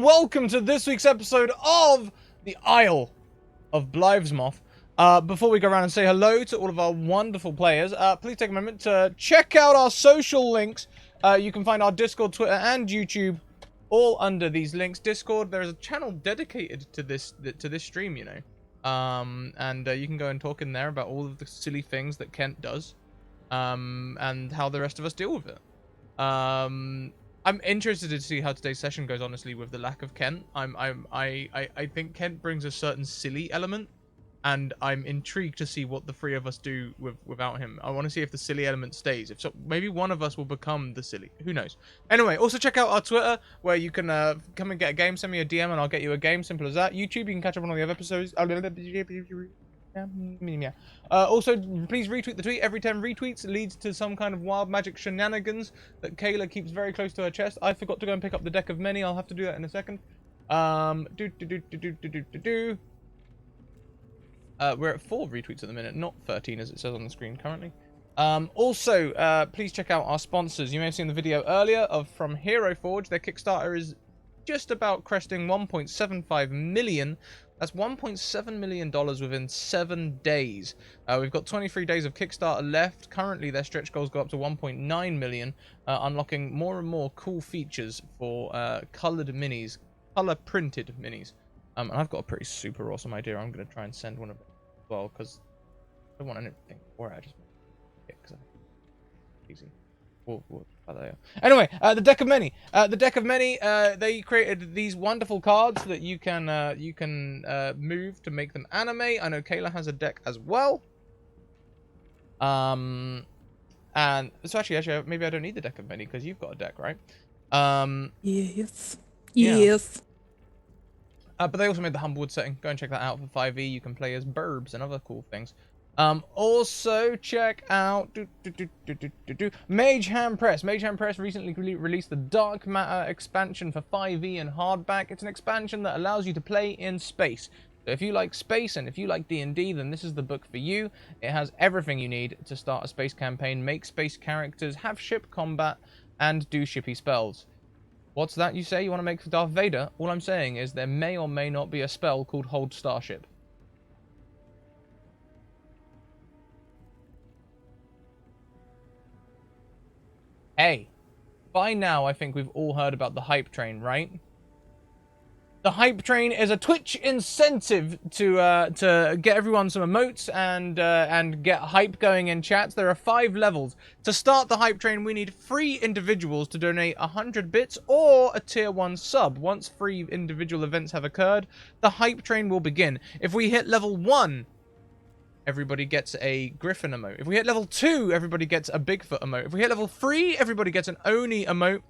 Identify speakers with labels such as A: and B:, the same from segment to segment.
A: and welcome to this week's episode of the Isle of BlythesMoth. Before we go around and say hello to all of our wonderful players, please take a moment to check out our social links. You can find our Discord, Twitter, and YouTube all under these links. Discord, there is a channel dedicated to this stream, you know. And you can go and talk in there about all of the silly things that Kent does, and how the rest of us deal with it. I'm interested to see how today's session goes, honestly, with the lack of Kent. I think Kent brings a certain silly element, and I'm intrigued to see what the three of us do without him. I want to see if the silly element stays. If so, maybe one of us will become the silly. Who knows? Anyway, also check out our Twitter, where you can come and get a game. Send me a DM and I'll get you a game. Simple as that. YouTube, you can catch up on all the other episodes. Also, please retweet the tweet. Every 10 retweets leads to some kind of wild magic shenanigans that Kayla keeps very close to her chest. I forgot to go and pick up the deck of many. I'll have to do that in a second. We're at 4 retweets at the minute, not 13 as it says on the screen currently. Also, please check out our sponsors. You may have seen the video earlier from Hero Forge. Their Kickstarter is just about cresting 1.75 million. That's $1.7 million within 7 days. We've got 23 days of Kickstarter left. Currently, their stretch goals go up to 1.9 million, unlocking more and more cool features for colored minis, color printed minis. And I've got a pretty super awesome idea. I'm going to try and send one of them as well, because I don't want anything for it. I just want it because I think it's easy. Anyway, the deck of many. They created these wonderful cards that you can move to make them anime. I know Kayla has a deck as well. And so actually, maybe I don't need the deck of many because you've got a deck, right?
B: Yes.
A: Yeah.
B: Yes.
A: But they also made the Humblewood setting. Go and check that out for 5e. You can play as Burbs and other cool things. Also check out Mage Hand Press. Mage Hand Press recently released the Dark Matter expansion for 5e and hardback. It's an expansion that allows you to play in space. So if you like space and if you like D&D, then this is the book for you. It has everything you need to start a space campaign, make space characters, have ship combat, and do shippy spells. What's that you say? You want to make Darth Vader? All I'm saying is there may or may not be a spell called Hold Starship. Hey, by now I think we've all heard about the hype train, right? The hype train is a Twitch incentive to get everyone some emotes and get hype going in chats. There are 5 levels. To start the hype train, we need 3 individuals to donate 100 bits or a tier 1 sub. Once 3 individual events have occurred, the hype train will begin. If we hit level 1, everybody gets a Griffin emote. If we hit level 2, everybody gets a Bigfoot emote. If we hit level 3, everybody gets an Oni emote.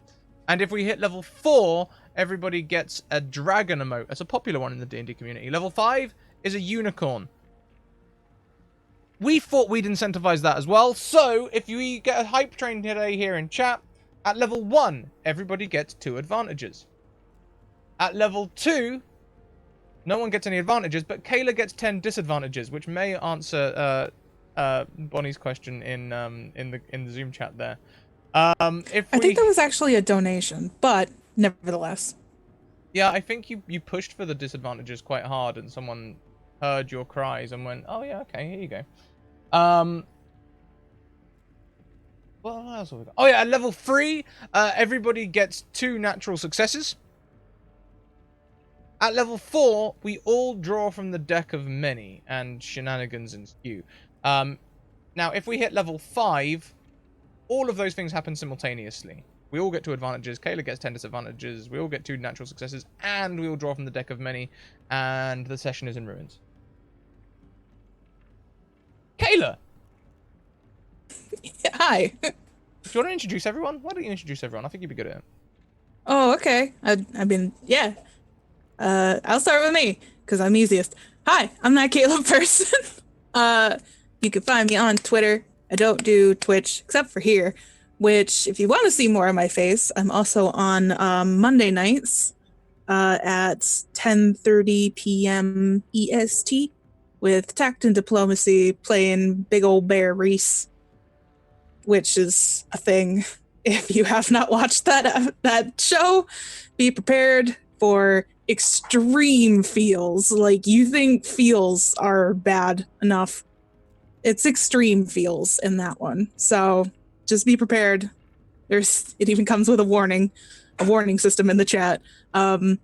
A: And if we hit level 4, everybody gets a dragon emote. That's a popular one in the D&D community. Level 5 is a unicorn. We thought we'd incentivize that as well. So if you get a hype train today here in chat, at level 1, everybody gets 2 advantages. At level 2, no one gets any advantages, but Kayla gets 10 disadvantages, which may answer Bonnie's question in the Zoom chat there.
B: I think that was actually a donation, but nevertheless.
A: Yeah, I think you pushed for the disadvantages quite hard, and someone heard your cries and went, "Oh yeah, okay, here you go." What else have we got? Oh yeah, at level 3, everybody gets 2 natural successes. At level 4, we all draw from the deck of many, and shenanigans ensue. Now, if we hit level 5, all of those things happen simultaneously. We all get 2 advantages. Kayla gets 10 disadvantages. We all get 2 natural successes, and we all draw from the deck of many, and the session is in ruins. Kayla!
B: Hi.
A: Do you want to introduce everyone? Why don't you introduce everyone? I think you'd be good at it.
B: Oh, okay. I mean, yeah. I'll start with me, because I'm easiest. Hi, I'm that Caleb person. You can find me on Twitter. I don't do Twitch, except for here, which, if you want to see more of my face, I'm also on Monday nights at 10:30 p.m. EST with Tact and Diplomacy playing Big Ol' Bear Reese, which is a thing. If you have not watched that show, be prepared for extreme feels. Like, you think feels are bad enough. It's extreme feels in that one. So just be prepared. It even comes with a warning system in the chat. But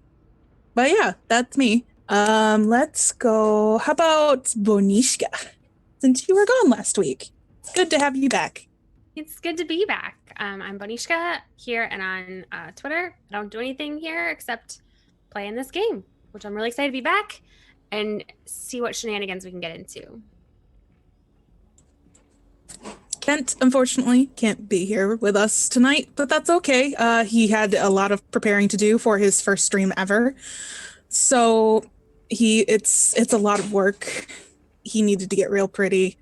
B: yeah, that's me. Let's go. How about Bonishka? Since you were gone last week, it's good to have you back.
C: It's good to be back. I'm Bonishka here and on Twitter. I don't do anything here except play in this game, which I'm really excited to be back and see what shenanigans we can get into.
B: Kent, unfortunately, can't be here with us tonight, but that's okay. He had a lot of preparing to do for his first stream ever. So it's a lot of work. He needed to get real pretty.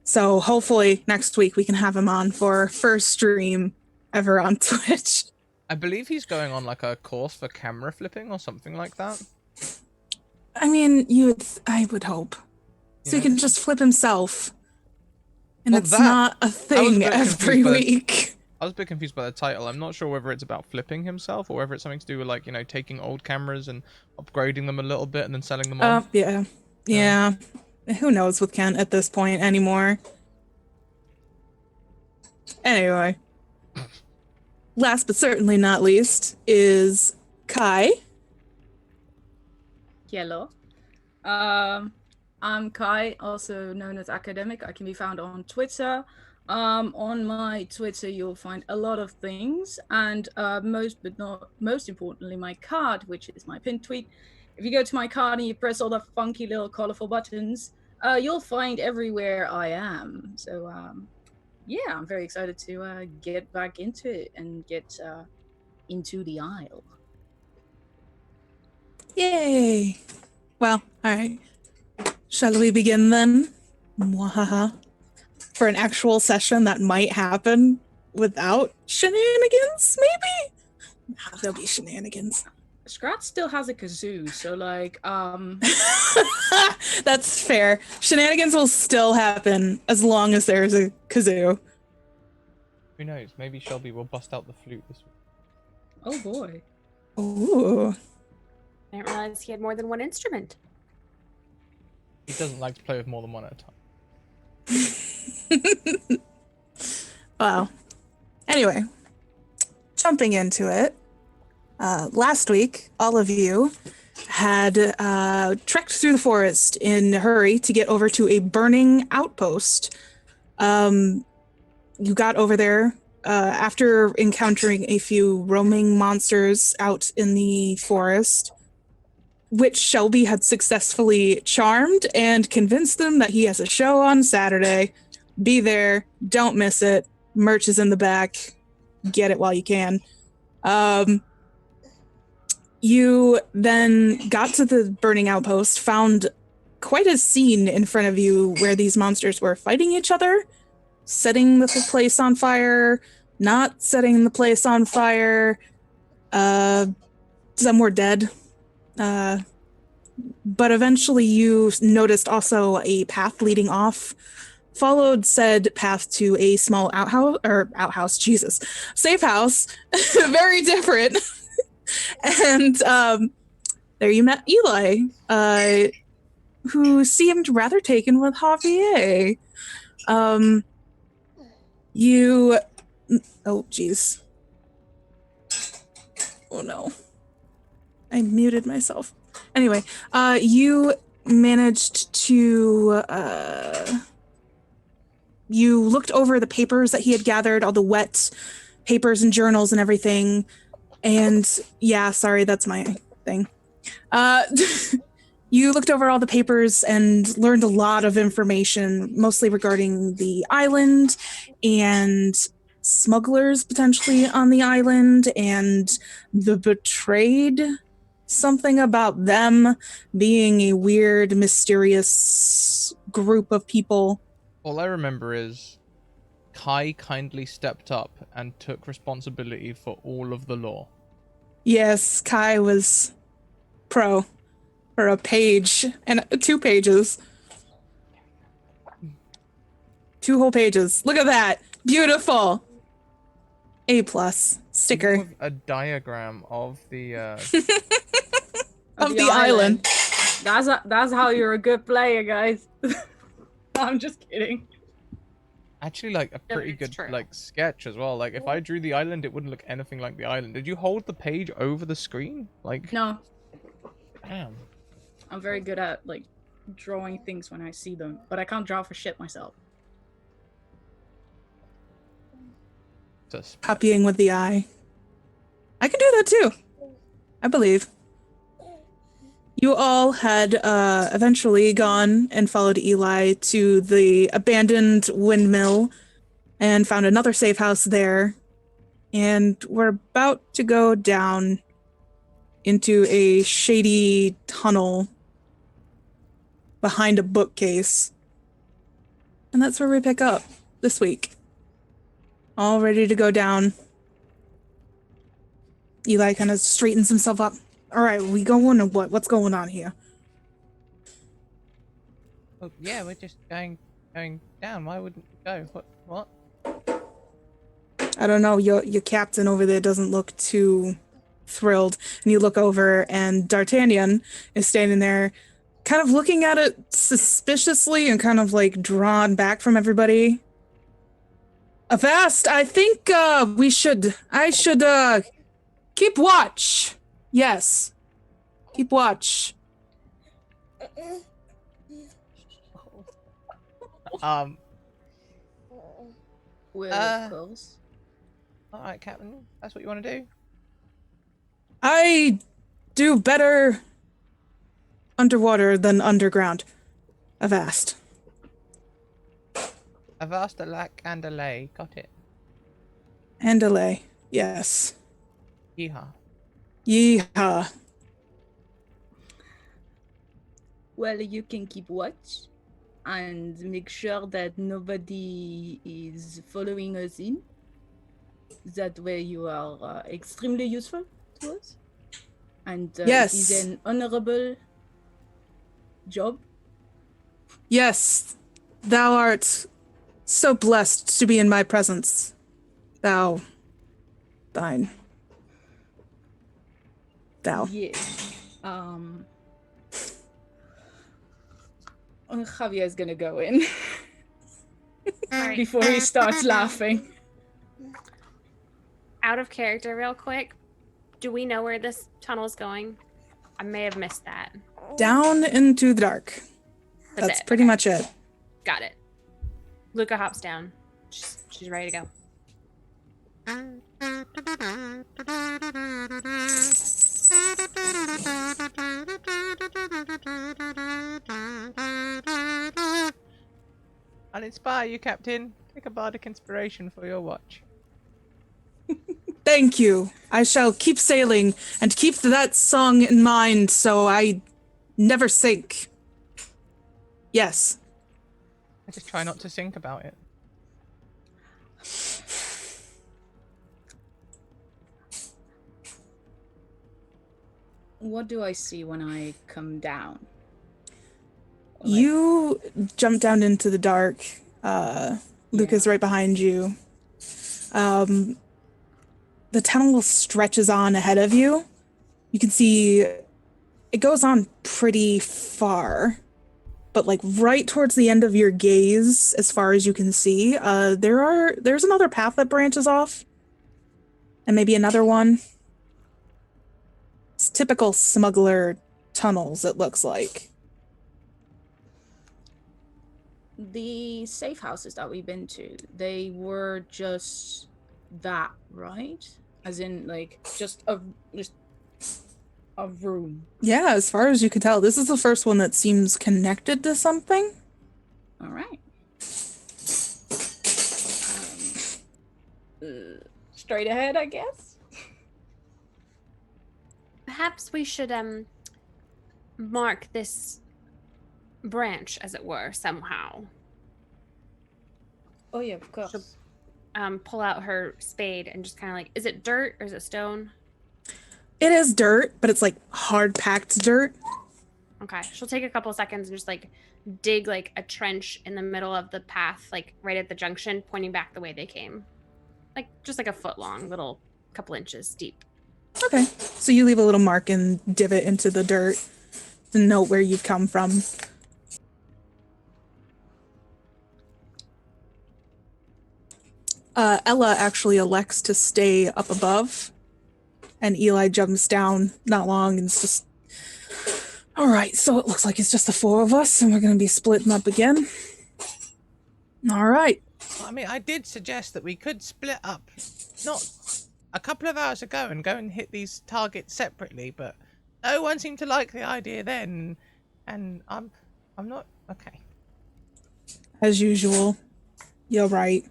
B: So hopefully next week we can have him on for first stream ever on Twitch.
A: I believe he's going on like a course for camera flipping or something like that.
B: I mean, I would hope. So he can just flip himself. And it's not a thing every week.
A: I was a bit confused by the title. I'm not sure whether it's about flipping himself or whether it's something to do with, like, you know, taking old cameras and upgrading them a little bit and then selling them on.
B: Yeah. Who knows with Kent at this point anymore. Anyway. Last but certainly not least is Kai.
D: Hello. I'm Kai, also known as Academic. I can be found on Twitter. On my Twitter, you'll find a lot of things, and most importantly, my card, which is my pinned tweet. If you go to my card and you press all the funky little colorful buttons, you'll find everywhere I am. So, yeah, I'm very excited to get back into it and get into the aisle.
B: Yay! Well, all right. Shall we begin then? Mwahaha. For an actual session that might happen without shenanigans, maybe? Nah, there'll be shenanigans.
D: Scrat still has a kazoo, so like,
B: That's fair. Shenanigans will still happen as long as there's a kazoo.
A: Who knows? Maybe Shelby will bust out the flute this week.
D: Oh boy.
B: Ooh.
C: I didn't realize he had more than one instrument.
A: He doesn't like to play with more than one at a time.
B: Wow. Anyway, jumping into it. Last week, all of you had trekked through the forest in a hurry to get over to a burning outpost. You got over there after encountering a few roaming monsters out in the forest, which Shelby had successfully charmed and convinced them that he has a show on Saturday. Be there, don't miss it. Merch is in the back. Get it while you can. You then got to the burning outpost, found quite a scene in front of you where these monsters were fighting each other, setting the place on fire, not setting the place on fire. Some were dead. But eventually you noticed also a path leading off, followed said path to a small safe house, very different. And there you met Eli, who seemed rather taken with Javier. Oh, geez. Oh, no. I muted myself. Anyway, you managed to, you looked over the papers that he had gathered, all the wet papers and journals and everything. And yeah, sorry, that's my thing. You looked over all the papers and learned a lot of information, mostly regarding the island and smugglers potentially on the island and the betrayed. Something about them being a weird, mysterious group of people.
A: All I remember is Kai kindly stepped up and took responsibility for all of the lore.
B: Yes, Kai was pro for a page and 2 pages. 2 whole pages. Look at that. Beautiful. A+ sticker
A: With a diagram of the
B: of the island.
D: That's how you're a good player, guys. I'm just kidding.
A: actually like a pretty
C: it's
A: good
C: true.
A: like sketch as well. Like if I drew the island, it wouldn't look anything like the island. Did you hold the page over the screen? Like
D: No,
A: damn.
D: I'm very good at like drawing things when I see them, but I can't draw for shit myself.
A: Just
B: Copying with the eye. I can do that too. I believe. You all had eventually gone and followed Eli to the abandoned windmill and found another safe house there. And we're about to go down into a shady tunnel behind a bookcase. And that's where we pick up this week. All ready to go down. Eli kind of straightens himself up. All right, we going or what? What's going on here?
A: oh, yeah, we're just going down. Why wouldn't we go? What?
B: I don't know. Your captain over there doesn't look too thrilled. And you look over, and D'Artagnan is standing there, kind of looking at it suspiciously and kind of like drawn back from everybody. Avast, I think I should keep watch. Yes. Keep watch.
D: Well, of course.
A: All right, Captain. That's what you want to do.
B: I do better underwater than underground. Avast.
A: Avast a lack and a lay. Got it.
B: And delay. Yes.
A: Yeehaw.
B: Yeehaw.
D: Well, you can keep watch and make sure that nobody is following us in. That way you are extremely useful to us. And
B: Yes.
D: it is an honorable job.
B: Yes. Thou art so blessed to be in my presence. Thou. Thine. Thou.
D: Yes. Javier's gonna go in
C: Alright.
D: before he starts laughing.
C: Out of character, real quick. Do we know where this tunnel is going? I may have missed that.
B: Down into the dark. That's
C: it.
B: pretty
C: Okay.
B: much it.
C: Got it. Luca hops down. She's ready to go.
A: I'll inspire you, Captain. Take a bardic inspiration for your watch.
B: Thank you. I shall keep sailing and keep that song in mind so I never sink. Yes.
A: I just try not to think about it.
D: What do I see when I come down?
B: You jump down into the dark. Luke is right behind you. The tunnel stretches on ahead of you. You can see it goes on pretty far, but like right towards the end of your gaze, as far as you can see, there's another path that branches off, and maybe another one. It's typical smuggler tunnels, it looks like.
D: The safe houses that we've been to, they were just that, right? As in, like, just a room.
B: Yeah, as far as you can tell, this is the first one that seems connected to something.
D: All right. Straight ahead, I guess.
C: Perhaps we should mark this branch, as it were, somehow.
D: Oh yeah, of course.
C: Pull out her spade and just kind of like, is it dirt or is it stone?
B: It is dirt, but it's like hard packed dirt.
C: Okay, she'll take a couple seconds and just like dig like a trench in the middle of the path, like right at the junction, pointing back the way they came. like just like a foot long, little couple inches deep.
B: Okay. So you leave a little mark and divot into the dirt to note where you've come from. Ella actually elects to stay up above, and Eli jumps down not long and it's just, all right, so it looks like it's just the four of us and we're going to be splitting up again. All right.
A: I mean, I did suggest that we could split up, not a couple of hours ago, and go and hit these targets separately, but no one seemed to like the idea then, and I'm not okay.
B: As usual. You're right.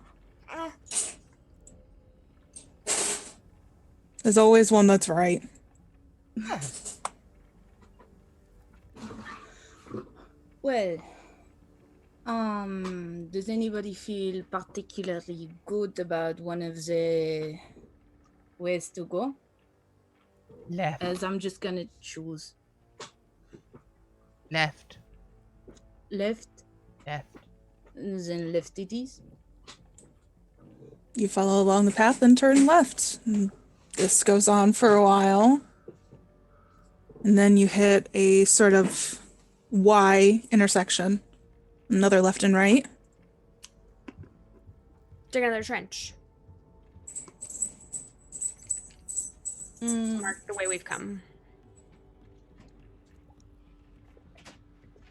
B: There's always one that's right.
D: Well, does anybody feel particularly good about one of the ways to go?
A: Left.
D: As I'm just gonna choose
A: Left.
D: left,
A: Left.
D: then left it is.
B: You follow along the path and turn left. And this goes on for a while. And then you hit a sort of Y intersection. Another left and right.
C: Dig another trench. Mark the way we've come.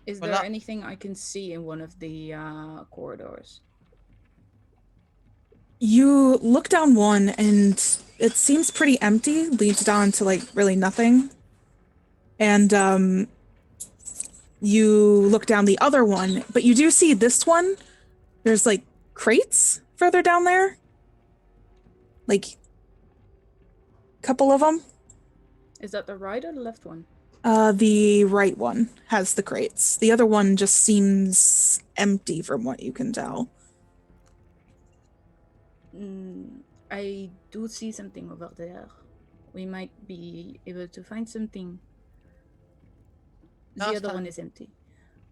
D: Is
A: Well,
D: there
A: that-
D: anything I can see in one of the corridors?
B: You look down one and it seems pretty empty, leads down to like really nothing. And you look down the other one, but you do see this one. There's like crates further down there. Like a couple of them.
D: Is that the right or the left one?
B: The right one has the crates. The other one just seems empty from what you can tell.
D: I do see something over there. We might be able to find something. The
A: Last
D: other
A: time-
D: one is empty.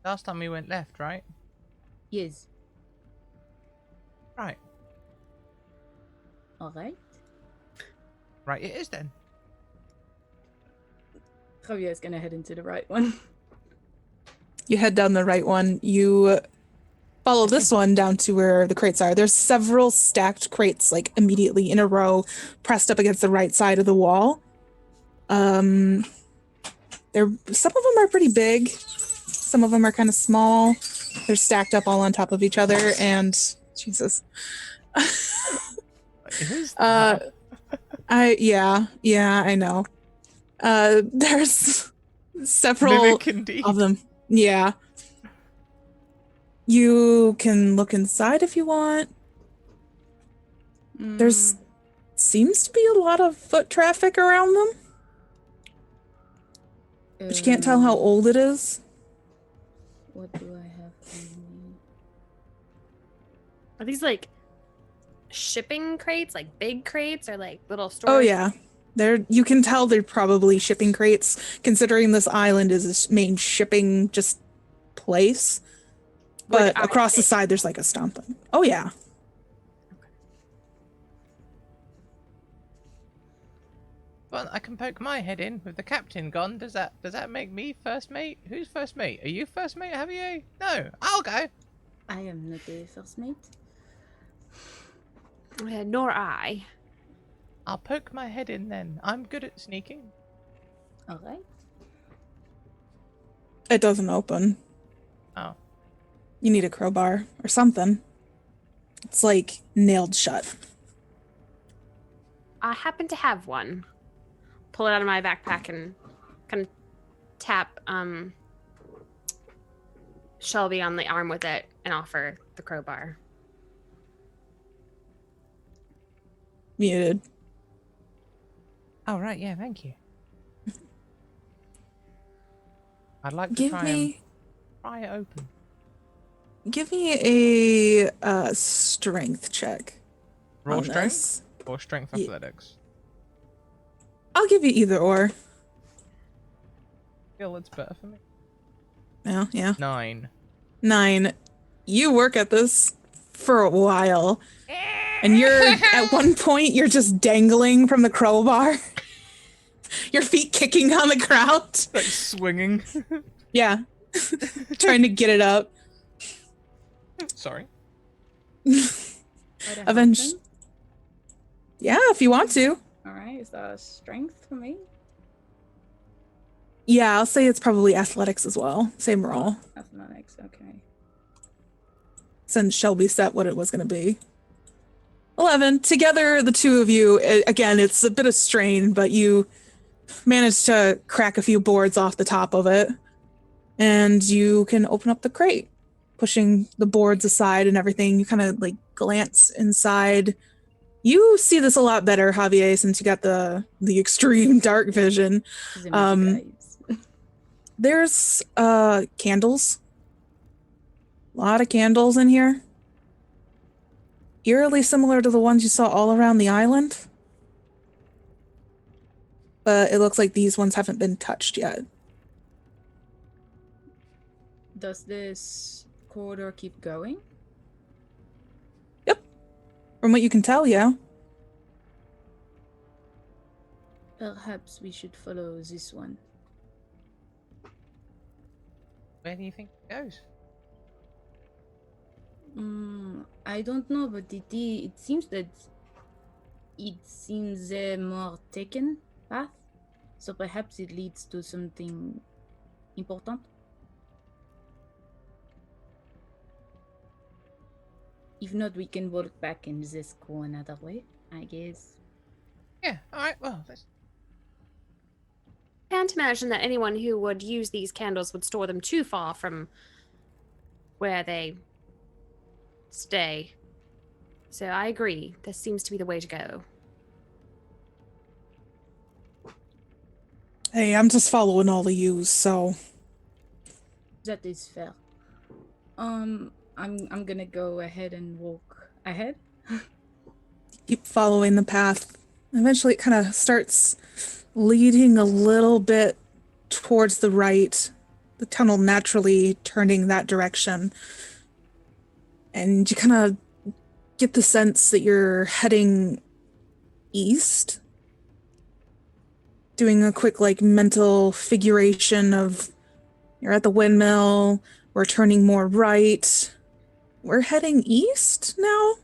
A: Last time we went left, right?
D: Yes.
A: Right.
D: All right.
A: Right it is then.
D: Javier's gonna head into the right one.
B: You head down the right one. You follow this one down to where the crates are. There's several stacked crates, like immediately in a row, pressed up against the right side of the wall. Some of them are pretty big. Some of them are kind of small. They're stacked up all on top of each other, and Jesus.
A: Who's
B: Yeah, I know. There's several
A: Mimic indeed.
B: of them. Yeah. You can look inside if you want. There's seems to be a lot of foot traffic around them, but you can't tell how old it is.
D: What do I have on me?
C: Are these like shipping crates, like big crates, or like little storage?
B: Oh yeah. You can tell they're probably shipping crates, considering this island is its main shipping just place. But
C: Would I
B: across the
C: fit?
B: side, there's like a stomping. Oh yeah.
A: Well, I can poke my head in with the captain gone. Does that make me first mate? Who's first mate? Are you first mate, Javier? No, I'll go.
D: I am not the first mate.
C: Nor I.
A: I'll poke my head in then. I'm good at sneaking.
D: All right.
B: It doesn't open.
A: Oh.
B: You need a crowbar or something. It's like nailed shut.
C: I happen to have one. Pull it out of my backpack and kind of tap Shelby on the arm with it and offer the crowbar.
B: Muted.
A: Oh right, yeah, thank you. I'd like to
B: Give
A: pry
B: me
A: it open.
B: a strength check.
A: Raw
B: on
A: strength
B: this.
A: or strength
B: Ye-
A: athletics?
B: I'll give you either or.
A: Feel it's better for me.
B: Yeah.
A: 9.
B: 9. You work at this for a while. And you're at one point you're just dangling from the crowbar. Your feet kicking on the ground.
A: Like swinging.
B: Yeah. Trying to get it up.
A: Sorry.
B: Avenge. Yeah, if you want to.
D: All right, is that a strength for me?
B: Yeah, I'll say it's probably athletics as well. Same roll.
D: Athletics, okay.
B: Since Shelby set what it was going to be. 11. Together, the two of you, again, it's a bit of strain, but you managed to crack a few boards off the top of it. And you can open up the crate, pushing the boards aside and everything. You kind of like glance inside. You see this a lot better, Javier, since you got the extreme dark vision. There's candles. A lot of candles in here. Eerily similar to the ones you saw all around the island. But it looks like these ones haven't been touched yet.
D: Does this corridor keep going?
B: Yep. From what you can tell, yeah.
D: Perhaps we should follow this one.
A: Where do you think it goes?
D: I don't know, but it seems that it seems a more taken path. So perhaps it leads to something important. If not, we can walk back and just go another way, I guess.
A: Yeah, alright, well, let's...
C: Can't imagine that anyone who would use these candles would store them too far from where they stay. So I agree. This seems to be the way to go.
B: Hey, I'm just following all of you, so...
D: That is fair. I'm gonna go ahead and walk ahead.
B: Keep following the path. Eventually it kind of starts leading a little bit towards the right. The tunnel naturally turning that direction. And you kind of get the sense that you're heading east. Doing a quick, like, mental figuration of you're at the windmill, we're turning more right. We're heading east now?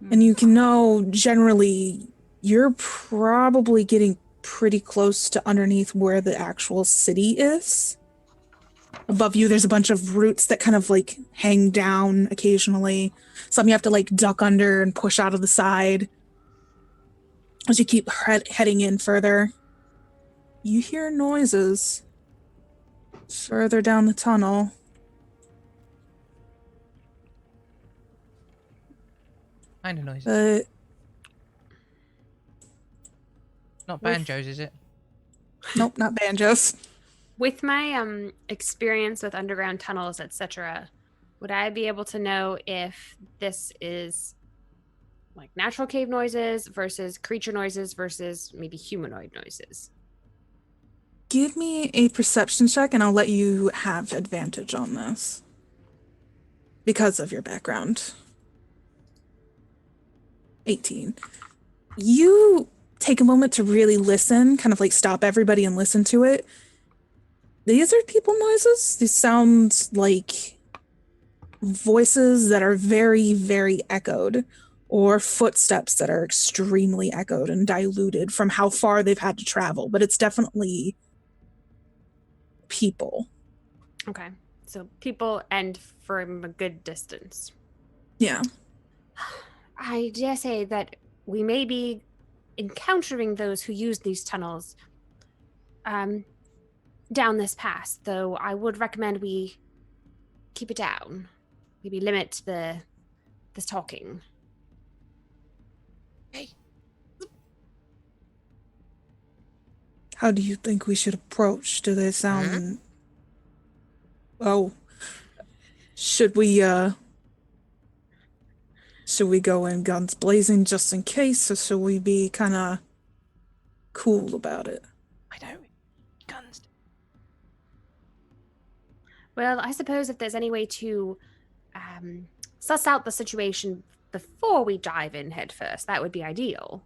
B: And you can know, generally, you're probably getting pretty close to underneath where the actual city is. Above you, there's a bunch of roots that kind of, like, hang down occasionally. Some you have to, like, duck under and push out of the side. As you keep heading in further, you hear noises further down the tunnel.
A: Kind of noises.
B: But
A: Not banjos, is it?
B: nope, not banjos.
C: With my experience with underground tunnels, etc., would I be able to know if this is like natural cave noises versus creature noises versus maybe humanoid noises?
B: Give me a perception check and I'll let you have advantage on this. Because of your background. 18. You take a moment to really listen, kind of like stop everybody and listen to it. These are people noises. These sound like voices that are very, very echoed, or footsteps that are extremely echoed and diluted from how far they've had to travel. But it's definitely people.
C: Okay. So people and from a good distance.
B: Yeah.
C: I dare say that we may be encountering those who use these tunnels down this pass, though I would recommend we keep it down. Maybe limit this talking.
A: Hey.
B: How do you think we should approach? Do they sound... Oh. Should we go in guns blazing just in case, or should we be kind of cool about it?
A: I don't. Guns.
C: Well, I suppose if there's any way to suss out the situation before we dive in head first. That would be ideal.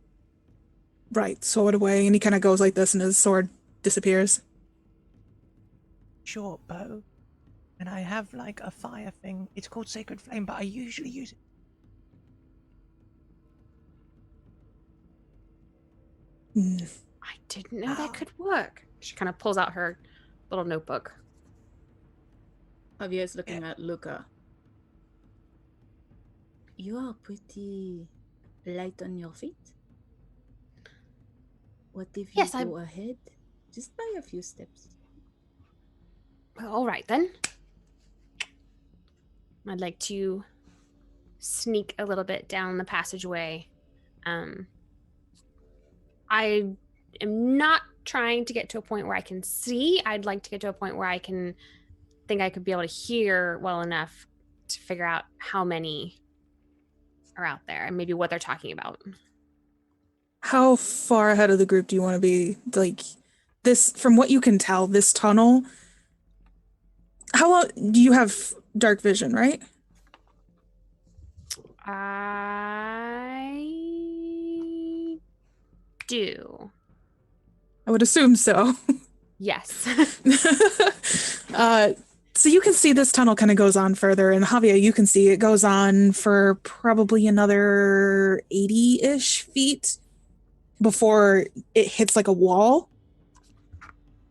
B: Right, sword away, and he kind of goes like this, and his sword disappears.
A: Short bow. And I have like a fire thing. It's called Sacred Flame, but I usually use it.
C: I didn't know that could work. She kind of pulls out her little notebook.
D: Javier's looking at Luca. You are pretty light on your feet. What if you go ahead? Just by a few steps.
C: Well, all right then. I'd like to sneak a little bit down the passageway. I am not trying to get to a point where I can see. I'd like to get to a point where I can think I could be able to hear well enough to figure out how many are out there and maybe what they're talking about.
B: How far ahead of the group do you want to be? Like, this, from what you can tell, this tunnel, how long do you have dark vision, right?
C: I do.
B: I would assume so.
C: Yes.
B: So you can see this tunnel kind of goes on further, and Javier, you can see it goes on for probably another 80-ish feet before it hits like a wall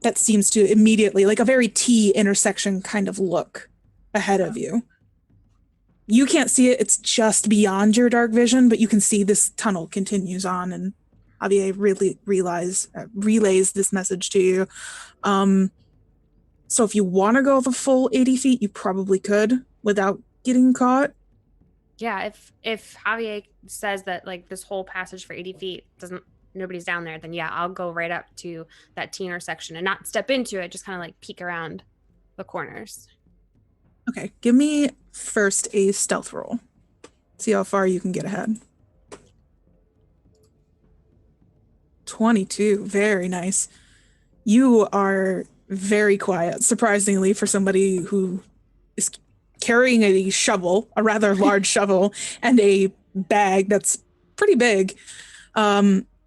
B: that seems to immediately, like a very T intersection kind of look ahead of you. You can't see it, it's just beyond your dark vision, but you can see this tunnel continues on, and Javier really relays this message to you. So if you want to go the full 80 feet, you probably could without getting caught.
C: Yeah, if Javier says that like this whole passage for 80 feet nobody's down there, then yeah, I'll go right up to that T intersection and not step into it, just kind of like peek around the corners.
B: Okay, give me first a stealth roll. See how far you can get ahead. 22, very nice. You are very quiet, surprisingly, for somebody who is carrying a shovel, a rather large shovel, and a bag that's pretty big.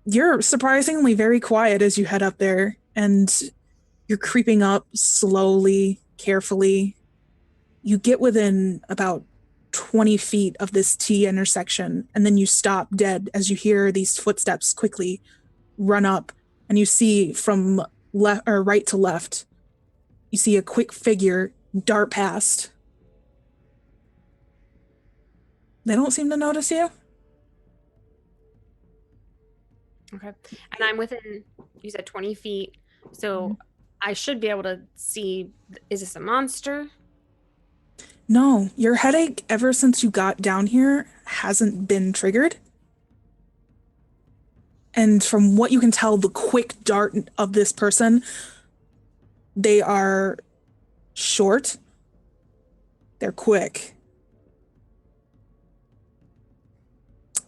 B: You're surprisingly very quiet as you head up there, and you're creeping up slowly, carefully. You get within about 20 feet of this T intersection, and then you stop dead as you hear these footsteps quickly run up, and you see from left or right to left, you see a quick figure dart past. They don't seem to notice you.
C: Okay. And I'm within, you said 20 feet. So I should be able to see, is this a monster?
B: No, your headache ever since you got down here hasn't been triggered. And from what you can tell, the quick dart of this person, they are short. They're quick.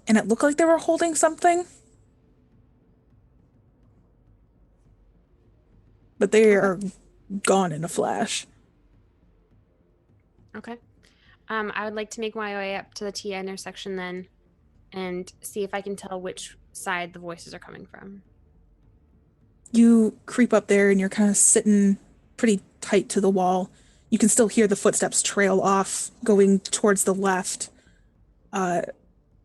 B: And it looked like they were holding something. But they are gone in a flash.
C: Okay. I would like to make my way up to the T intersection then and see if I can tell which side the voices are coming from.
B: You creep up there and you're kind of sitting pretty tight to the wall. You can still hear the footsteps trail off, going towards the left. And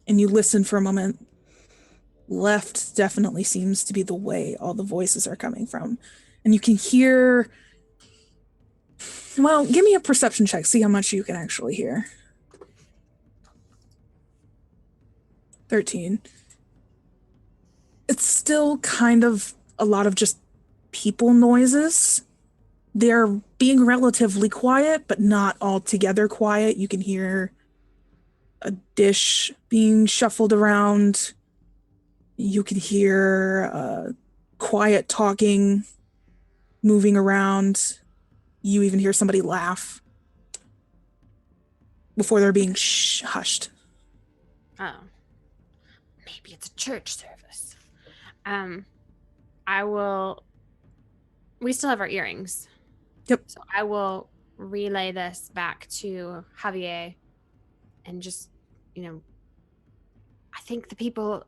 B: you listen for a moment. Left definitely seems to be the way all the voices are coming from. And you can hear... Well, give me a perception check. See how much you can actually hear. 13. It's still kind of a lot of just people noises. They're being relatively quiet, but not altogether quiet. You can hear a dish being shuffled around. You can hear quiet talking, moving around. You even hear somebody laugh before they're being hushed.
C: Oh. Maybe it's a church service. We still have our earrings.
B: Yep.
C: So I will relay this back to Javier and just, I think the people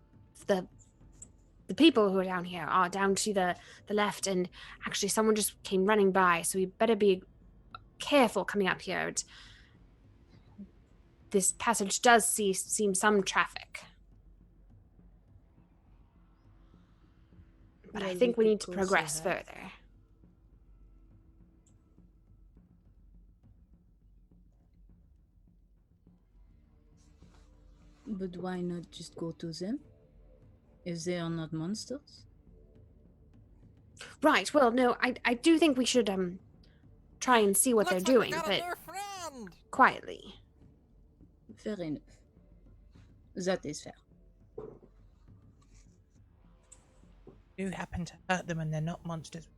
C: who are down here are down to the left, and actually someone just came running by, so we better be careful coming up here. This passage does seem some traffic. But I think we need to progress further.
D: But why not just go to them? If they are not monsters?
C: Right, well, no, I do think we should try and see what they're doing, but quietly.
D: Fair enough. That is fair.
A: Do happen to hurt them and they're not monsters.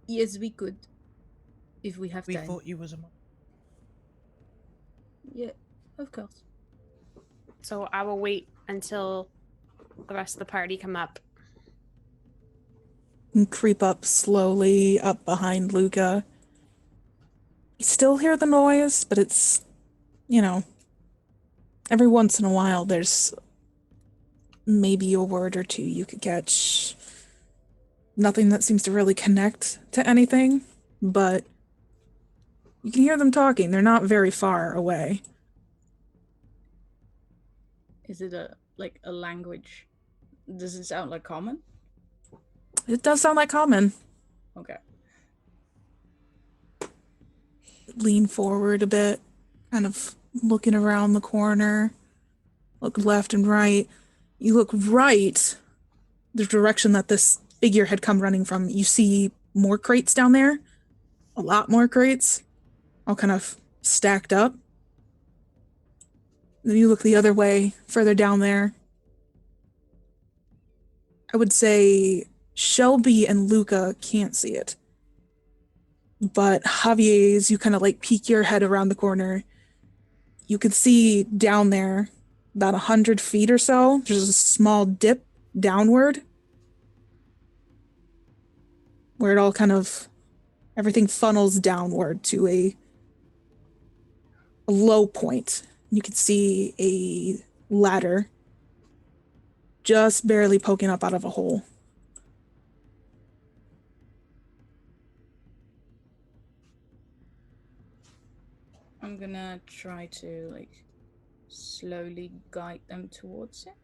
D: Yes, we could. If we have
A: We
D: time.
A: thought you was a monster.
D: Yeah, of course.
C: So I will wait until the rest of the party come up.
B: And creep up slowly up behind Luca. You still hear the noise, but it's, every once in a while there's maybe a word or two you could catch. Nothing that seems to really connect to anything, but you can hear them talking. They're not very far away.
D: Is it a language? Does it sound like common?
B: It does sound like common.
D: Okay.
B: Lean forward a bit, kind of looking around the corner. Look left and right. You look right, the direction that this figure had come running from. You see more crates down there. A lot more crates. All kind of stacked up. Then you look the other way, further down there. I would say Shelby and Luca can't see it. But Javier, as you kind of peek your head around the corner, you can see down there, about 100 feet or so, there's a small dip downward where it all everything funnels downward to a low point. You can see a ladder just barely poking up out of a hole.
D: I'm gonna try to slowly guide them towards it.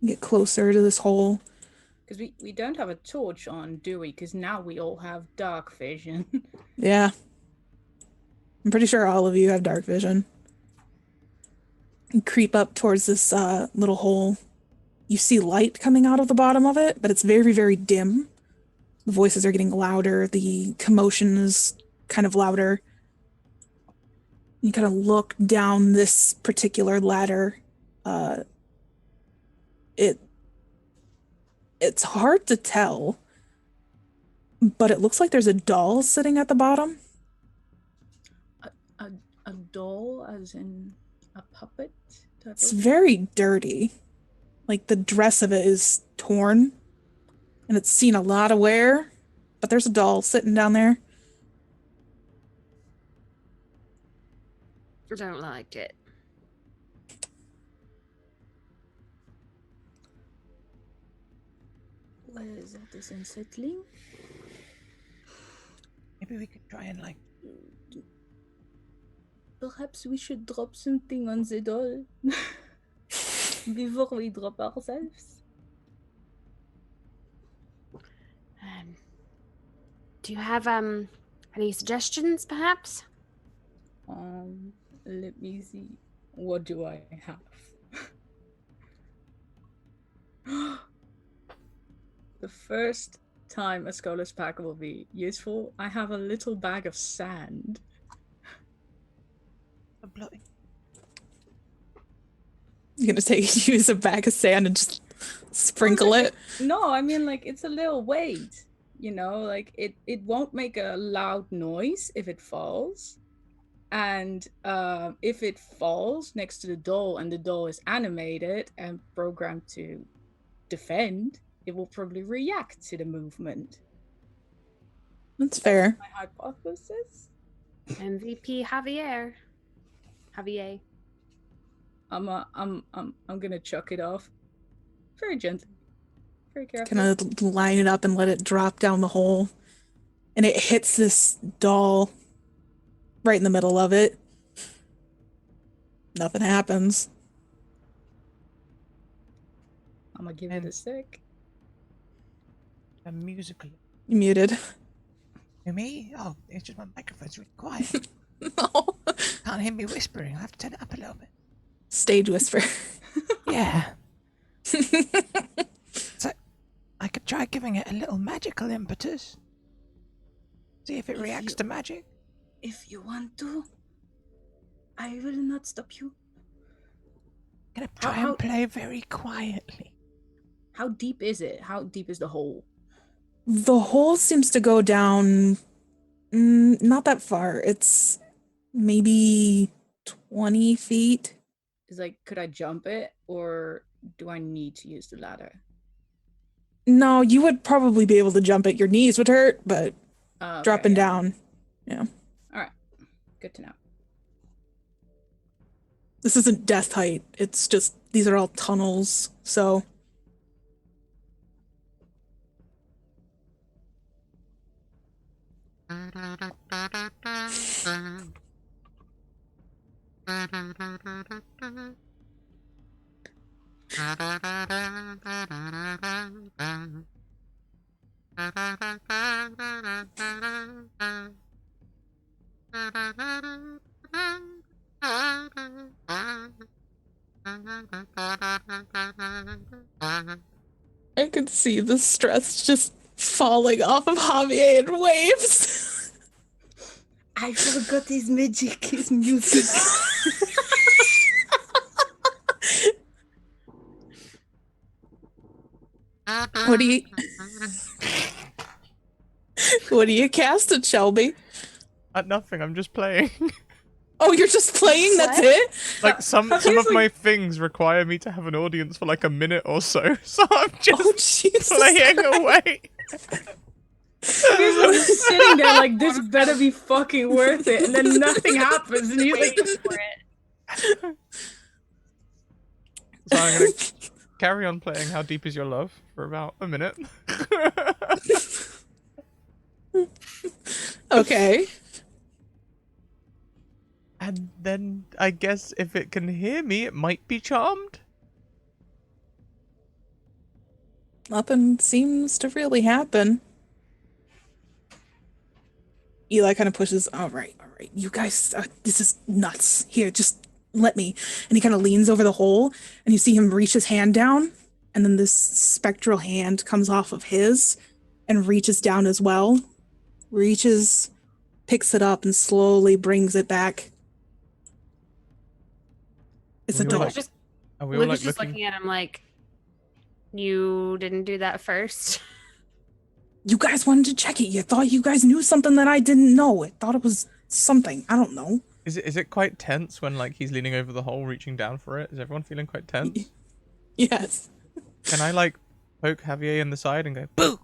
B: Get closer to this hole.
D: Because we don't have a torch on, do we? Because now we all have dark vision.
B: Yeah. I'm pretty sure all of you have dark vision. You creep up towards this little hole. You see light coming out of the bottom of it, but it's very, very dim. The voices are getting louder. The commotion is kind of louder. You kind of look down this particular ladder. It's hard to tell, but it looks like there's a doll sitting at the bottom.
D: A doll, as in a puppet?
B: It's very dirty. The dress of it is torn, and it's seen a lot of wear, but there's a doll sitting down there.
C: I don't like it.
D: That is unsettling.
A: Maybe we could try and
D: Perhaps we should drop something on the doll before we drop ourselves.
C: Do you have any suggestions, perhaps?
D: Let me see. What do I have? The first time a scholar's pack will be useful, I have a little bag of sand.
B: You're gonna use a bag of sand and just sprinkle it?
D: No, I mean it's a little weight. It won't make a loud noise if it falls. And if it falls next to the doll and the doll is animated and programmed to defend, it will probably react to the movement.
B: That's fair.
D: My hypothesis.
C: MVP Javier. Javier.
D: I'm gonna chuck it off. Very gently. Very careful.
B: Kind of line it up and let it drop down the hole. And it hits this doll right in the middle of it. Nothing happens.
D: I'm gonna give it a sec.
A: A musical.
B: You muted.
A: Hear me? Oh, it's just my microphone's really quiet.
B: No.
A: Can't hear me whispering. I'll have to turn it up a little bit.
B: Stage whisper.
A: Yeah. So, I could try giving it a little magical impetus. See if it reacts to magic.
D: If you want to, I will not stop you.
A: I'm gonna try and play very quietly.
D: How deep is it? How deep is the hole?
B: The hole seems to go down not that far. It's maybe 20 feet.
D: Is like, could I jump it, or do I need to use the ladder?
B: No, you would probably be able to jump it. Your knees would hurt, but
D: Okay,
B: dropping
D: yeah.
B: down. Yeah.
D: All right, good to know.
B: This isn't death height. It's just, these are all tunnels, so. I could see the stress just falling off of Javier in waves.
D: I forgot his magic, his music.
B: What do you cast at Shelby?
A: Nothing. I'm just playing.
B: Oh, you're just playing? That's it?
A: Like some of my things require me to have an audience for like a minute or so, so I'm just
B: Oh, Jesus.
A: playing away.
D: He's like sitting there like, this better be fucking worth it, and then nothing happens, and he's like,
C: For it.
A: So I'm gonna carry on playing How Deep Is Your Love for about a minute.
B: Okay.
A: And then I guess if it can hear me, it might be charmed.
B: Nothing seems to really happen. Eli kind of pushes, all right, you guys, this is nuts. Here, just let me. And he kind of leans over the hole, and you see him reach his hand down, and then this spectral hand comes off of his and reaches down as well. Reaches, picks it up, and slowly brings it back. It's a
A: We were
B: doll.
A: like-
C: Just,
A: Are we all
C: Luke
A: like
C: is just looking at him like, you didn't do that first.
B: You guys wanted to check it. You thought you guys knew something that I didn't know. I thought it was something. I don't know.
A: Is it quite tense when like he's leaning over the hole, reaching down for it? Is everyone feeling quite tense?
B: Yes.
A: Can I like poke Javier in the side and go boo?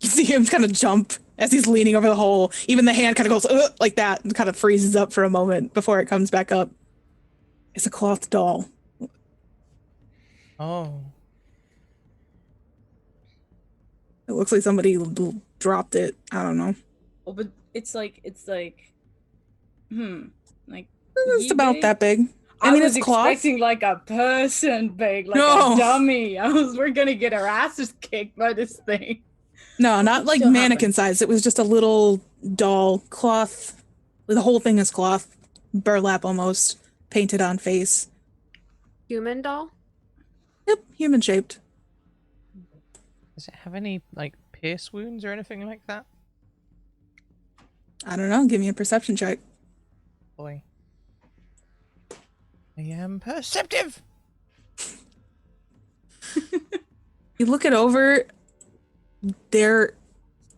B: You see him kind of jump as he's leaning over the hole. Even the hand kind of goes like that and kind of freezes up for a moment before it comes back up. It's a cloth doll.
A: Oh.
B: It looks like somebody dropped it. I don't know.
D: oh, but it's like, like,
B: It's about
D: big?
B: that big.
D: I
B: mean,
D: was
B: it's cloth.
D: expecting like a person big, like
B: No.
D: a dummy. We're gonna get our asses kicked by this thing.
B: No, not like
D: Still
B: mannequin
D: happens.
B: size. It was just a little doll, cloth. The whole thing is cloth, burlap almost, painted on face.
C: Human doll?
B: Yep, human shaped.
A: Does it have any like pierce wounds or anything like that?
B: I don't know. Give me a perception check.
A: Boy. I am perceptive.
B: You look it over. There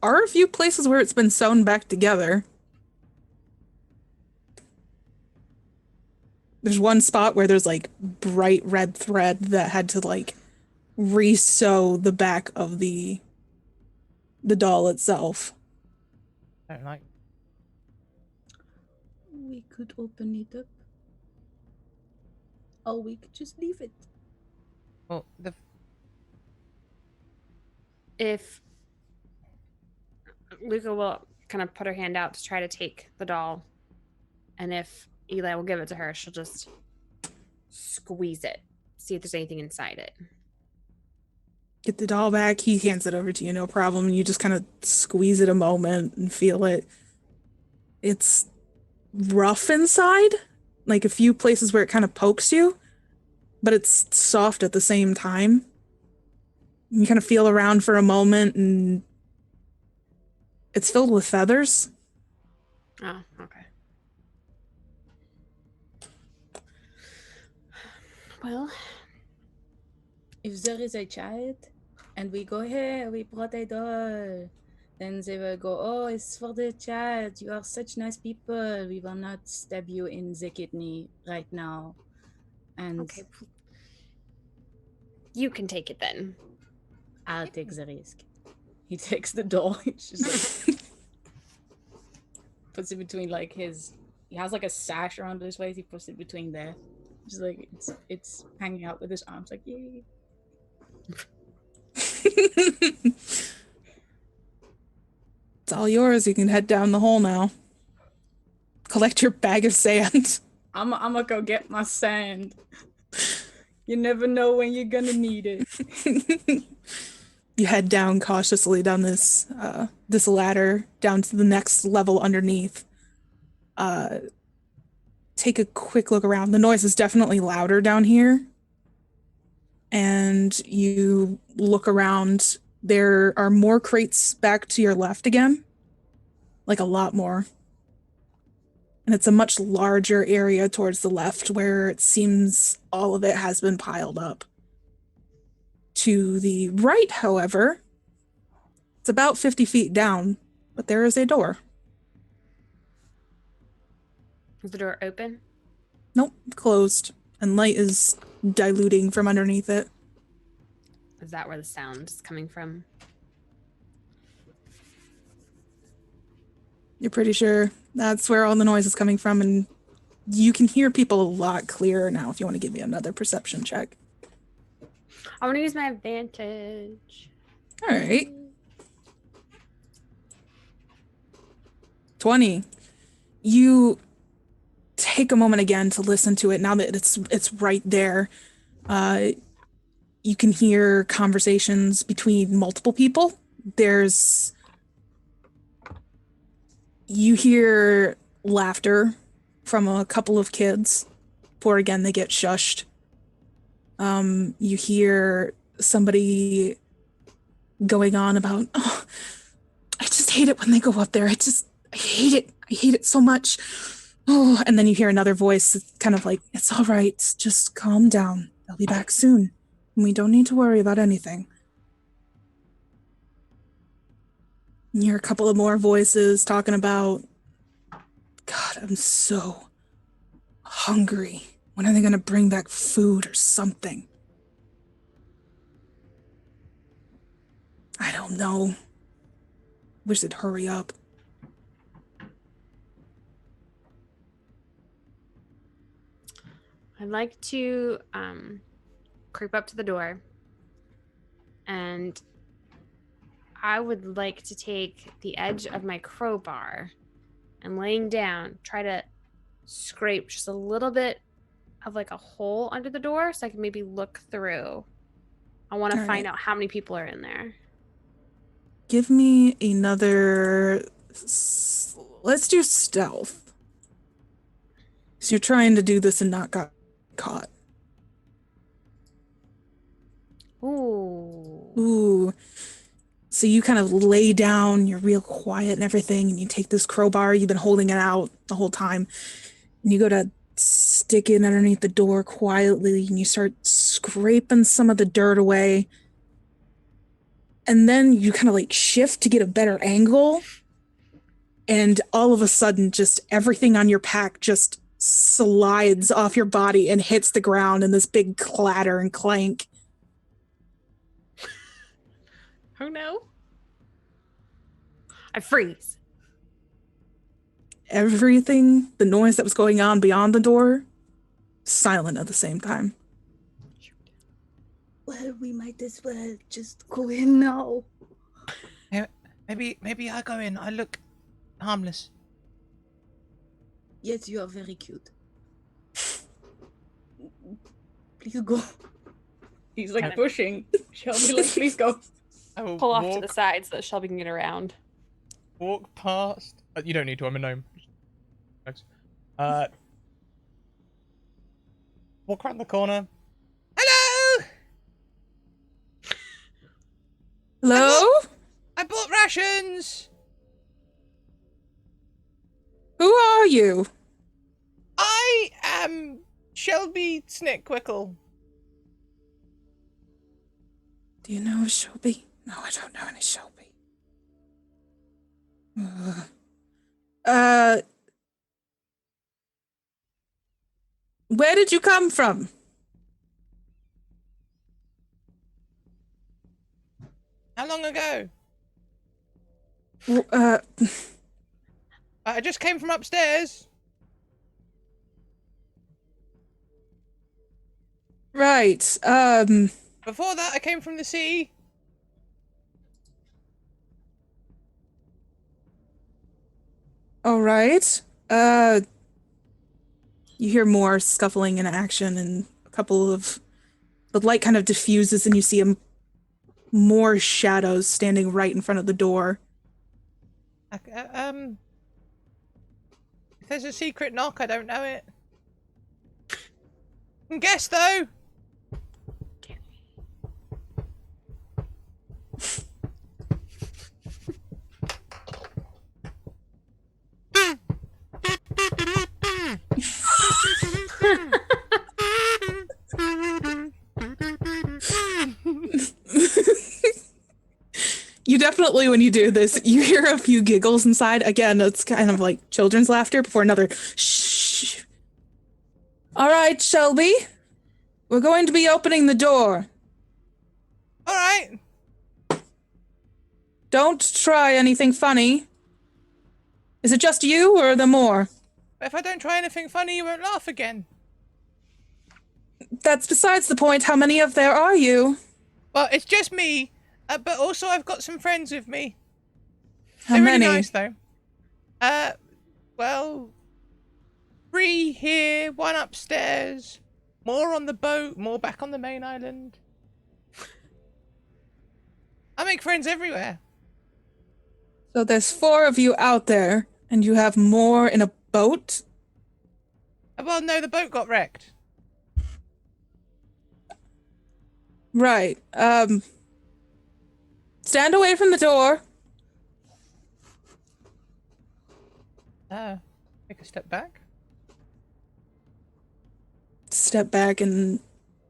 B: are a few places where it's been sewn back together. There's one spot where there's like bright red thread that had to like re-sew the back of the the doll itself.
A: I don't like.
D: We could open it up. Or we could just leave it.
A: Well,
C: If Luca will kind of put her hand out to try to take the doll, and if Eli will give it to her, she'll just squeeze it, see if there's anything inside it.
B: Get the doll back. He hands it over to you, no problem. You just kind of squeeze it a moment and feel it. It's rough inside, like a few places where it kind of pokes you, but it's soft at the same time. You kind of feel around for a moment, and it's filled with feathers.
C: Oh, okay. Well,
D: If there is a child and we go, here, we brought a doll, then they will go, oh, it's for the child. You are such nice people. We will not stab you in the kidney right now. And
C: okay. You can take it then.
D: I'll take the risk. He takes the doll. He's just like, puts it between like his. He has like a sash around his waist. He puts it between there. Just like it's hanging out with his arms, like yay.
B: It's all yours. You can head down the hole now. Collect your bag of sand.
D: I'm gonna go get my sand. You never know when you're gonna need it.
B: You head down cautiously down this this ladder down to the next level underneath. Take a quick look around. The noise is definitely louder down here. And you look around. There are more crates back to your left again. Like a lot more. And it's a much larger area towards the left where it seems all of it has been piled up. To the right, however, it's about 50 feet down, but there is a door.
C: Is the door open?
B: Nope, closed. And light is diluting from underneath it.
C: Is that where the sound is coming from?
B: You're pretty sure that's where all the noise is coming from, and you can hear people a lot clearer now if you want to give me another perception check.
C: I want to use my advantage.
B: All right. 20. You take a moment again to listen to it now that it's right there. You can hear conversations between multiple people. You hear laughter from a couple of kids before again they get shushed. You hear somebody going on about, oh, I just hate it when they go up there. I hate it. I hate it so much. Oh, and then you hear another voice kind of like, it's all right. Just calm down. They'll be back soon. And we don't need to worry about anything. And you hear a couple of more voices talking about, God, I'm so hungry. When are they going to bring back food or something? I don't know. Wish they'd hurry up.
C: I'd like to creep up to the door, and I would like to take the edge of my crowbar and laying down, try to scrape just a little bit of like a hole under the door so I can maybe look through. I want to find out how many people are in there.
B: Give me another... Let's do stealth. So you're trying to do this and not got caught. Ooh. So you kind of lay down, you're real quiet and everything, and you take this crowbar, you've been holding it out the whole time, and you go to stick it underneath the door quietly, and you start scraping some of the dirt away. And then you kind of like shift to get a better angle, and all of a sudden, just everything on your pack just slides off your body and hits the ground in this big clatter and clank.
C: Oh no. I freeze.
B: Everything, the noise that was going on beyond the door, silent at the same time.
D: Well, we might as well just go in now.
A: Maybe I go in. I look harmless.
D: Yes, you are very cute. Please go. He's like
C: Kind of-
D: pushing. Shelby, like, please go.
A: I will
C: Pull off to
A: walk,
C: the side so that Shelby can get around.
A: walk past. You don't need to. I'm a gnome. Thanks. Walk around the corner. Hello.
B: Hello?
A: I bought rations.
B: Who are you?
A: I am Shelby Snickwickle.
B: Do you know a Shelby? No, I don't know any Shelby. Where did you come from?
A: How long ago? I just came from upstairs.
B: Right,
A: Before that, I came from the sea.
B: all right. You hear more scuffling and action, and a couple of the light kind of diffuses, and you see more shadows standing right in front of the door.
A: If there's a secret knock, I don't know it. Guess though.
B: You definitely, when you do this, you hear a few giggles inside. Again, it's kind of like children's laughter before another shh. All right, Shelby. We're going to be opening the door.
A: All right.
B: Don't try anything funny. Is it just you, or are there more?
A: If I don't try anything funny, you won't laugh again.
B: That's besides the point. How many of there are you?
A: Well, it's just me, but also I've got some friends with me.
B: How
A: They're
B: many?
A: really nice, though. Well, 3 here, 1 upstairs, more on the boat, more back on the main island. I make friends everywhere.
B: So there's 4 of you out there, and you have more in a boat?
A: Well, no, the boat got wrecked.
B: Right. Stand away from the door.
A: Take a step back.
B: Step back, and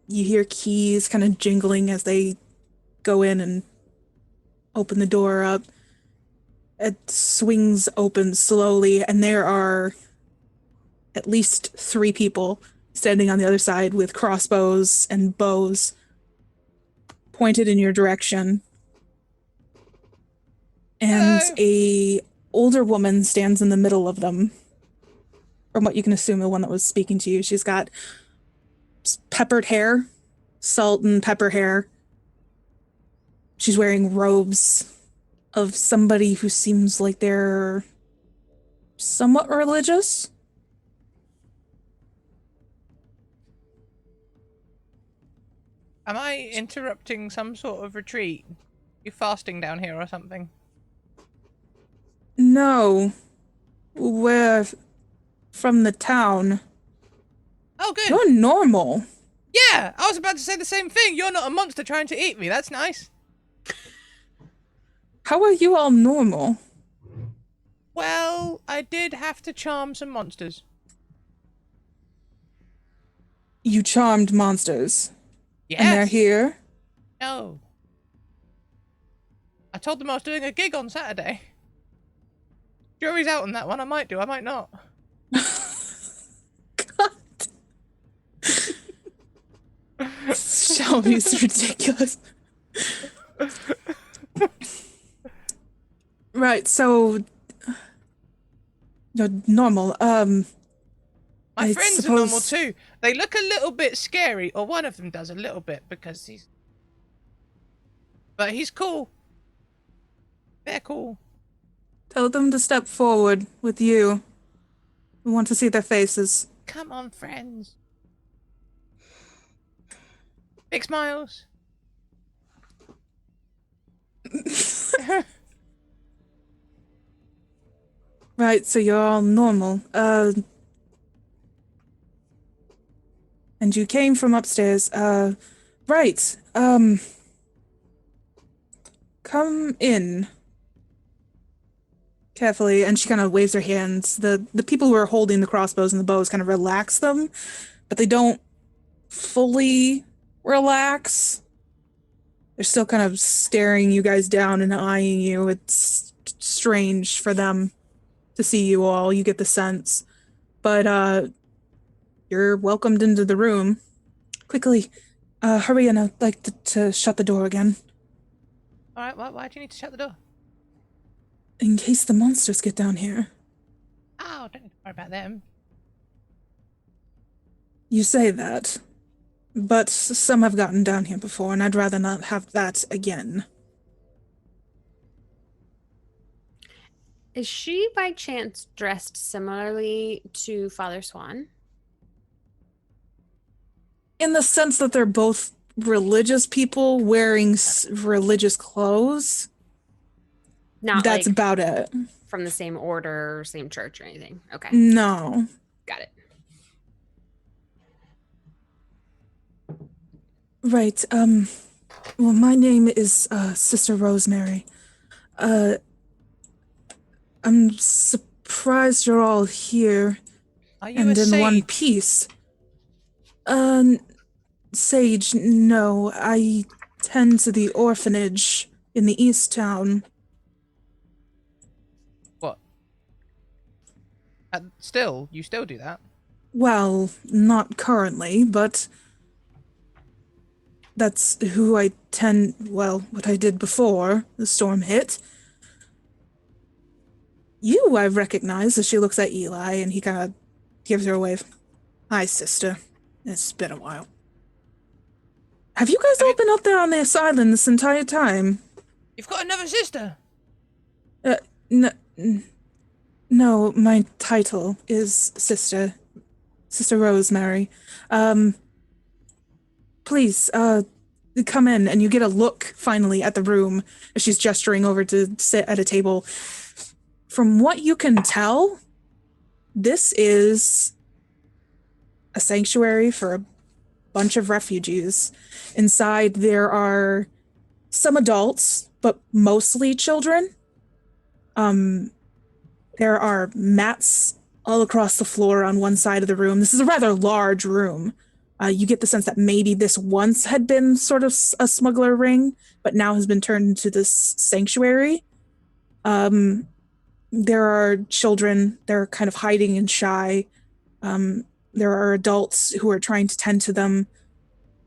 B: you hear keys kind of jingling as they go in and open the door up. It swings open slowly, and there are at least 3 people standing on the other side with crossbows and bows pointed in your direction. And
A: Hello.
B: a older woman stands in the middle of them. From what you can assume, the one that was speaking to you. She's got peppered hair, salt and pepper hair. She's wearing robes of somebody who seems like they're somewhat religious.
A: Am I interrupting some sort of retreat? You fasting down here or something?
B: No, we're from the town.
A: Oh, good.
B: You're normal.
A: Yeah, I was about to say the same thing. You're not a monster trying to eat me. That's nice.
B: How are you all normal?
A: Well, I did have to charm some monsters.
B: You charmed monsters.
A: Yes.
B: And they're here?
A: No. I told them I was doing a gig on Saturday. Jury's out on that one. I might do, I might not.
B: God. Shelby's ridiculous. Right, so you're normal.
A: My
B: I
A: friends are normal
B: suppose
A: too. They look a little bit scary, or one of them does a little bit because he's. But he's cool. They're cool.
B: tell them to step forward with you. We want to see their faces.
A: Come on, friends. Big smiles.
B: Right, so you're all normal. And you came from upstairs. Right. Come in. Carefully, and she kind of waves her hands. The people who are holding the crossbows and the bows kind of relax them, but they don't fully relax. They're still kind of staring you guys down and eyeing you. It's strange for them to see you all. You get the sense. But you're welcomed into the room. Quickly, hurry, and I'd like to shut the door again.
A: Alright, why do you need to shut the door?
B: In case the monsters get down here.
A: Oh, don't need to worry about them.
B: You say that. But some have gotten down here before, and I'd rather not have that again.
C: Is she by chance dressed similarly to Father Swan?
B: In the sense that they're both religious people wearing religious clothes.
C: Not
B: That's
C: like
B: about it.
C: from the same order, same church or anything. Okay.
B: No.
C: Got it.
B: Right, well, my name is, Sister Rosemary. I'm surprised you're all here
A: Are you
B: and
A: a
B: in
A: sage?
B: one piece. Sage, no, I tend to the orphanage in the East Town.
A: What? You still do that?
B: Well, not currently, but that's who I what I did before the storm hit. You, I recognize, as she looks at Eli, and he kind of gives her a wave. Hi, sister. It's been a while. Have you guys all been up there on this island this entire time?
A: You've got another sister.
B: No, my title is Sister Rosemary. Please, come in, and you get a look, finally, at the room as she's gesturing over to sit at a table. From what you can tell, this is a sanctuary for a bunch of refugees. Inside, there are some adults, but mostly children. There are mats all across the floor on one side of the room. This is a rather large room. You get the sense that maybe this once had been sort of a smuggler ring, but now has been turned into this sanctuary. There are children, they're kind of hiding and shy. There are adults who are trying to tend to them.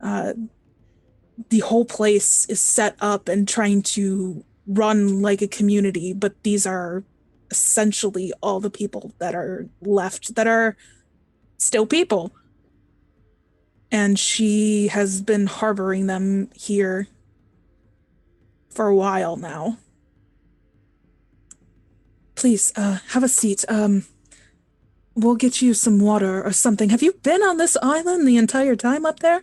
B: The whole place is set up and trying to run like a community, but these are essentially all the people that are left that are still people. And she has been harboring them here for a while now. Please, have a seat. We'll get you some water or something. Have you been on this island the entire time up there?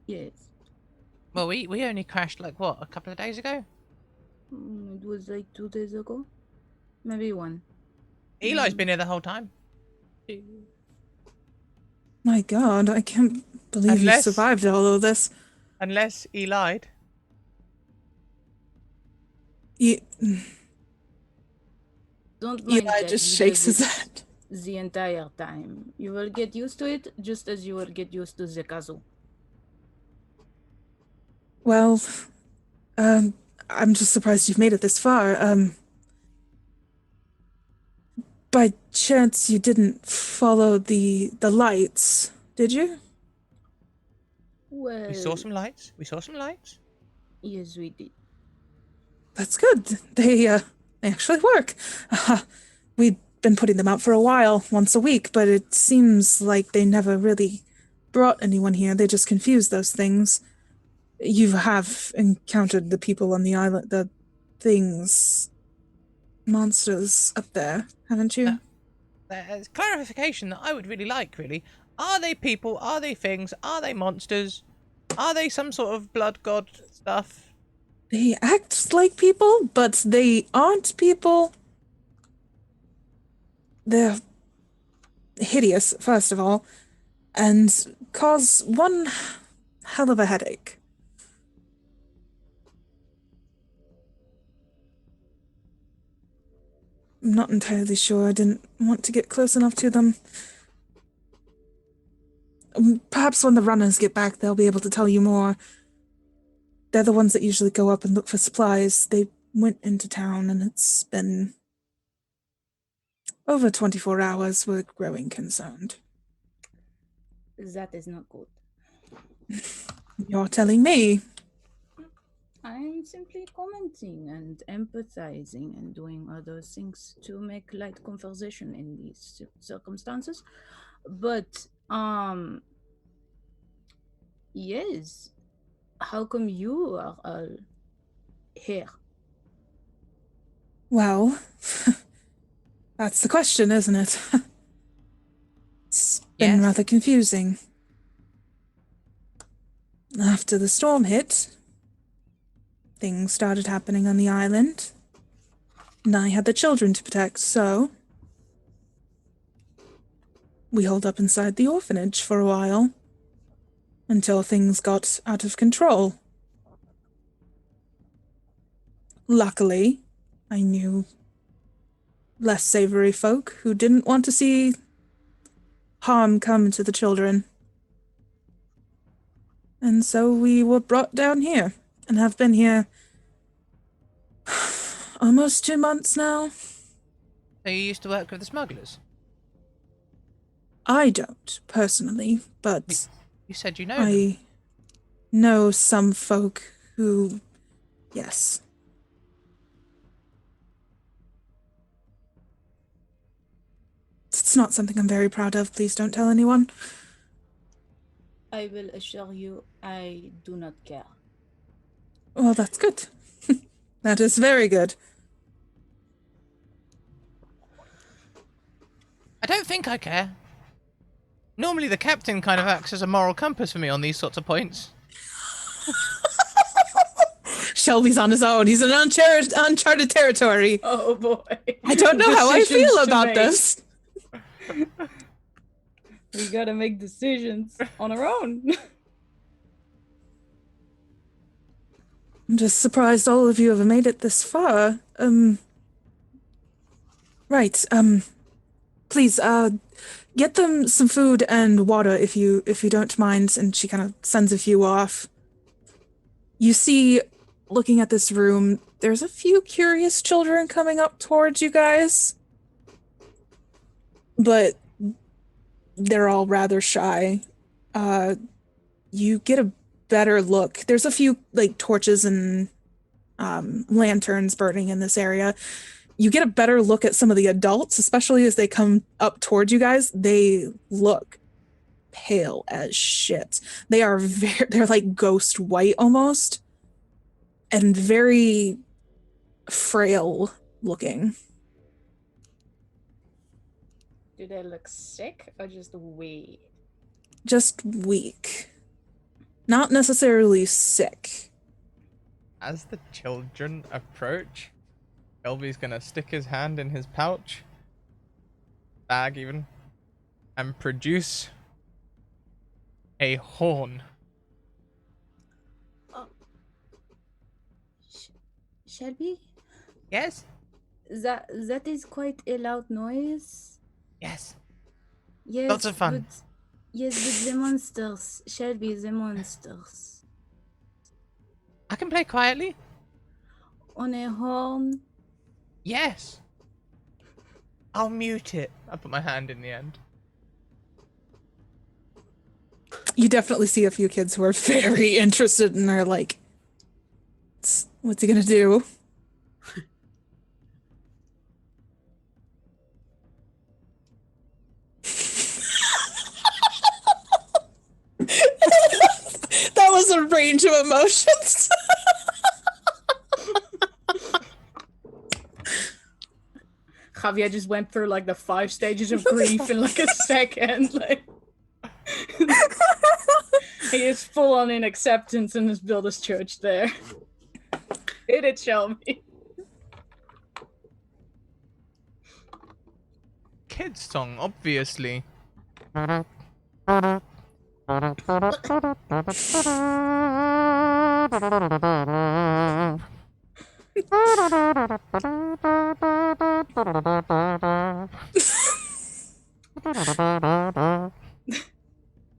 D: Yes.
A: Well, we only crashed like what, a couple of days ago?
D: It was like 2 days ago. Maybe one.
A: Eli's been here the whole time.
B: My God, I can't believe you survived all of this.
A: Unless he lied.
D: Don't mind
B: Eli
D: that
B: just
D: he
B: shakes
D: does
B: his
D: it
B: head.
D: the entire time. You will get used to it, just as you will get used to the kazoo.
B: Well, I'm just surprised you've made it this far. By chance you didn't follow the lights, did you?
D: Well,
A: We saw some lights.
D: yes, we did.
B: That's good. They actually work. We'd been putting them out for a while, once a week, but it seems like they never really brought anyone here. They just confused those things. You have encountered the people on the island, the things, monsters up there, haven't you?
A: There's clarification that I would really like, really. Are they people? Are they things? Are they monsters? Are they some sort of blood god stuff?
B: They act like people, but they aren't people. They're hideous, first of all, and cause one hell of a headache. I'm not entirely sure. I didn't want to get close enough to them. Perhaps when the runners get back, they'll be able to tell you more. They're the ones that usually go up and look for supplies. They went into town, and it's been over 24 hours. We're growing concerned.
D: That is not good.
B: You're telling me.
D: I'm simply commenting and empathizing and doing other things to make light conversation in these circumstances. But, yes. How come you are all here?
B: Well, that's the question, isn't it? It's been rather confusing. After the storm hit, things started happening on the island, and I had the children to protect, so we holed up inside the orphanage for a while, until things got out of control. Luckily, I knew less savory folk who didn't want to see harm come to the children. And so we were brought down here, and have been here almost 2 months now.
A: So you used to work with the smugglers?
B: I don't, personally, but
A: You said you know them.
B: I know some folk who, yes. It's not something I'm very proud of. Please don't tell anyone.
D: I will assure you, I do not care.
B: Well, that's good. That is very good.
A: I don't think I care. Normally the captain kind of acts as a moral compass for me on these sorts of points.
B: Shelby's on his own. He's in uncharted territory.
D: Oh boy.
B: I don't know how I
D: Decisions
B: feel
D: to
B: about
D: make.
B: this.
D: We gotta make decisions on our own.
B: I'm just surprised all of you have made it this far. Right, please, get them some food and water if you don't mind, and she kind of sends a few off. You see, looking at this room, there's a few curious children coming up towards you guys. But they're all rather shy. You get a better look. There's a few like torches and lanterns burning in this area. You get a better look at some of the adults, especially as they come up towards you guys. They look pale as shit. They are they're like ghost white almost, and very frail looking.
D: Do they look sick or just weak?
B: Just weak. Not necessarily sick.
A: As the children approach, Elby's gonna stick his hand in his pouch, bag even, and produce a horn.
D: Shelby?
A: Yes?
D: That is quite a loud noise.
A: Yes.
D: Yes.
A: Lots of fun.
D: But the monsters. Shelby, the monsters.
A: I can play quietly.
D: On a horn.
A: Yes. I'll mute it. I put my hand in the end.
B: You definitely see a few kids who are very interested and are like, what's he gonna do? range of emotions.
D: Javier just went through like the 5 stages of grief in like a second. Like he is full on in acceptance and has built his church there. Hit it, Shelby.
A: Kids song, obviously.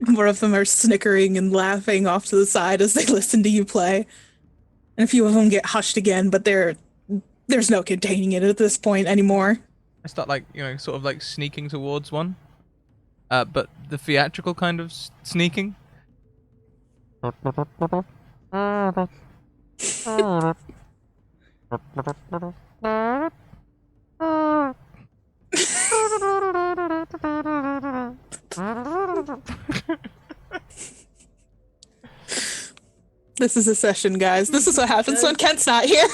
B: More of them are snickering and laughing off to the side as they listen to you play. And a few of them get hushed again, but there's no containing it at this point anymore.
A: I start like, sort of like sneaking towards one. But the theatrical kind of sneaking.
B: This is a session, guys. This is what happens when Kent's not here.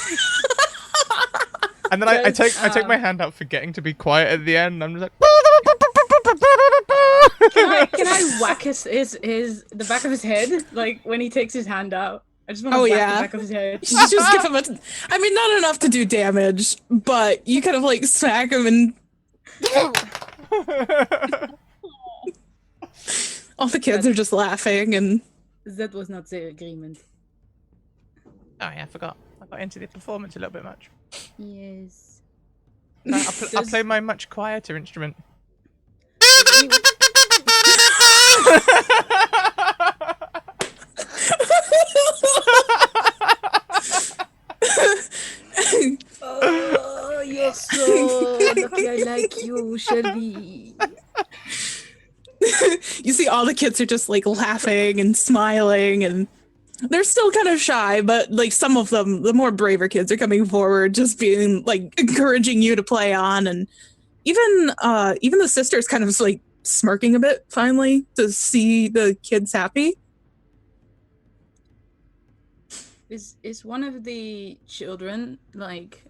A: And then I take my hand out, forgetting to be quiet at the end. And I'm just like.
D: Can I whack the back of his head like when he takes his hand out? I just want to whack the back of his head.
B: You just give him I mean, not enough to do damage, but you kind of like smack him and all the kids are just laughing and
D: that was not the agreement.
A: Oh yeah, I forgot. I got into the performance a little bit much.
D: Yes.
A: I'll play my much quieter instrument.
D: Oh, you're so lucky I like you, Shelby.
B: You see all the kids are just like laughing and smiling and they're still kind of shy, but like some of them, the more braver kids are coming forward, just being like encouraging you to play on. And even the sisters kind of like smirking a bit finally to see the kids happy.
D: Is one of the children like,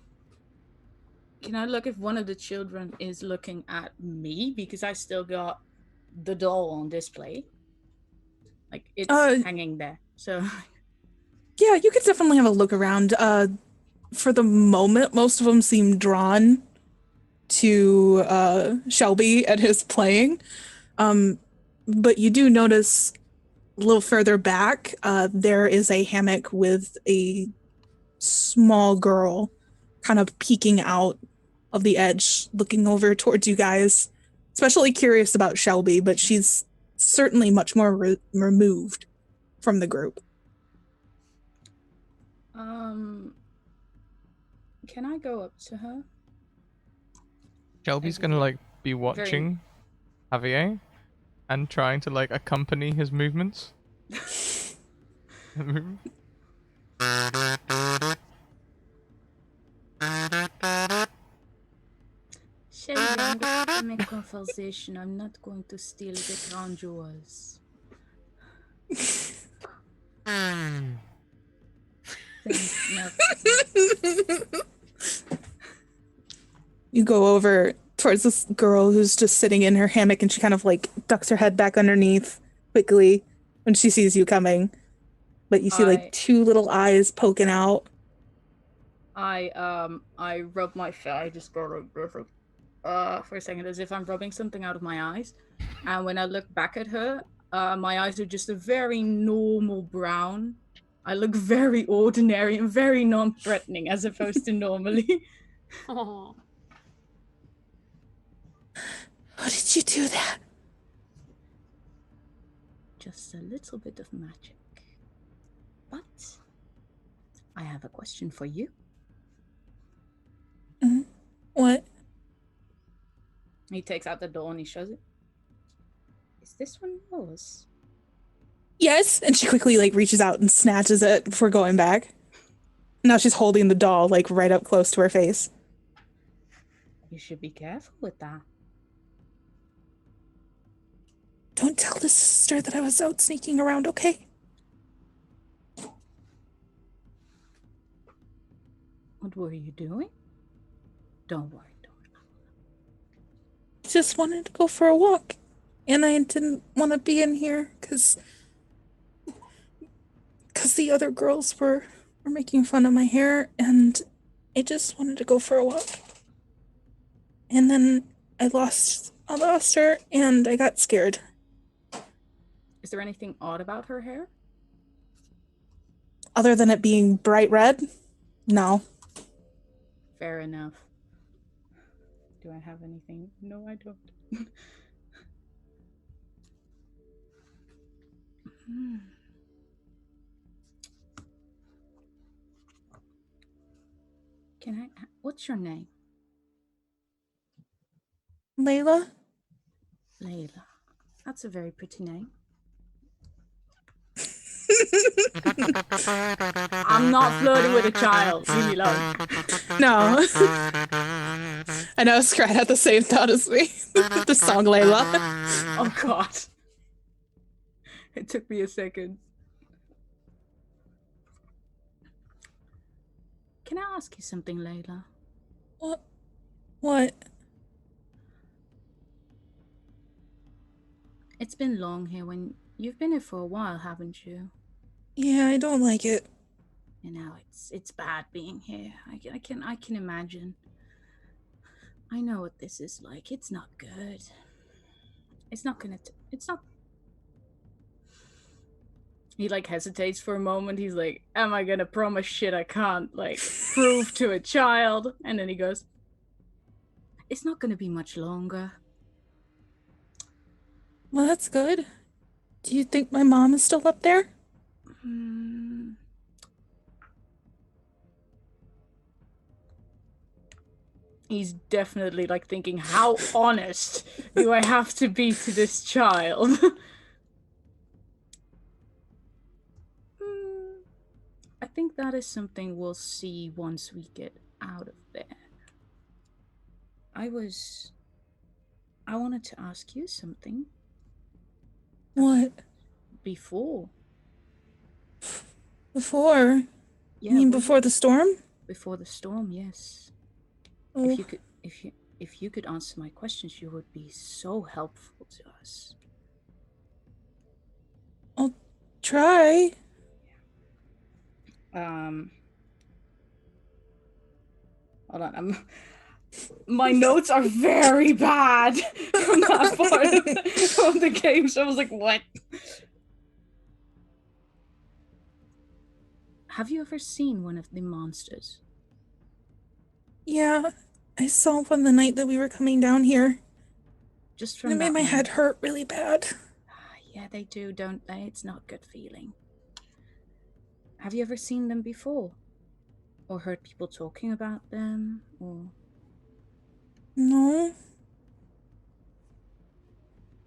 D: can I look if one of the children is looking at me? Because I still got the doll on display. Like it's hanging there. So
B: yeah, you could definitely have a look around. For the moment, most of them seem drawn to Shelby and his playing. But you do notice a little further back, there is a hammock with a small girl kind of peeking out of the edge, looking over towards you guys, especially curious about Shelby, but she's certainly much more removed from the group.
D: Can I go up to her?
A: Shelby's gonna like be watching Javier and trying to like accompany his movements.
D: Shelby, I'm going to make conversation. I'm not going to steal the crown jewels.
B: You go over towards this girl who's just sitting in her hammock and she kind of like ducks her head back underneath quickly when she sees you coming. But you see like 2 little eyes poking out.
D: I rub my face. I just go for a second as if I'm rubbing something out of my eyes. And when I look back at her, my eyes are just a very normal brown. I look very ordinary and very non-threatening as opposed to normally.
C: Oh.
B: How did you do that?
D: Just a little bit of magic. But I have a question for you.
B: What?
D: He takes out the doll and he shows it. Is this one yours?
B: Yes, and she quickly like reaches out and snatches it before going back. Now she's holding the doll like right up close to her face.
D: You should be careful with that.
B: Don't tell the sister that I was out sneaking around, okay?
D: What were you doing? Don't worry.
B: I just wanted to go for a walk. And I didn't want to be in here because the other girls were making fun of my hair, and I just wanted to go for a walk. And then I lost her, and I got scared.
D: Is there anything odd about her hair?
B: Other than it being bright red? No.
D: Fair enough. Do I have anything? No, I don't. What's your name?
B: Layla?
D: Layla. That's a very pretty name. I'm not flirting with a child. Leave me alone.
B: No. I know Scrat had the same thought as me. The song Layla.
D: Oh god. It took me a second. Can I ask you something, Layla?
B: What?
D: It's been long here. You've been here for a while, haven't you?
B: Yeah, I don't like it.
D: You know, it's bad being here. I can imagine. I know what this is like. It's not good. It's not. He like hesitates for a moment. He's like, am I gonna promise shit I can't like prove to a child? And then he goes, it's not gonna be much longer.
B: Well, that's good. Do you think my mom is still up there?
D: He's definitely like thinking, how honest do I have to be to this child? I think that is something we'll see once we get out of there. I wanted to ask you something.
B: What?
D: Before?
B: Before?
D: Yeah,
B: you mean before the storm?
D: Before the storm, yes.
B: Oh.
D: If you could answer my questions, you would be so helpful to us.
B: I'll try.
D: Hold on. My notes are very bad from that part of the game, so I was like, what? Have you ever seen one of the monsters?
B: Yeah, I saw one the night that we were coming down here.
D: Just from
B: it made my head hurt really bad.
D: Yeah, they do, don't they? It's not a good feeling. Have you ever seen them before? Or heard people talking about them? Or...
B: No.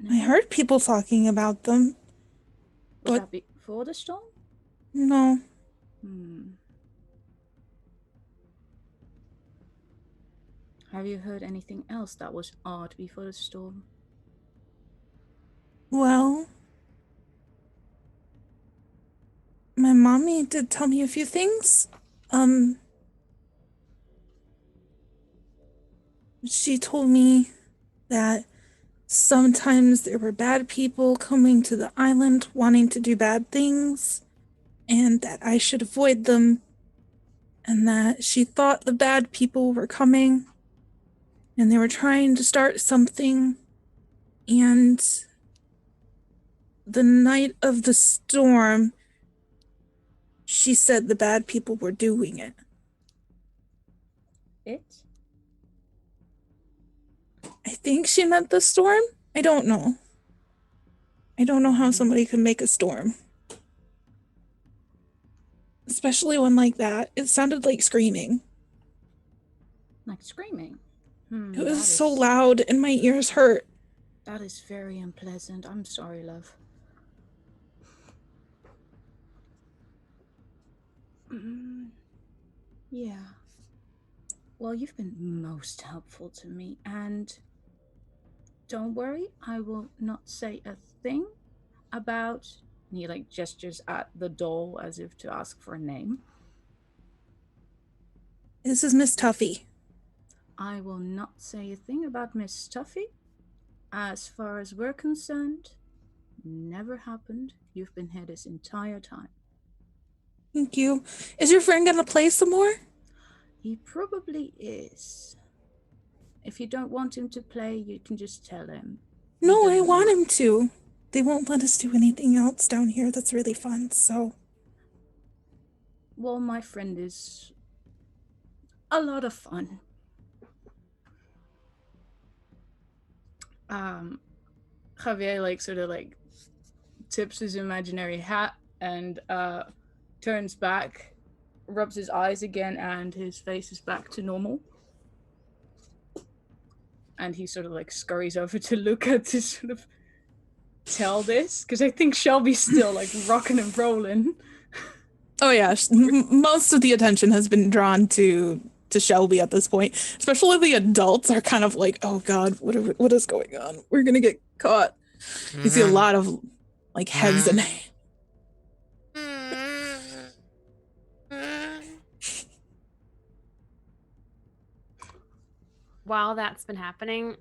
B: I heard people talking about them.
D: Was that before the storm?
B: No.
D: Have you heard anything else that was odd before the storm?
B: Well, my mommy did tell me a few things. She told me that sometimes there were bad people coming to the island wanting to do bad things, and that I should avoid them, and that she thought the bad people were coming, and they were trying to start something, and the night of the storm, she said the bad people were doing it. I think she meant the storm. I don't know. I don't know how somebody could make a storm. Especially one like that. It sounded like screaming.
D: Like screaming?
B: It was so loud and my ears hurt.
D: That is very unpleasant. I'm sorry, love. Yeah. Well, you've been most helpful to me, and don't worry, I will not say a thing about... And he like gestures at the doll as if to ask for a name.
B: This is Miss Tuffy.
D: I will not say a thing about Miss Tuffy. As far as we're concerned, never happened. You've been here this entire time.
B: Thank you. Is your friend gonna play some more?
D: He probably is. If you don't want him to play, you can just tell him.
B: No, I want him to. They won't let us do anything else down here that's really fun, so...
D: Well, my friend is a lot of fun. Javier sort of tips his imaginary hat and turns back, rubs his eyes again, and his face is back to normal. And he sort of scurries over to Luca to sort of tell this, because I think Shelby's still rocking and rolling.
B: Oh yeah, most of the attention has been drawn to Shelby at this point. Especially the adults are kind of like, oh god, what is going on? We're gonna get caught. You see a lot of heads and
C: While that's been happening,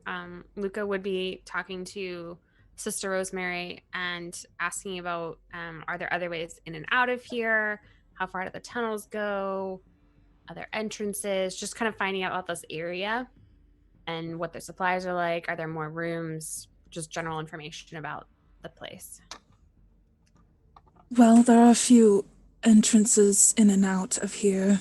C: Luca would be talking to Sister Rosemary and asking about, are there other ways in and out of here? How far do the tunnels go? Other entrances? Just kind of finding out about this area and what their supplies are like. Are there more rooms? Just general information about the place.
B: well, there are a few entrances in and out of here.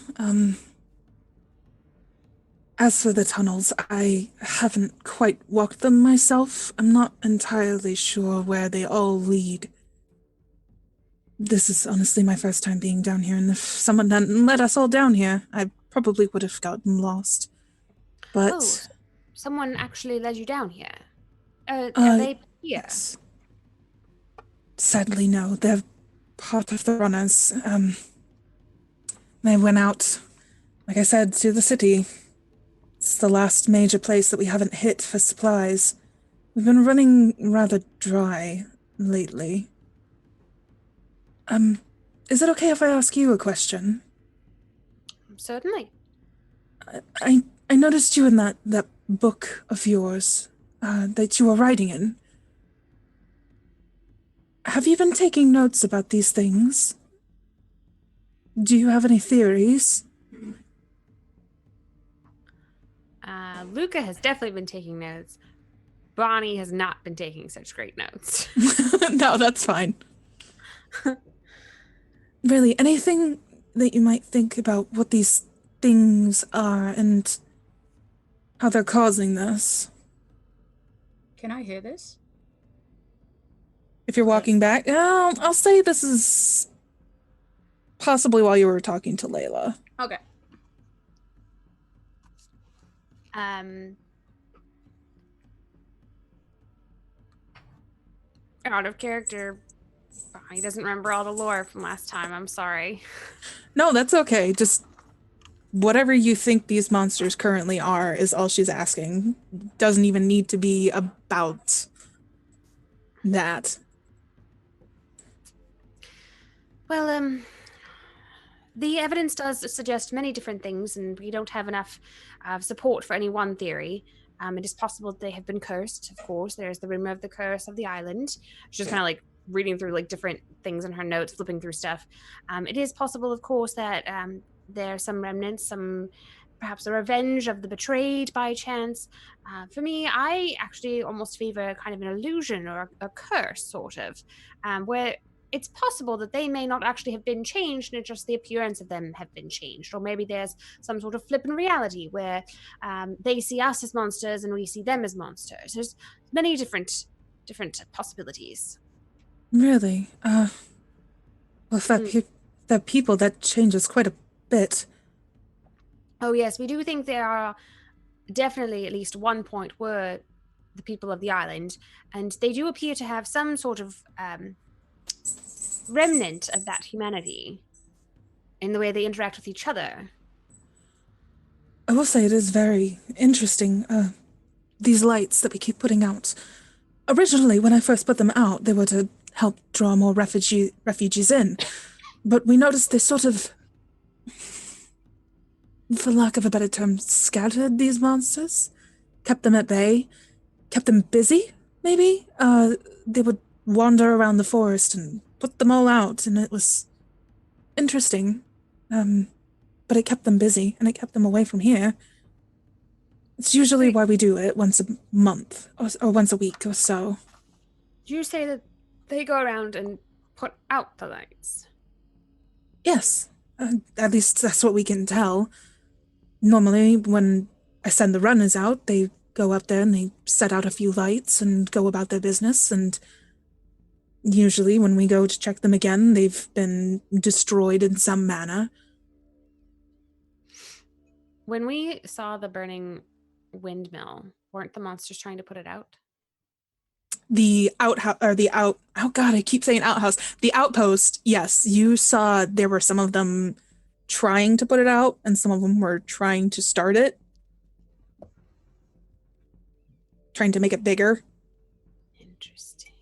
B: As for the tunnels, I haven't quite walked them myself. I'm not entirely sure where they all lead. This is honestly my first time being down here, and if someone hadn't let us all down here, I probably would have gotten lost. But...
C: Oh, someone actually led you down here? Are they here?
B: Yes. Sadly, no. They're part of the runners. They went out, like I said, to the city. It's the last major place that we haven't hit for supplies. We've been running rather dry lately. Is it okay if I ask you a question?
C: Certainly.
B: I noticed you in that book of yours that you were writing in. Have you been taking notes about these things? Do you have any theories?
C: Luca has definitely been taking notes. Bonnie has not been taking such great notes.
B: No, that's fine. Really, anything that you might think about what these things are and how they're causing this?
D: Can I hear this?
B: If you're walking back, I'll say this is possibly while you were talking to Layla.
D: Okay.
C: Out of character. He doesn't remember all the lore from last time. I'm sorry.
B: No, that's okay. Just whatever you think these monsters currently are is all she's asking. Doesn't even need to be about that.
C: Well, the evidence does suggest many different things, and we don't have enough support for any one theory. It is possible that they have been cursed, of course. There's the rumor of the curse of the island. She's kind of reading through different things in her notes, flipping through stuff. It is possible, of course, that there are some remnants, perhaps a revenge of the betrayed by chance. For me, I actually almost favor kind of an illusion or a curse, sort of, where it's possible that they may not actually have been changed, and it's just the appearance of them have been changed. Or maybe there's some sort of flip in reality where they see us as monsters and we see them as monsters. There's many different possibilities.
B: Really? Well, if they're people, that changes quite a bit.
C: Oh, yes, we do think there are definitely at least one point were the people of the island, and they do appear to have some sort of remnant of that humanity in the way they interact with each other.
B: I will say it is very interesting, these lights that we keep putting out. Originally, when I first put them out, they were to help draw more refugees in. But we noticed they sort of for lack of a better term, scattered these monsters, kept them at bay, kept them busy, maybe? They would wander around the forest and put them all out, and it was interesting. But it kept them busy, and it kept them away from here. It's usually why we do it once a month, or once a week or so.
C: Do you say that they go around and put out the lights?
B: Yes, at least that's what we can tell. Normally, when I send the runners out, they go up there and they set out a few lights and go about their business, and usually when we go to check them again, they've been destroyed in some manner.
C: When we saw the burning windmill, weren't the monsters trying to put it out?
B: The outhouse, or oh god, I keep saying outhouse. The outpost, yes, you saw there were some of them trying to put it out, and some of them were trying to start it. Trying to make it bigger.
C: Interesting.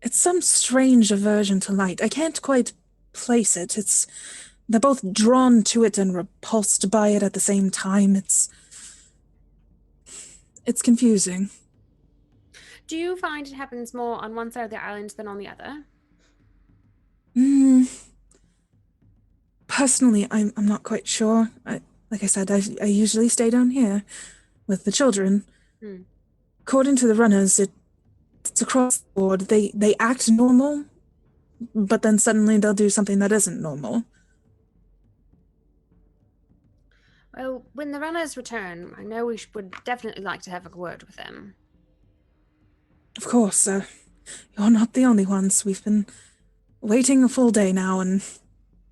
B: It's some strange aversion to light. I can't quite place it. They're both drawn to it and repulsed by it at the same time. It's confusing.
C: Do you find it happens more on one side of the island than on the other?
B: Personally, I'm not quite sure. Like I said, I usually stay down here with the children. According to the runners, it's across the board. They act normal, but then suddenly they'll do something that isn't normal.
C: Well, when the runners return, I know we would definitely like to have a word with them.
B: Of course, you're not the only ones. We've been waiting a full day now, and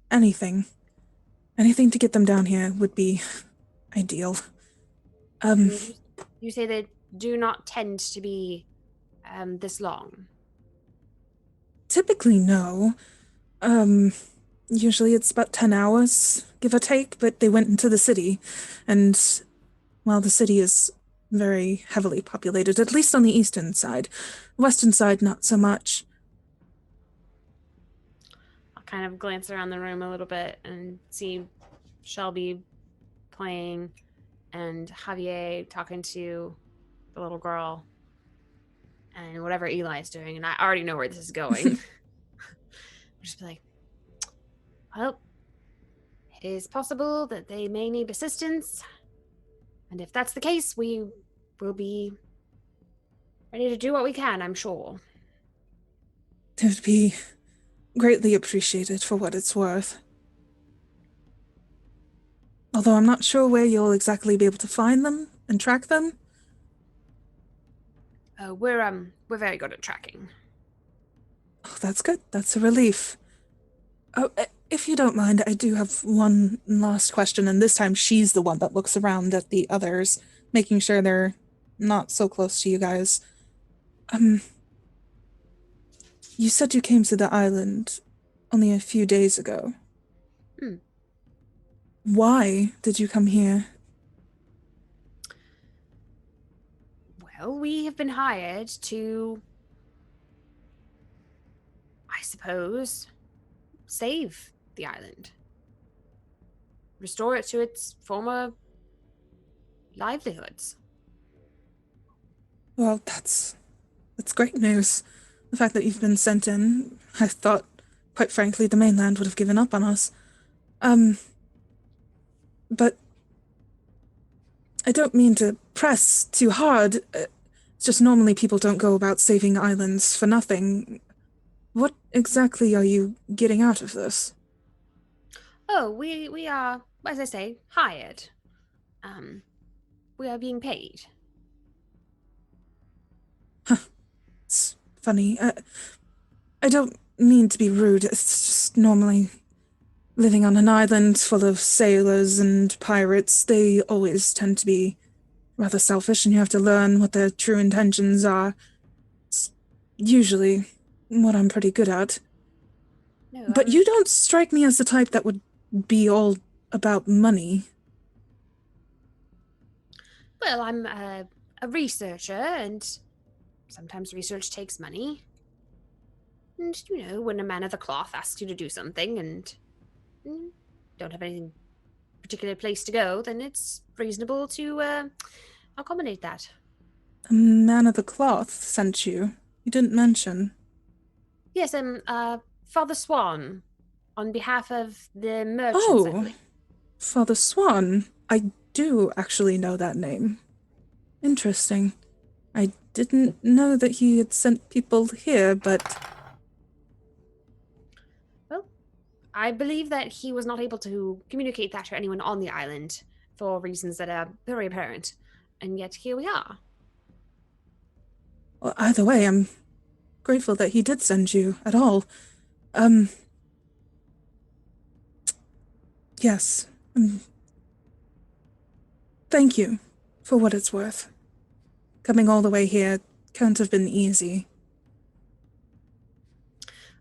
B: anything to get them down here would be ideal.
C: You say they do not tend to be this long?
B: Typically, no. Usually it's about 10 hours, give or take, but they went into the city, and, well, the city is very heavily populated, at least on the eastern side. Western side, not so much.
C: I'll kind of glance around the room a little bit and see Shelby playing and Javier talking to the little girl and whatever Eli's doing, and I already know where this is going. I'll just be like, well, it is possible that they may need assistance, and if that's the case, we will be ready to do what we can, I'm sure.
B: It would be greatly appreciated for what it's worth. Although I'm not sure where you'll exactly be able to find them and track them.
C: We're very good at tracking.
B: Oh, that's good. That's a relief. Oh, if you don't mind, I do have one last question, and this time she's the one that looks around at the others, making sure they're not so close to you guys. You said you came to the island only a few days ago. Why did you come here?
C: Well, we have been hired to, I suppose, save the island. Restore it to its former livelihoods.
B: Well, that's great news. The fact that you've been sent in, I thought, quite frankly, the mainland would have given up on us. But I don't mean to press too hard. It's just normally people don't go about saving islands for nothing. What exactly are you getting out of this?
C: Oh, we are, as I say, hired. We are being paid.
B: It's funny. I don't mean to be rude. It's just normally living on an island full of sailors and pirates, they always tend to be rather selfish, and you have to learn what their true intentions are. It's usually what I'm pretty good at.
C: No,
B: But you don't strike me as the type that would be all about money.
C: Well, I'm a researcher, and sometimes research takes money. And, you know, when a man of the cloth asks you to do something and don't have anything particular place to go, then it's reasonable to accommodate that.
B: A man of the cloth sent you. You didn't mention.
C: Yes, Father Swan, on behalf of the merchants, I
B: Oh,
C: believe.
B: Father Swan. I do actually know that name. Interesting. I didn't know that he had sent people here, but
C: Well, I believe that he was not able to communicate that to anyone on the island for reasons that are very apparent. And yet here we are.
B: well, either way, I'm grateful that he did send you at all. Um, yes. Thank you for what it's worth. Coming all the way here can't have been easy.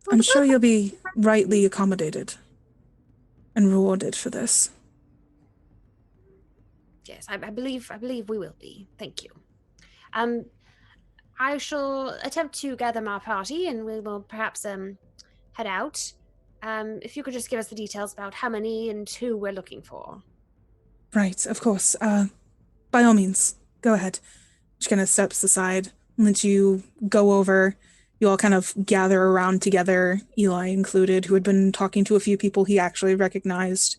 C: Well,
B: I'm
C: the
B: sure you'll be rightly accommodated and rewarded for this.
C: Yes, I believe we will be. Thank you. I shall attempt to gather my party, and we will perhaps head out. If you could just give us the details about how many and who we're looking for.
B: Right, of course. By all means, go ahead. She kind of steps aside and lets you go over. You all kind of gather around together, Eli included, who had been talking to a few people he actually recognized.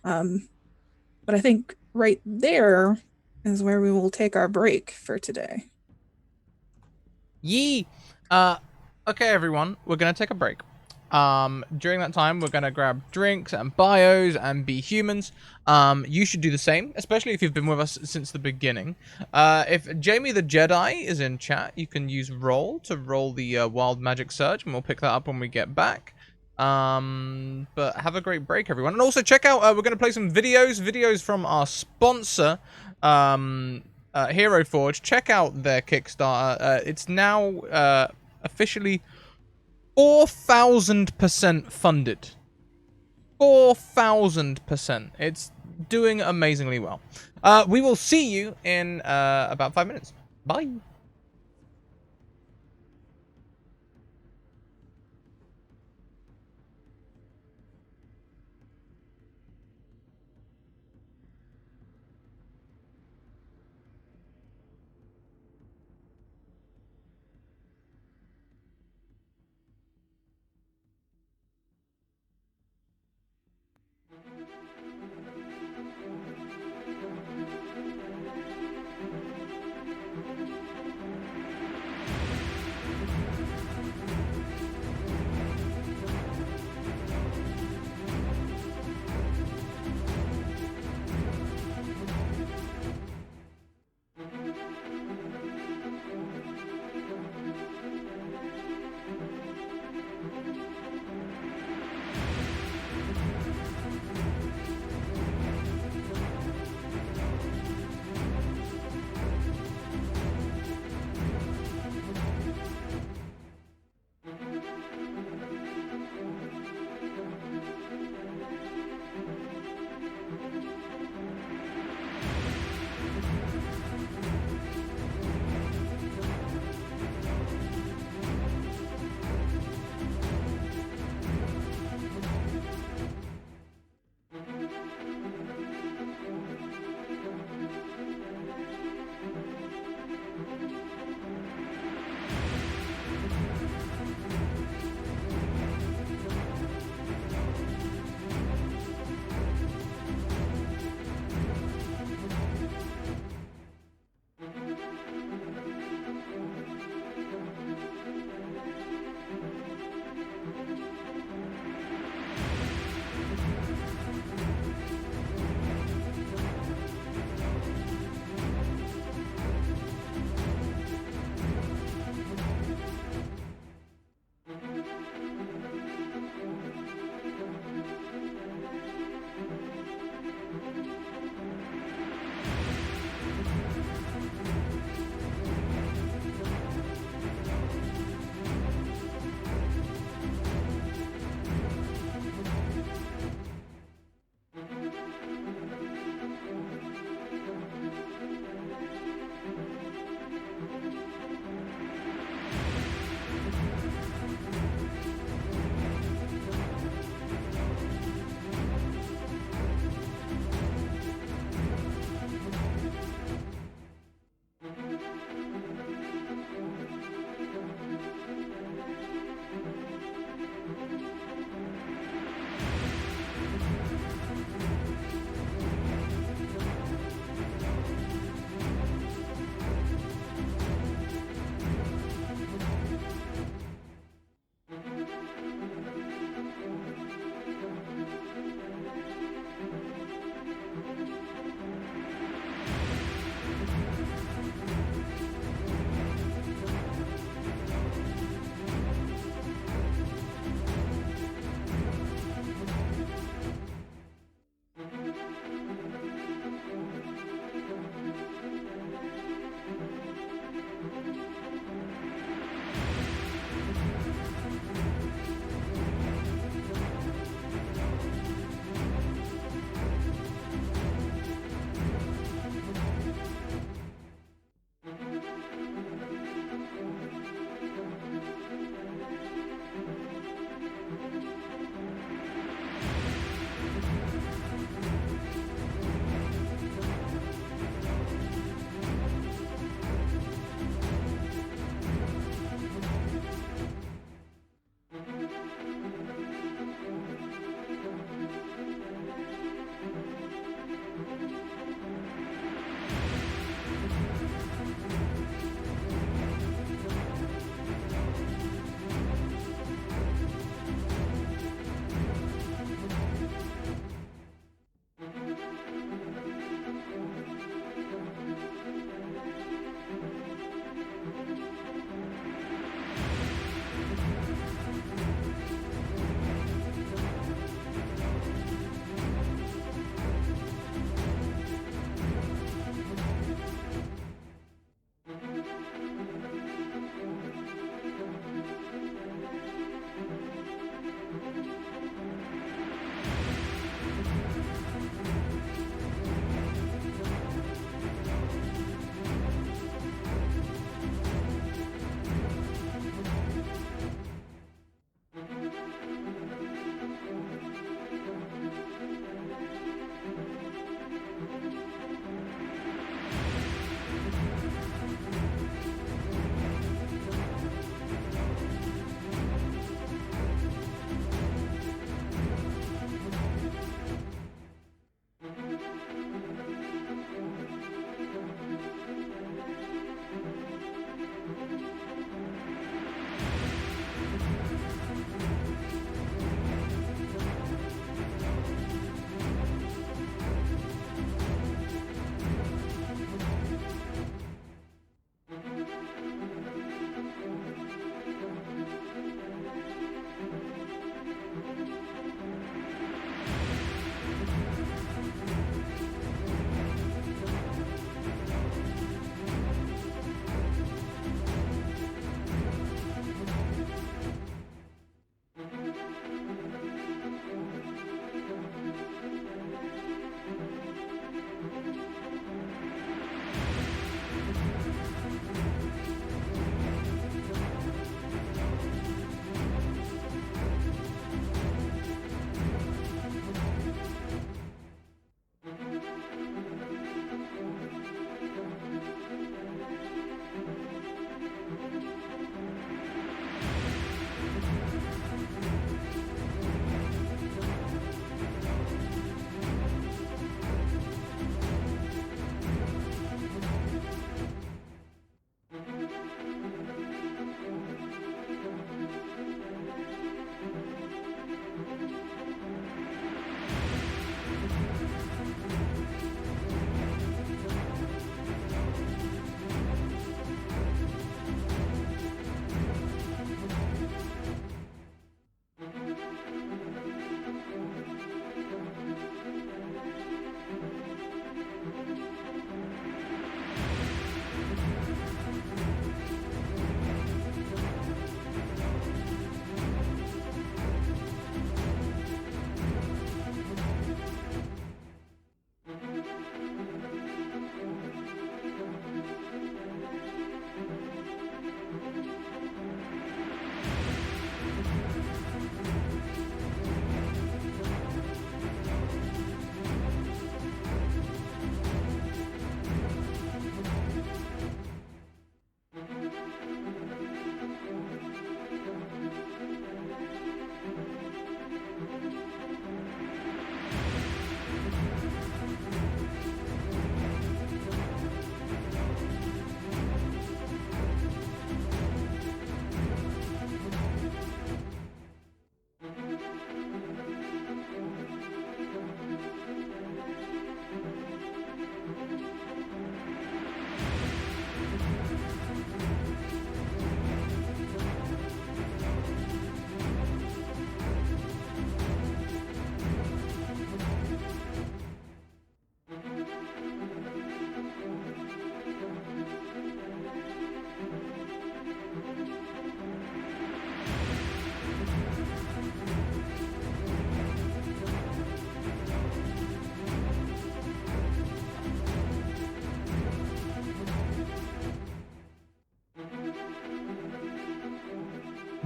B: But I think right there is where we will take our break for today.
A: Yee! Okay, everyone, we're gonna take a break. During that time, we're gonna grab drinks and bios and be humans. You should do the same, especially if you've been with us since the beginning. If Jamie the Jedi is in chat, you can use roll to roll the wild magic surge, and we'll pick that up when we get back. But have a great break, everyone, and also check out. We're gonna play some videos from our sponsor, Hero Forge. Check out their Kickstarter. It's now officially 4,000% funded. 4,000%. It's doing amazingly well. We will see you in about 5 minutes. Bye.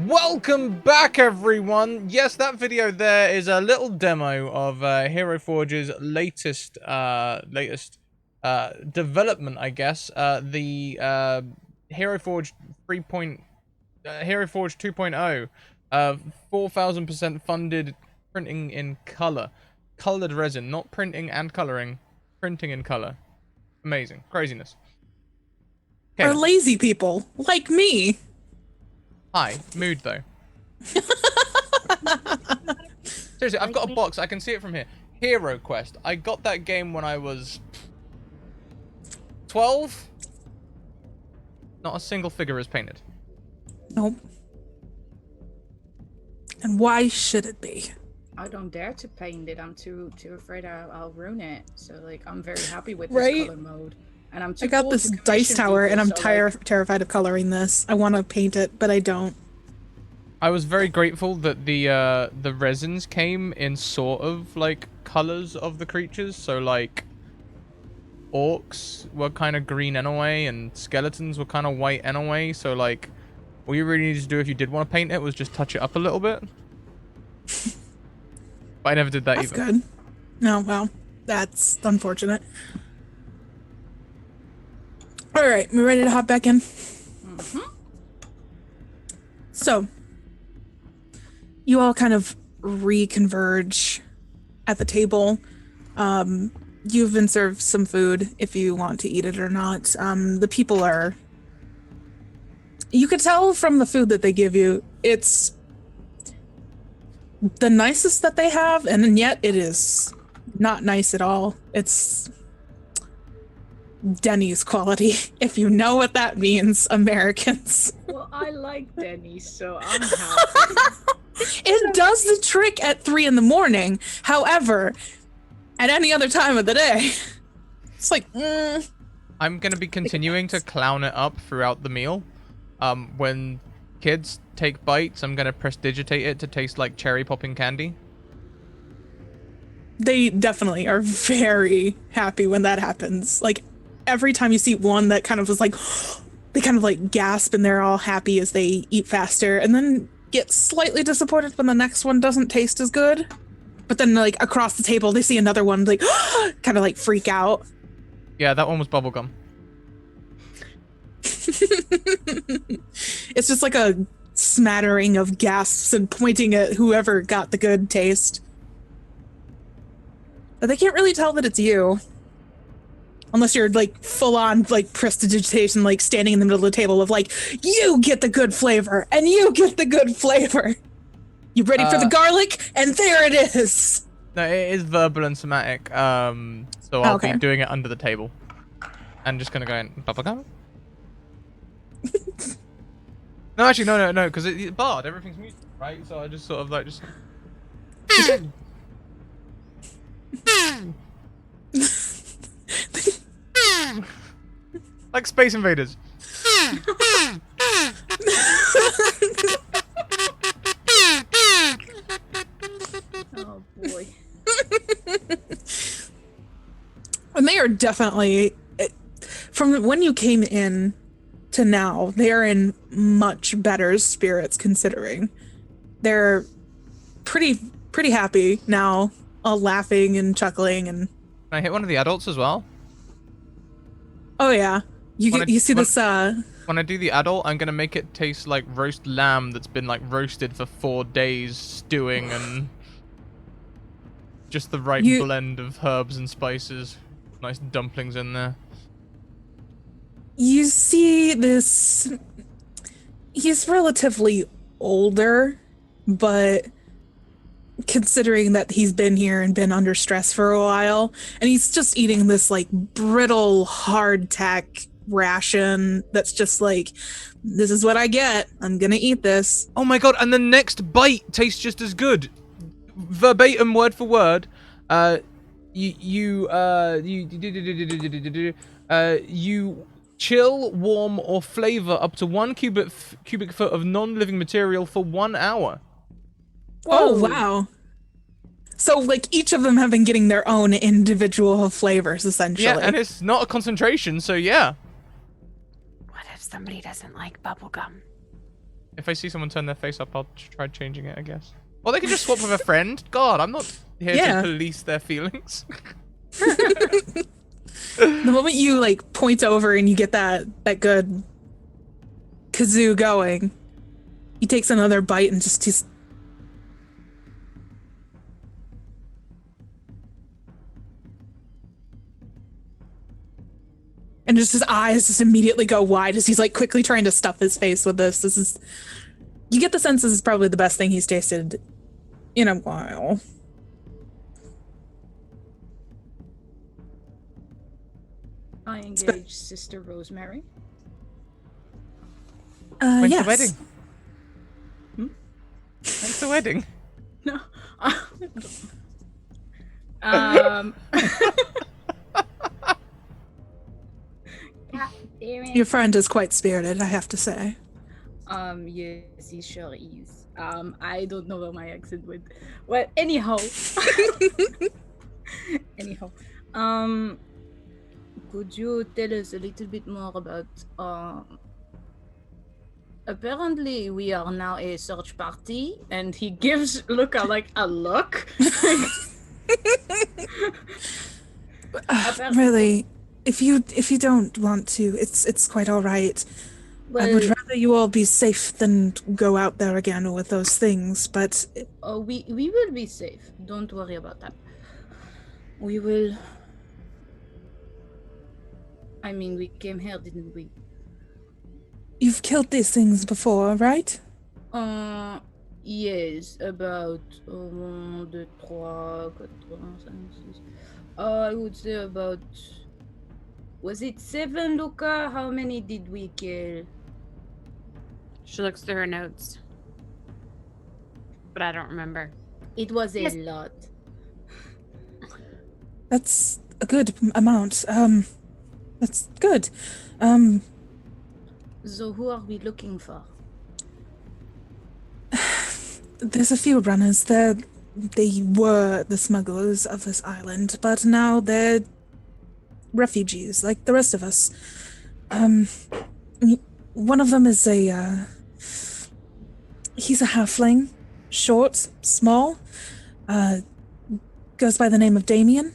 A: Welcome back, everyone. Yes, that video there is a little demo of Hero Forge's latest development, I guess. The Hero Forge 3. Hero Forge 2.0, 4,000% funded printing in color, colored resin, not printing and coloring, printing in color. Amazing, craziness.
B: Or lazy people like me.
A: Hi, mood though. Seriously, I've got a box. I can see it from here. Hero Quest. I got that game when I was 12. Not a single figure is painted.
B: Nope. And why should it be?
D: I don't dare to paint it. I'm too afraid I'll ruin it. So like, I'm very happy with
B: Right?
D: this color mode. And I'm too
B: I got
D: cool
B: this
D: to
B: dice
D: commission
B: tower and
D: people,
B: I'm
D: so, like,
B: terrified of coloring this. I want to paint it, but I don't.
A: I was very grateful that the resins came in sort of like colors of the creatures. So like orcs were kind of green anyway, and skeletons were kind of white anyway. So like, all you really needed to do if you did want to paint it was just touch it up a little bit. But I never did that
B: That's
A: either.
B: good. No, well, that's unfortunate. All right, we ready to hop back in? So, you all kind of reconverge at the table. You've been served some food if you want to eat it or not. The people are... You could tell from the food that they give you, it's the nicest that they have, and yet it is not nice at all. It's Denny's quality, if you know what that means, Americans.
D: Well, I like Denny's, so I'm happy.
B: It does the trick at 3 in the morning. However, at any other time of the day, it's like,
A: I'm gonna be continuing to clown it up throughout the meal. When kids take bites, I'm gonna prestidigitate it to taste like cherry popping candy.
B: They definitely are very happy when that happens. Like, every time you see one that kind of was like, they kind of like gasp and they're all happy as they eat faster, and then get slightly disappointed when the next one doesn't taste as good. But then like across the table, they see another one, like kind of like freak out.
A: Yeah, that one was bubblegum.
B: It's just like a smattering of gasps and pointing at whoever got the good taste. But they can't really tell that it's you. Unless you're like full on like prestidigitation, like standing in the middle of the table of like, you get the good flavor and you get the good flavor. You ready for the garlic? And there it is.
A: No, it is verbal and somatic. So I'll be doing it under the table. And just gonna go in bubblegum. No, actually, no, because it's barred. Everything's music, right? So I just sort of like just. Like Space Invaders.
D: Oh boy.
B: And they are definitely, from when you came in to now, they're in much better spirits considering. They're pretty happy now, all laughing and chuckling and...
A: Can I hit one of the adults as well?
B: Oh yeah. You see this
A: When I do the adult, I'm gonna make it taste like roast lamb that's been like roasted for 4 days, stewing and just the right blend of herbs and spices. Nice dumplings in there.
B: You see this... He's relatively older, but considering that he's been here and been under stress for a while, and he's just eating this like brittle hardtack ration that's just like, this is what I get, I'm gonna eat this.
A: Oh my god, and the next bite tastes just as good. Verbatim, word for word. You chill, warm, or flavor up to 1 cubic foot of non-living material for 1 hour.
B: Oh wow. So like each of them have been getting their own individual flavors essentially.
A: Yeah, and it's not a concentration, so yeah.
C: What if somebody doesn't like bubblegum?
A: If I see someone turn their face up, I'll try changing it, I guess. Or they can just swap with a friend. God, I'm not here to police their feelings.
B: The moment you like point over and you get that good kazoo going, he takes another bite and just and just his eyes just immediately go wide as he's like quickly trying to stuff his face with this. This is, you get the sense this is probably the best thing he's tasted in a while.
D: I engage Sister Rosemary.
A: When's
B: Yes.
A: the wedding? When's the wedding?
D: No. God damn it.
B: Your friend is quite spirited, I have to say.
D: Yes, he sure is. I don't know where my accent went. Well, anyhow. Anyhow. Could you tell us a little bit more about, apparently we are now a search party, and he gives Luca like a look.
B: Really, if you don't want to, it's quite all right.
D: Well,
B: I would rather you all be safe than go out there again with those things, but
D: we will be safe. Don't worry about that. We will. I mean, we came here, didn't we?
B: you've killed these things before, right?
D: Yes, about 1, 2, 3, 4, 5, 6. I would say about. Was it 7, Luca? How many did we kill?
C: She looks through her notes. But I don't remember.
D: It was a
C: Yes.
D: lot.
B: That's a good amount. That's good.
D: So who are we looking for?
B: There's a few runners. They were the smugglers of this island, but now they're refugees, like the rest of us. One of them is he's a halfling, short, small, goes by the name of Damien,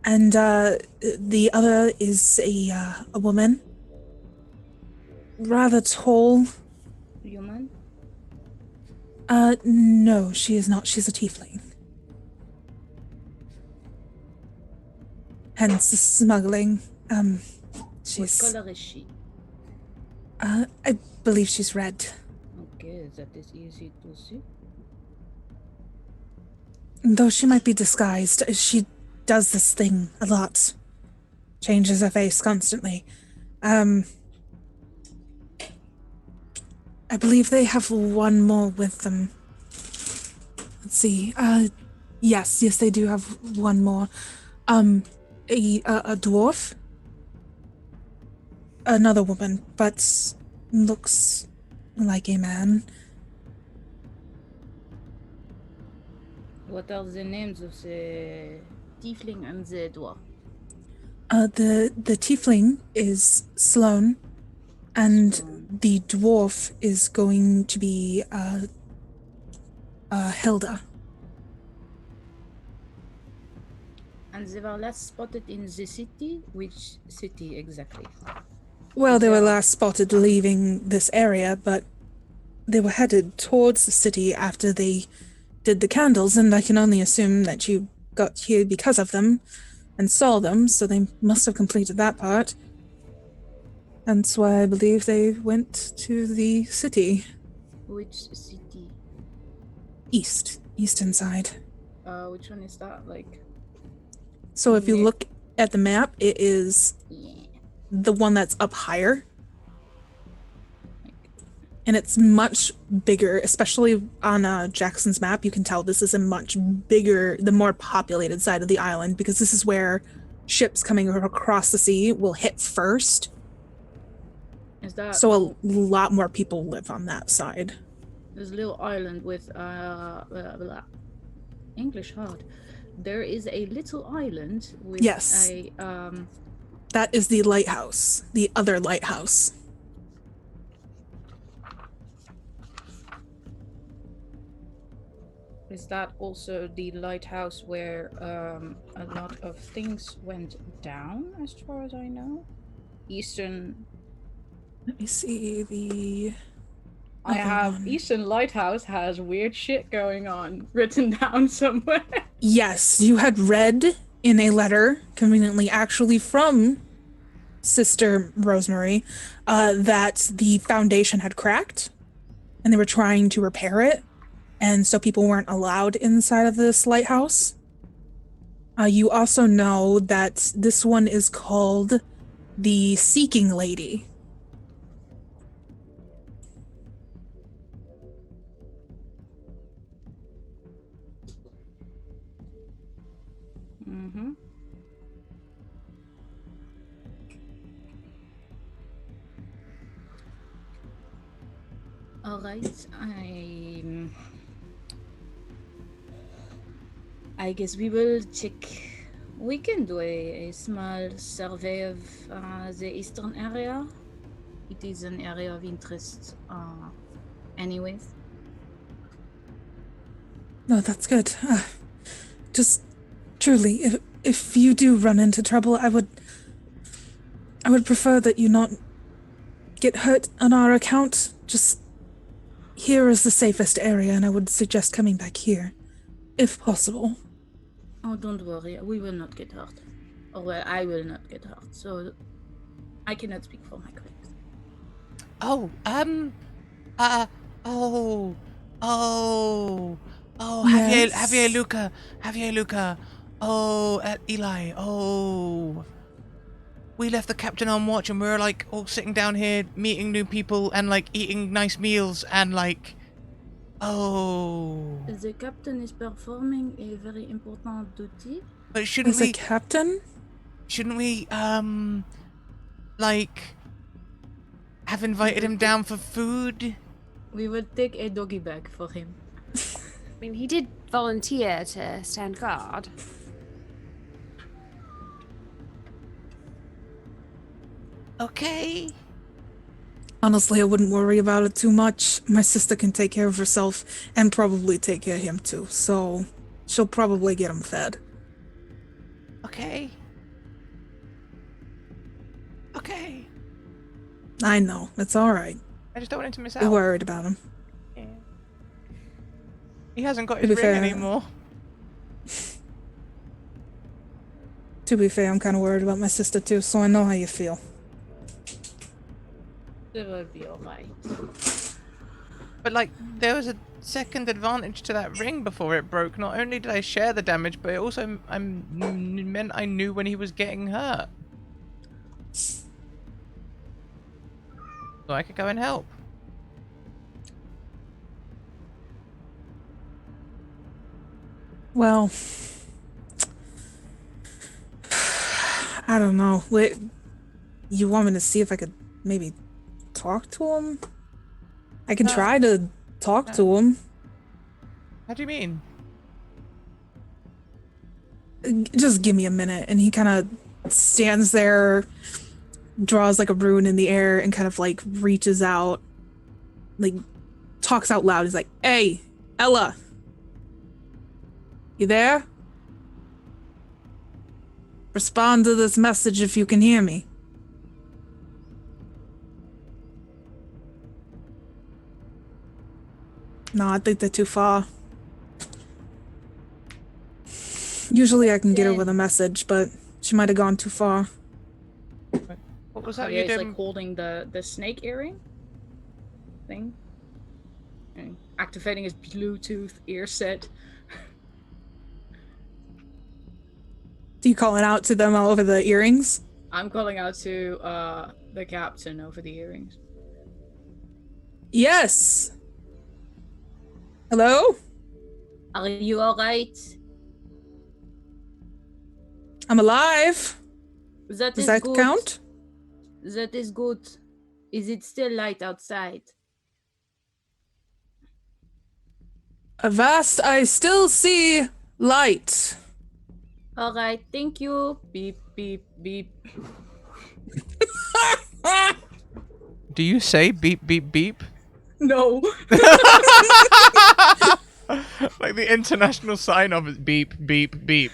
B: and the other is a woman, rather tall.
D: Human?
B: No, she is not. She's a tiefling. Hence the smuggling. She's.
D: What color is she?
B: I believe she's red.
D: Okay, that is easy to see.
B: Though she might be disguised, she does this thing a lot. Changes her face constantly. I believe they have one more with them. Let's see. Yes, they do have one more. A dwarf. Another woman, but looks like a man.
D: What are the names of the tiefling and the dwarf?
B: The tiefling is Sloane, and the dwarf is going to be Hilda.
D: And they were last spotted in the city? Which city exactly?
B: Well, they were last spotted leaving this area, but they were headed towards the city after they did the candles, and I can only assume that you got here because of them and saw them, so they must have completed that part. That's why I believe they went to the city.
D: Which city?
B: Eastern side.
D: Which one is that? Like,
B: So if you
D: Yeah.
B: look at the map, it is
D: yeah.
B: the one that's up higher. And it's much bigger, especially on Jackson's map. You can tell this is a much bigger, the more populated side of the island, because this is where ships coming across the sea will hit first.
D: Is that
B: So a lot more people live on that side.
D: this little island with English hard? There is a little island with
B: Yes.
D: a
B: That is the lighthouse, the other lighthouse.
D: Is that also the lighthouse where a lot of things went down, as far as I know? Eastern.
B: Let me see the.
D: I have Eastern Lighthouse has weird shit going on written down somewhere.
B: Yes, you had read in a letter, conveniently actually from Sister Rosemary, that the foundation had cracked and they were trying to repair it. And so people weren't allowed inside of this lighthouse. You also know that this one is called the Seeking Lady.
D: Mm-hmm. All right, I guess we will check. We can do a small survey of the eastern area. It is an area of interest, anyways.
B: No, that's good. Just truly, if you do run into trouble, I would prefer that you not get hurt on our account. Just here is the safest area, and I would suggest coming back here, if possible.
D: Oh, don't worry. We will not get hurt. Or well, I will not get hurt. So I cannot speak for my colleagues.
A: Oh,
B: Yes.
A: Javier Luca. Oh, Eli. Oh. We left the captain on watch and we were like all sitting down here meeting new people and like eating nice meals and like, oh.
D: The captain is performing a very important duty.
A: But shouldn't
B: As a captain?
A: Shouldn't we, like, have invited him down for food?
D: We will take a doggy bag for him.
C: I mean, he did volunteer to stand guard.
A: Okay.
B: Honestly, I wouldn't worry about it too much. My sister can take care of herself and probably take care of him too, so she'll probably get him fed.
A: Okay. Okay.
B: I know, it's alright.
A: I just don't want him to miss
B: You're
A: out.
B: worried about him.
A: Yeah. He hasn't got
B: To
A: his
B: be
A: ring
B: fair-
A: anymore.
B: To be fair, I'm kind of worried about my sister too, so I know how you feel.
D: It will be alright.
A: But like, there was a second advantage to that ring before it broke. Not only did I share the damage, but it also meant I knew when he was getting hurt. So I could go and help.
B: Well, I don't know. Wait, you want me to see if I could maybe talk to him? I can try to talk to him.
A: How do you mean?
B: Just give me a minute. And he kind of stands there, draws like a rune in the air, and kind of like reaches out, like talks out loud. He's like, "Hey, Ella, you there? Respond to this message if you can hear me." No, I think they're too far. Usually I can get her with a message, but she might have gone too far.
A: What was that
D: Yeah,
A: you
D: he's
A: doing?
D: like holding the snake earring thing. And activating his Bluetooth ear set.
B: Do you calling out to them all over the earrings?
D: I'm calling out to the captain over the earrings.
B: Yes. Hello?
D: Are you alright?
B: I'm alive.
D: That
B: Does
D: is
B: that
D: good.
B: count?
D: That is good. Is it still light outside?
B: Avast, I still see light.
D: Alright, thank you. Beep, beep, beep.
A: Do you say beep beep beep?
D: No.
A: Like like the international sign of it. Beep, beep, beep.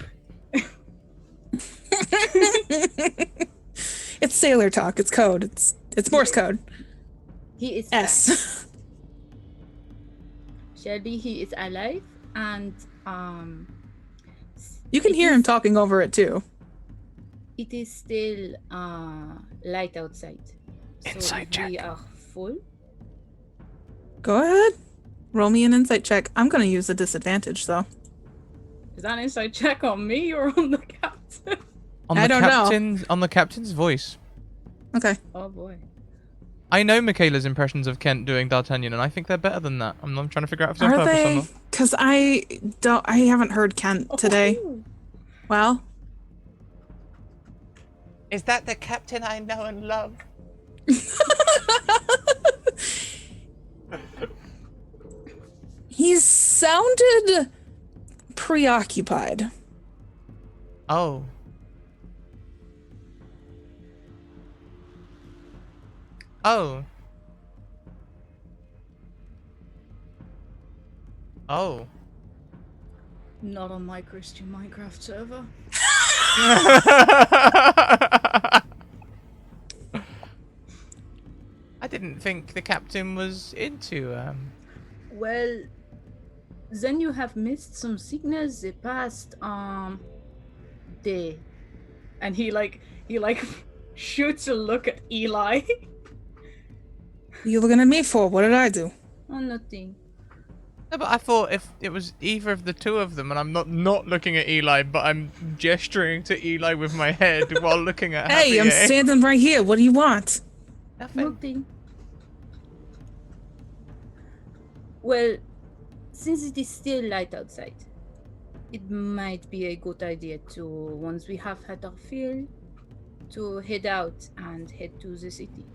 B: It's sailor talk. It's code. It's Morse code.
D: He is
B: S.
D: Shelby, he is alive, and
B: You can hear him talking over it too.
D: it is still light outside. So
A: Insight
D: if
A: check.
D: we are full.
B: Go ahead. Roll me an insight check. I'm gonna use a disadvantage though.
D: Is that an inside check on me or on the captain?
B: I don't know.
A: On the captain's voice.
B: Okay.
D: Oh boy.
A: I know Michaela's impressions of Kent doing D'Artagnan, and I think they're better than that. I'm trying to figure out if it's on
B: Are
A: purpose or
B: they?
A: not.
B: Because I haven't heard Kent today.
D: Oh.
B: Well,
A: Is that the captain I know and love?
B: he sounded preoccupied.
A: Oh. Oh. Oh.
D: Not on my Christian Minecraft server.
A: I didn't think the captain was into
D: Well, then you have missed some signals the past day. And he shoots a look at Eli.
B: What are you looking at me for? What did I do?
D: Oh, nothing.
A: No, but I thought if it was either of the two of them, and I'm not looking at Eli, but I'm gesturing to Eli with my head while looking at
B: Hey,
A: Happy
B: I'm
A: A.
B: standing right here. What do you want?
A: Nothing.
D: Nothing. Well, since it is still light outside, it might be a good idea to, once we have had our fill, to head out and head to the city.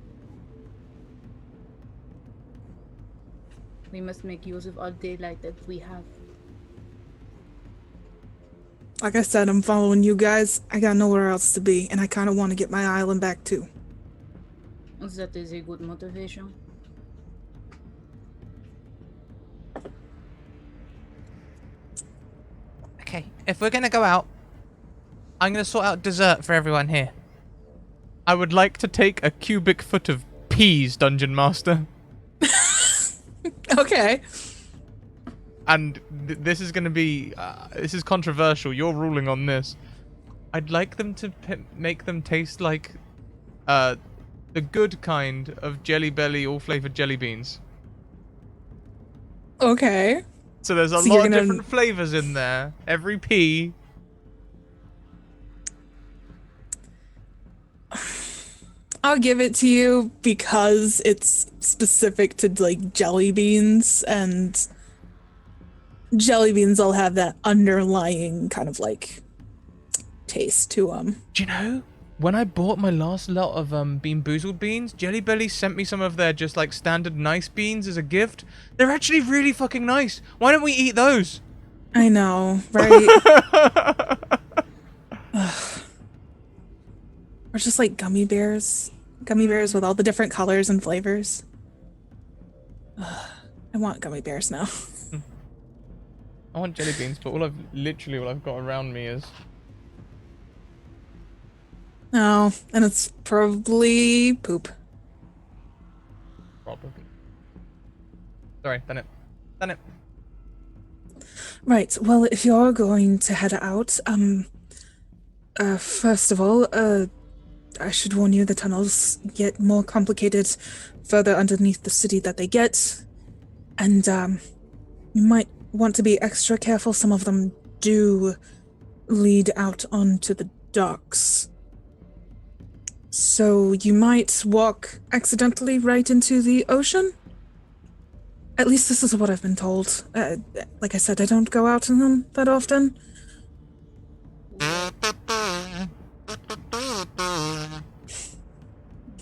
D: We must make use of all daylight that we have.
B: Like I said, I'm following you guys. I got nowhere else to be, and I kind of want to get my island back too.
D: That is a good motivation.
A: Okay, if we're gonna go out, I'm gonna sort out dessert for everyone here. I would like to take a cubic foot of peas, Dungeon Master.
B: Okay.
A: And this is gonna be, this is controversial. You're ruling on this. I'd like them to make them taste like, the good kind of Jelly Belly all-flavored jelly beans.
B: Okay.
A: So there's a
B: So
A: lot
B: you're
A: of
B: gonna-
A: different flavors in there. Every pea.
B: I'll give it to you because it's specific to like jelly beans, and jelly beans all have that underlying kind of like taste to them.
A: Do you know, when I bought my last lot of BAMBOOZLED beans, Jelly Belly sent me some of their just like standard nice beans as a gift. They're actually really fucking nice. Why don't we eat those?
B: I know, right? Or just like gummy bears with all the different colors and flavors. I want gummy bears now.
A: I want jelly beans, but all I've got around me is...
B: No, and it's probably poop.
A: Probably. Sorry, done it.
B: Right, well, if you're going to head out, first of all, I should warn you, the tunnels get more complicated further underneath the city that they get. And, you might want to be extra careful. Some of them do lead out onto the docks. So you might walk accidentally right into the ocean? At least this is what I've been told. Like I said, I don't go out in them that often.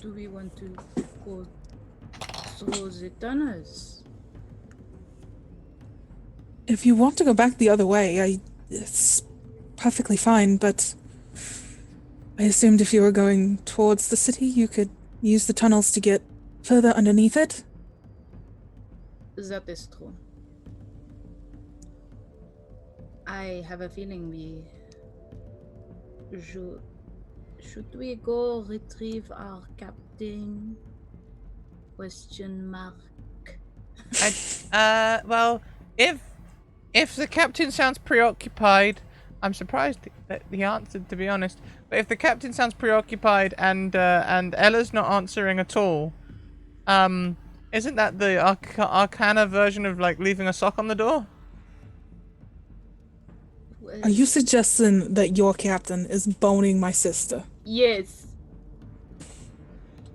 D: Do we want to go through the tunnels?
B: If you want to go back the other way, it's perfectly fine, but I assumed if you were going towards the city, you could use the tunnels to get further underneath it.
D: That is true. I have a feeling should we go retrieve our captain? Question mark.
A: Well, if the captain sounds preoccupied, I'm surprised that he answered, to be honest. But if the captain sounds preoccupied and Ella's not answering at all, isn't that the Arcana version of like leaving a sock on the door?
B: Are you suggesting that your captain is boning my sister?
D: Yes.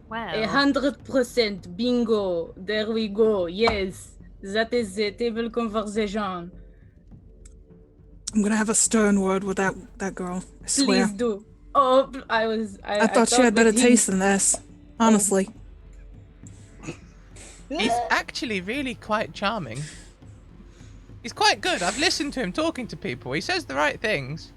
C: Well,
D: 100% bingo. There we go. Yes, that is the table conversation.
B: I'm gonna have a stern word with that girl. I swear.
D: Please do. Oh,
B: I thought she had better taste than this. Honestly.
A: He's actually really quite charming. He's quite good. I've listened to him talking to people. He says the right things.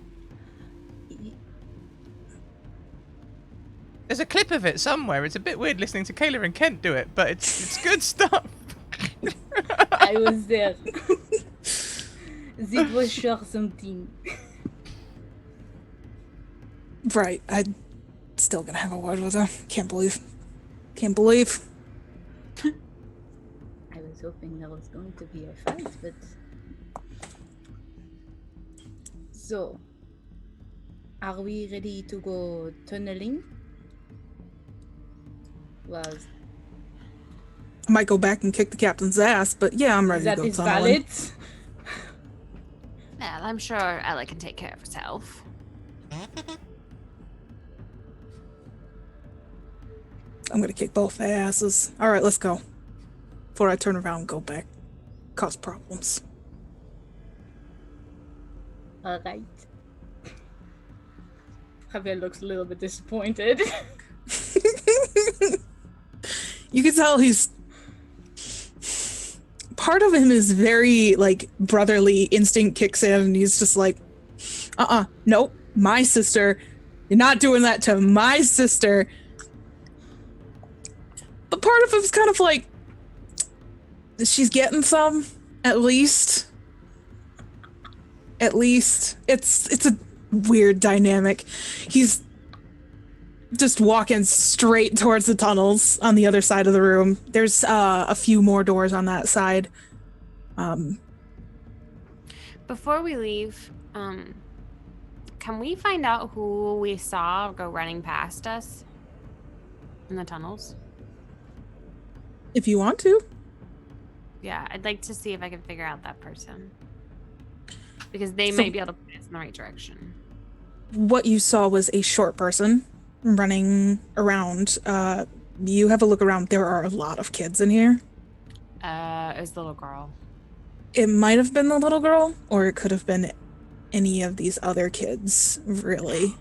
A: There's a clip of it somewhere. It's a bit weird listening to Kayla and Kent do it, but it's good stuff.
D: I was there. It was sure something.
B: Right. I'm still gonna have a word with her. Can't believe.
D: I was hoping there was going to be a fight, but... So, are we ready to go tunneling? Well,
B: I might go back and kick the captain's ass, but yeah, I'm ready to
D: that
B: go
D: is
B: tunneling.
D: valid.
C: well, I'm sure Ella can take care of herself.
B: I'm gonna kick both their asses. Alright, let's go. Before I turn around and go back. Cause problems.
D: Alright. Javier looks a little bit disappointed.
B: You can tell he's... Part of him is very, like, brotherly instinct kicks in, and he's just like, nope, my sister. You're not doing that to my sister. But part of him's kind of like, she's getting some, at least. It's a weird dynamic. He's just walking straight towards the tunnels on the other side of the room. There's a few more doors on that side.
C: Before we leave, can we find out who we saw go running past us in the tunnels?
B: If you want to.
C: Yeah, I'd like to see if I can figure out that person. Because they might be able to point us in the right direction.
B: What you saw was a short person running around. You have a look around. There are a lot of kids in here.
C: It was the little girl.
B: It might have been the little girl, or it could have been any of these other kids, really.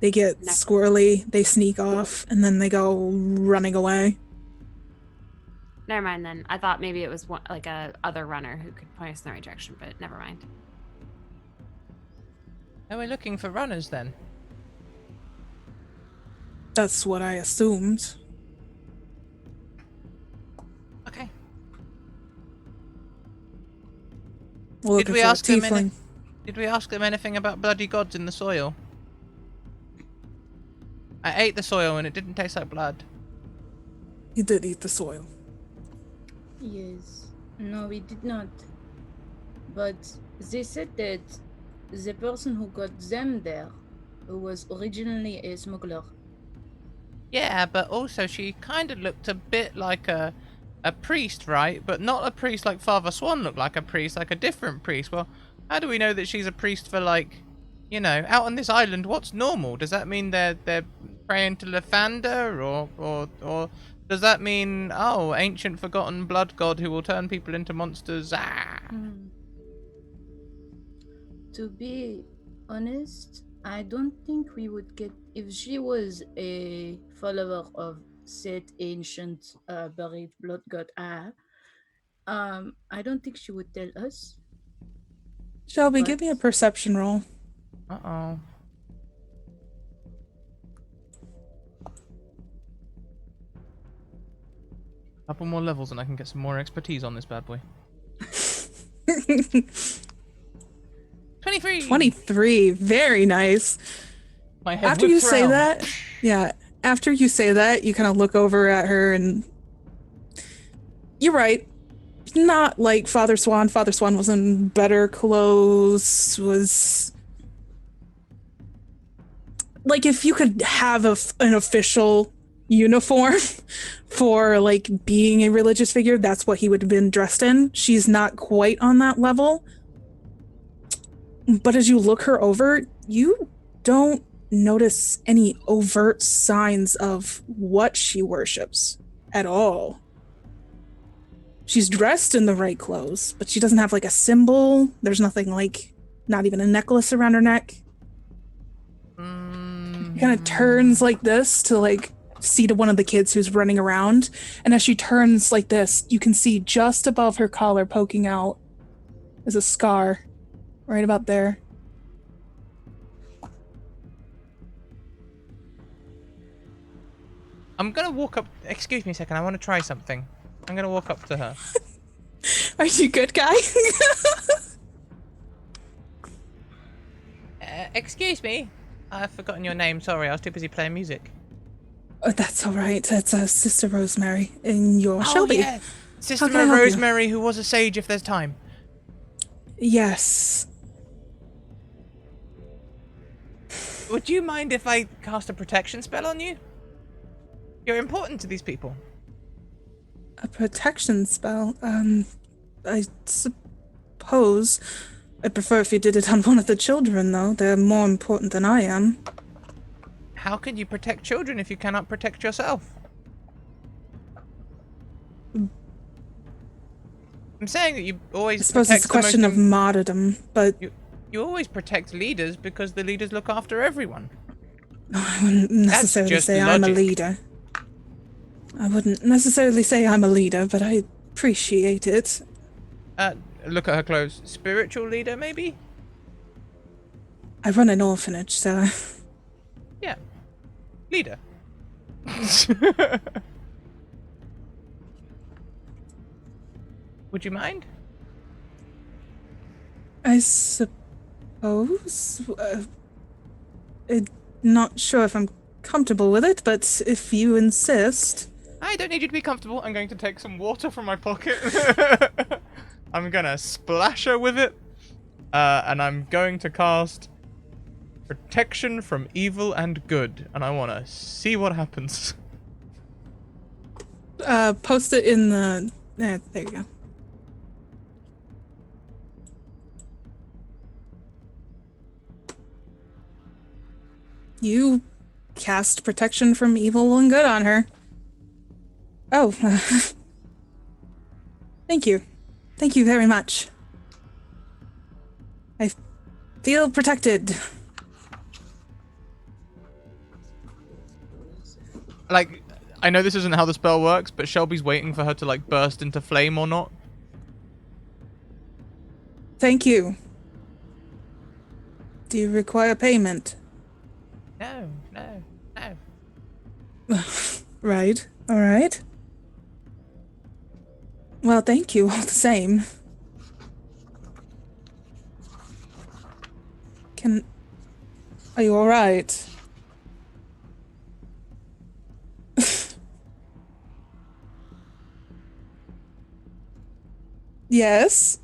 B: They get squirrely, they sneak off, and then they go running away.
C: Never mind then. I thought maybe it was one, like a other runner who could point us in the right direction, but never mind.
A: Are we looking for runners then?
B: That's what I assumed.
A: Okay.
B: Did we ask them
A: Did we ask them anything about bloody gods in the soil? I ate the soil and it didn't taste like blood.
B: You did eat the soil.
D: Yes. No, we did not. But they said that the person who got them there was originally a smuggler.
A: Yeah, but also she kind of looked a bit like a priest, right? But not a priest like Father Swan looked like a priest, like a different priest. Well, how do we know that she's a priest for, like, you know, out on this island? What's normal? Does that mean they're praying to Lathander, or does that mean, oh, ancient forgotten blood god who will turn people into monsters? Ah.
D: To be honest, I don't think we would get... If she was a follower of said ancient buried blood god, I don't think she would tell us.
B: Shelby, give me a perception roll.
A: Uh-oh. Couple more levels and I can get some more expertise on this bad boy. 23.
B: 23. Very nice.
A: My head
B: After you
A: whips
B: say
A: around.
B: that, yeah, after you say that, you kind of look over at her and you're right. Not like Father Swan. Father Swan was in better clothes, was like if you could have an official uniform for like being a religious figure, that's what he would have been dressed in. She's not quite on that level. But as you look her over, you don't notice any overt signs of what she worships at all. She's dressed in the right clothes, but she doesn't have like a symbol. There's nothing like, not even a necklace around her neck. She kind of turns like this to like see to one of the kids who's running around. And as she turns like this, you can see just above her collar poking out is a scar right about there.
A: I'm gonna walk up. Excuse me a second. I want to try something. I'm gonna walk up to her.
B: Are you good, guy?
A: Excuse me. I've forgotten your name. Sorry, I was too busy playing music.
B: Oh, that's all right. That's Sister Rosemary and your Shelby.
A: Yeah. Sister
B: can I help you?
A: Rosemary, who was a sage if there's time.
B: Yes.
A: Would you mind if I cast a protection spell on you? You're important to these people.
B: A protection spell? I suppose. I'd prefer if you did it on one of the children, though. They're more important than I am.
A: How can you protect children if you cannot protect yourself? I'm saying that you always
B: I suppose
A: protect
B: it's a question of martyrdom, but...
A: You always protect leaders because the leaders look after everyone.
B: I wouldn't necessarily
A: just
B: say I'm a
A: logic.
B: leader. I wouldn't necessarily say I'm a leader, but I appreciate it.
A: Look at her clothes. Spiritual leader, maybe?
B: I run an orphanage, so...
A: Yeah. Leader. Would you mind?
B: I suppose... I'm not sure if I'm comfortable with it, but if you insist...
A: I don't need you to be comfortable. I'm going to take some water from my pocket. I'm gonna splash her with it. And I'm going to cast Protection from Evil and Good. And I want to see what happens.
B: Post it in the... there you go. You cast protection from evil and good on her. Oh, thank you. Thank you very much. I feel protected.
A: Like, I know this isn't how the spell works, but Shelby's waiting for her to, like, burst into flame or not.
B: Thank you. Do you require payment?
A: No, no, no.
B: Right. All right. Well, thank you all the same. Are you all right? Yes.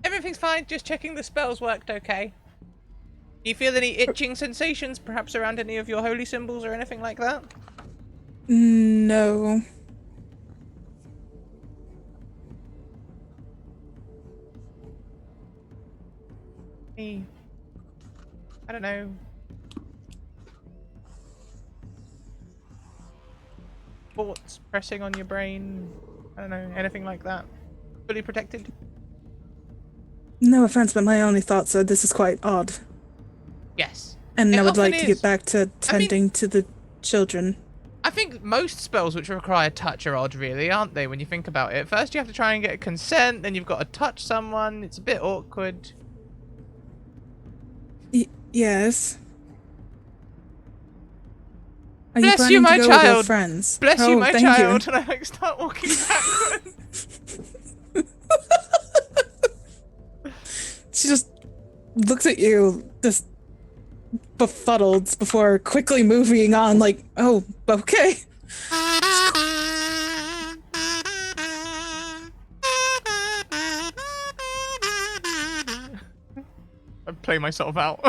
A: Everything's fine, just checking the spells worked okay. Do you feel any itching sensations, perhaps around any of your holy symbols or anything like that?
B: No.
A: I don't know. Thoughts pressing on your brain? I don't know, anything like that? Fully protected?
B: No offense, but my only thoughts are this is quite odd.
A: Yes.
B: And
A: It
B: I would like
A: often
B: to
A: is.
B: get back to tending to the children.
A: I think most spells which require touch are odd, really, aren't they, when you think about it? First you have to try and get consent, then you've got to touch someone. It's a bit awkward.
B: Yes. Are
A: Bless
B: planning
A: you, my
B: to go with your
A: child.
B: friends?
A: Bless you,
B: Oh,
A: my
B: thank
A: child.
B: you.
A: And I, like, start walking backwards.
B: looks at you, just befuddled, before quickly moving on, like, oh, okay.
A: I play myself out.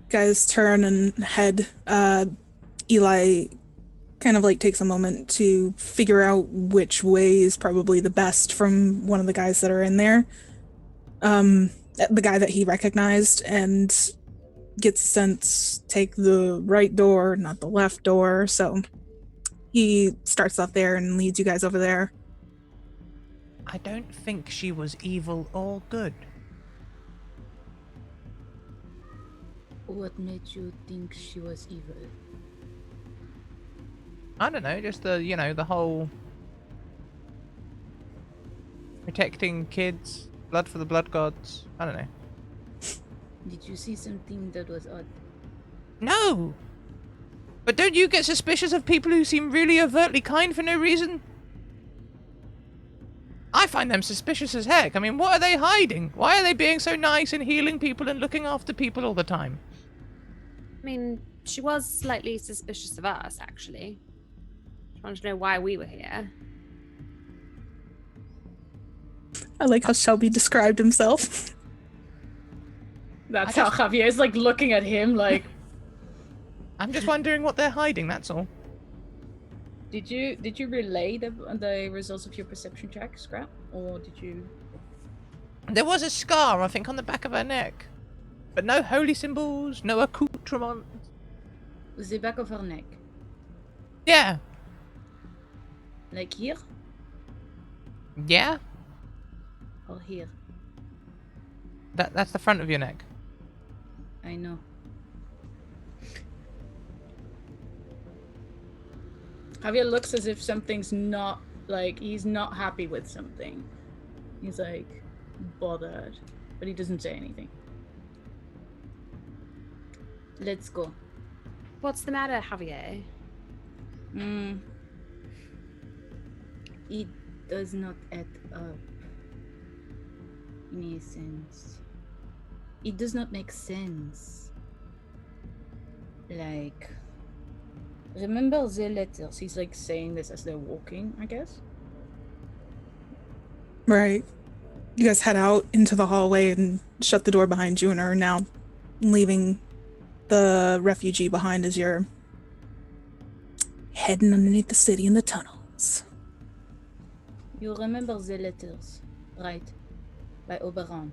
B: Guys turn and head. Eli kind of like takes a moment to figure out which way is probably the best from one of the guys that are in there. The guy that he recognized, and gets a sense, take the right door, not the left door. So he starts off there and leads you guys over there.
A: I don't think she was evil or good.
D: What made you think she was evil?
A: I don't know, just the whole protecting kids, blood for the blood gods. I don't know.
D: Did you see something that was odd?
A: No! But don't you get suspicious of people who seem really overtly kind for no reason? I find them suspicious as heck. I mean, what are they hiding? Why are they being so nice and healing people and looking after people all the time?
C: I mean, she was slightly suspicious of us, actually. She wanted to know why we were here.
B: I like how Shelby described himself.
D: That's how Javier is like looking at him like.
A: I'm just wondering what they're hiding, that's all.
D: Did you relay the results of your perception check, Scrap, or did you?
A: There was a scar, I think, on the back of her neck. But no holy symbols, no accoutrement.
D: The back of her neck,
A: Yeah.
D: like here
A: Yeah?
D: or here?
A: That's the front of your neck.
D: I know. Javier looks as if something's not, like, he's not happy with something. He's like bothered, but he doesn't say anything. Let's go.
C: What's the matter, Javier?
D: It does not add up. In a sense. It does not make sense. Like, remember the letters? He's like saying this as they're walking, I guess.
B: Right. You guys head out into the hallway and shut the door behind you, and are now leaving the refugee behind as you're heading underneath the city in the tunnels.
D: You remember the letters, right? By Oberon.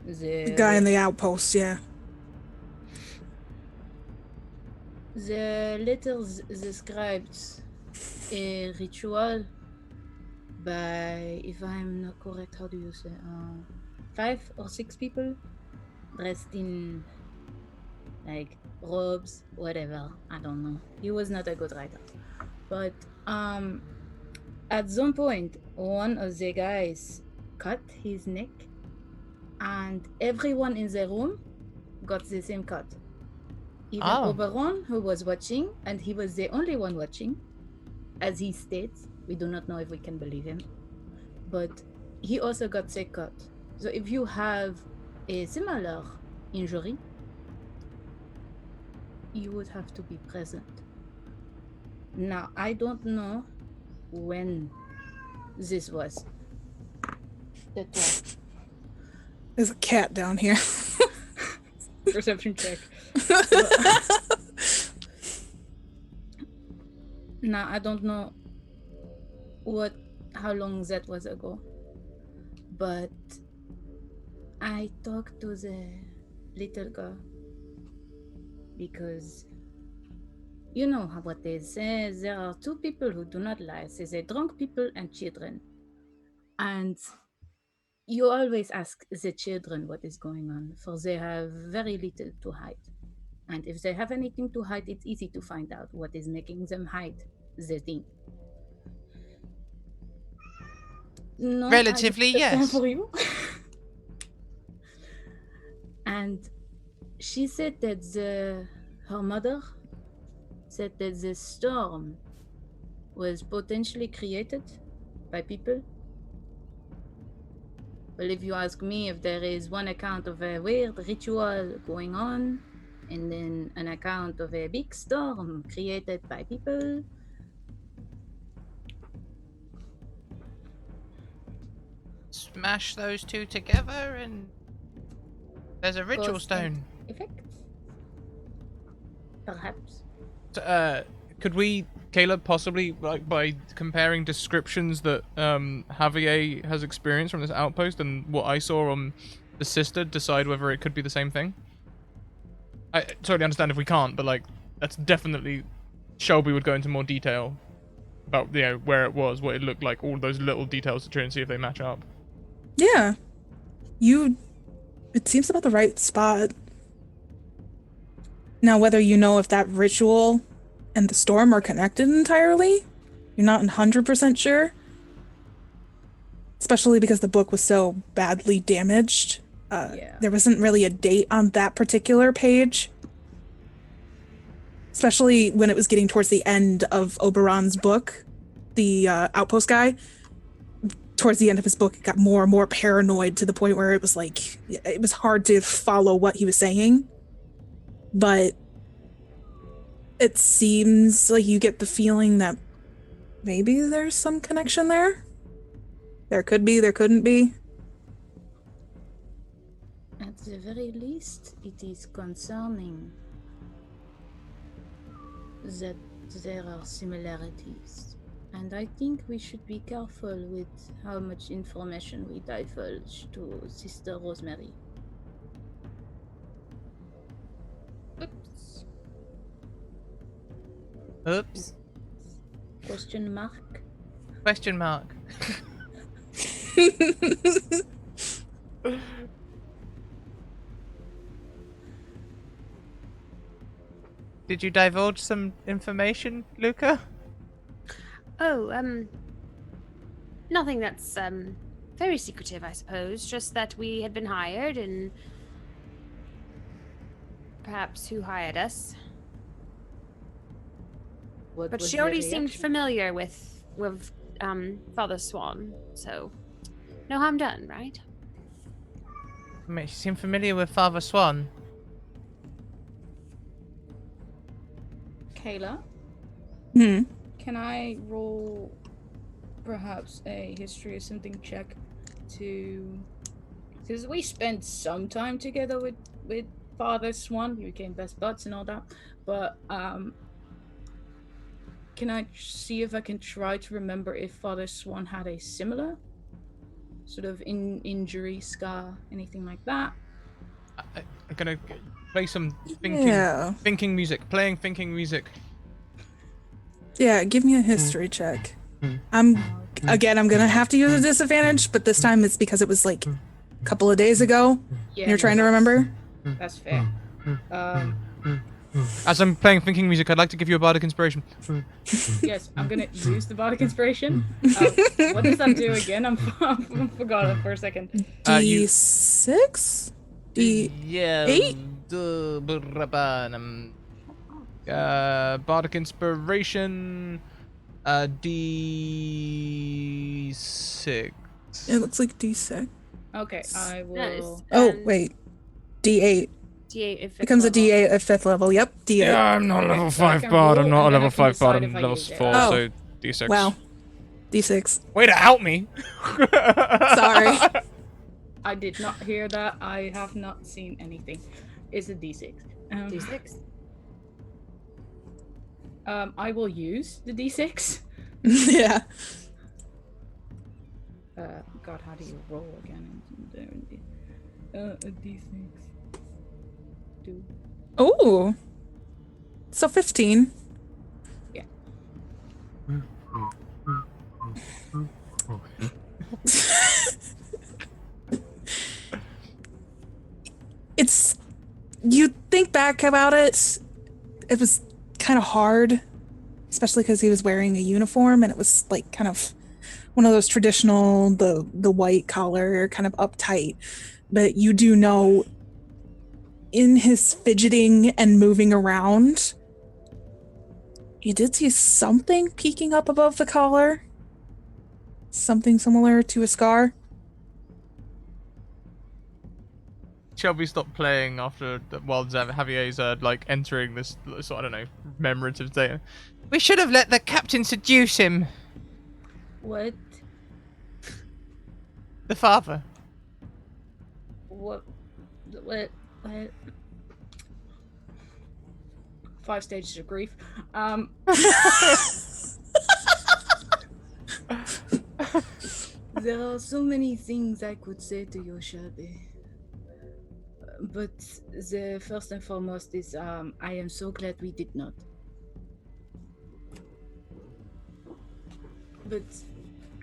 B: The guy in the outpost, yeah.
D: The letters described a ritual by, if I'm not correct, how do you say, 5 or 6 people dressed in like robes, whatever. I don't know. He was not a good writer, but at some point, one of the guys cut his neck, and everyone in the room got the same cut. Even Oberon, who was watching, and he was the only one watching, as he states. We do not know if we can believe him, but he also got the cut. So if you have a similar injury, you would have to be present. Now, I don't know when this was.
B: There's a cat down here.
D: Perception check. Now, I don't know how long that was ago, but I talked to the little girl because you know what they say, there are 2 people who do not lie. They say drunk people and children. And you always ask the children what is going on, for they have very little to hide. And if they have anything to hide, it's easy to find out what is making them hide the thing. No,
A: Relatively, yes.
D: For you. And she said that her mother said that the storm was potentially created by people. Well, if you ask me, if there is one account of a weird ritual going on, and then an account of a big storm created by people,
A: Smash those two together and there's a ritual
D: cause
A: stone.
D: and effect? Perhaps.
A: Could we, Caleb, possibly, like, by comparing descriptions that Javier has experienced from this outpost and what I saw on the sister, decide whether it could be the same thing? I totally understand if we can't, but, like, that's definitely... Shelby would go into more detail about, you know, where it was, what it looked like, all those little details to try and see if they match up.
B: Yeah. It seems about the right spot. Now, whether you know if that ritual and the storm are connected entirely, you're not 100% sure. Especially because the book was so badly damaged.
D: Yeah.
B: There wasn't really a date on that particular page. Especially when it was getting towards the end of Oberon's book, the outpost guy. Towards the end of his book, it got more and more paranoid to the point where it was like, it was hard to follow what he was saying. But it seems like you get the feeling that maybe there's some connection there. There could be, there couldn't be.
D: At the very least, it is concerning that there are similarities. And I think we should be careful with how much information we divulge to Sister Rosemary.
C: Oops.
A: Oops.
D: Question mark?
A: Question mark. Did you divulge some information, Luca?
C: Oh, nothing that's very secretive, I suppose. Just that we had been hired, and perhaps who hired us.
D: What
C: But
D: was
C: she
D: the
C: already seemed
D: reaction?
C: familiar with Father Swan, so no harm done, right?
A: I mean, she seemed familiar with Father Swan.
D: Kayla,
B: Hmm.
D: can I roll perhaps a history or something check to... Because we spent some time together with Father Swan. We became best buds and all that. But can I see if I can try to remember if Father Swan had a similar sort of injury, scar, anything like that?
A: I'm gonna play some
B: Yeah.
A: thinking music. Playing thinking music.
B: Yeah, give me a history check. I'm gonna have to use a disadvantage, but this time it's because it was like a couple of days ago.
D: Yeah,
B: You're trying to remember?
D: That's fair.
A: As I'm playing thinking music, I'd like to give you a bardic inspiration.
D: Yes, I'm gonna use the bardic inspiration. What does that do again? I forgot it for a second.
B: D6?
A: Yeah.
B: Eight?
A: Bardic inspiration. D6.
B: It looks like D6.
D: Okay, I will.
C: Nice.
B: Oh,
C: And
B: wait. D8.
C: D8 if
B: Becomes a
C: level.
B: D8 at 5th level. Yep, D8.
A: Yeah, I'm not a
D: Okay,
A: level
D: so I
A: 5
D: can
A: bard.
D: roll,
A: I'm not a
D: and then
A: level
D: I can
A: 5 bard.
D: decide
A: I'm
D: if I
A: level
D: use it.
A: 4,
B: Oh.
A: so D6.
B: Wow. D6.
A: Way to help me.
B: Sorry.
D: I did not hear that. I have not seen anything. It's a D6.
C: D6.
D: I will use the D6.
B: Yeah.
D: God, how do you roll again? A D6. 2.
B: Oh. So 15.
D: Yeah.
B: It's, you think back about it, it was kind of hard, especially because he was wearing a uniform and it was like kind of one of those traditional, the white collar, kind of uptight. But you do know in his fidgeting and moving around, You did see something peeking up above the collar. Something similar to a scar.
A: Shelby stopped playing after while Javier's like entering this, so I don't know, memorative state. We should have let the captain seduce him.
D: What?
A: The father.
D: What? What? 5 stages of grief. There are so many things I could say to you, Shelby. But the first and foremost is I am so glad we did not. But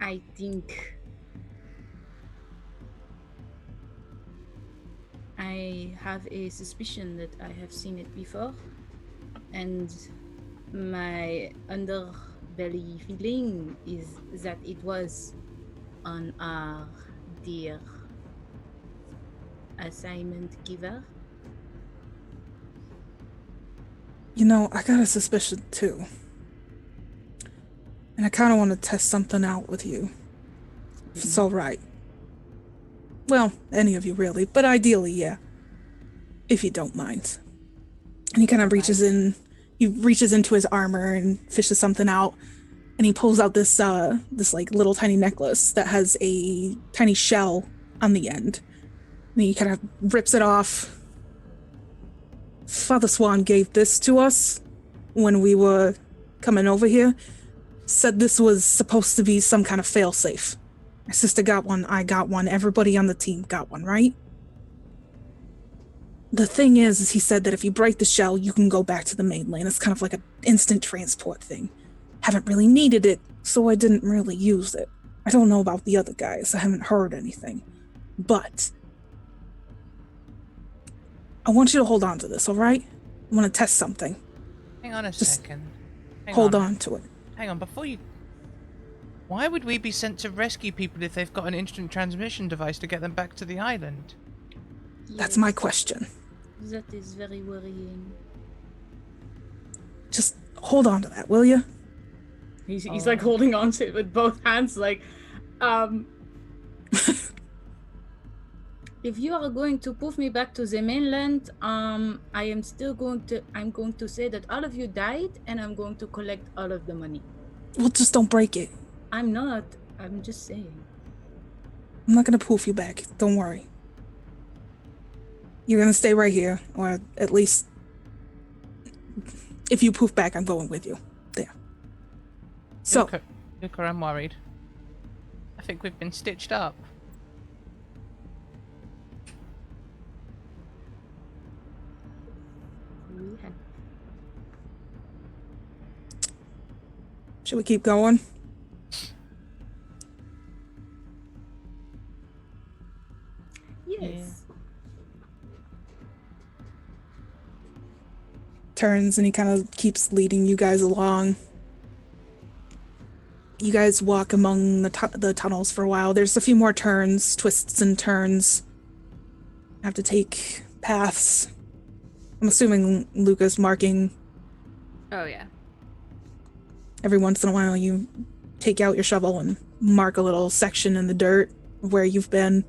D: I think I have a suspicion that I have seen it before, and my underbelly feeling is that it was on our dear assignment giver.
B: You know, I got a suspicion too. And I kind of want to test something out with you. If it's all right. Well, any of you really, but ideally, yeah. If you don't mind. And he kind of reaches into his armor and fishes something out. And he pulls out this like little tiny necklace that has a tiny shell on the end. And he kind of rips it off. Father Swan gave this to us when we were coming over here. Said this was supposed to be some kind of failsafe. My sister got one, I got one, everybody on the team got one, right? The thing is he said that if you break the shell, you can go back to the mainland. It's kind of like an instant transport thing. Haven't really needed it, so I didn't really use it. I don't know about the other guys, I haven't heard anything. But I want you to hold on to this, alright? I want to test something.
A: Hang on a
B: Just
A: second.
B: hold on to it.
A: Hang on, before you... Why would we be sent to rescue people if they've got an instant transmission device to get them back to the island?
B: That's my question.
D: That is very worrying.
B: Just hold on to that, will you?
D: He's like holding on to it with both hands, like, if you are going to poof me back to the mainland, I'm going to say that all of you died, and I'm going to collect all of the money.
B: Well, just don't break it.
D: I'm not. I'm just saying.
B: I'm not gonna poof you back. Don't worry. You're gonna stay right here, or at least if you poof back, I'm going with you. There. So,
A: Luca, I'm worried. I think we've been stitched up.
B: should we keep going?
D: Yes.
B: Turns and he kind of keeps leading you guys along. You guys walk among the tunnels for a while. There's a few more turns, twists and turns. Have to take paths. I'm assuming Luca's marking.
C: Oh, yeah.
B: Every once in a while you take out your shovel and mark a little section in the dirt of where you've been.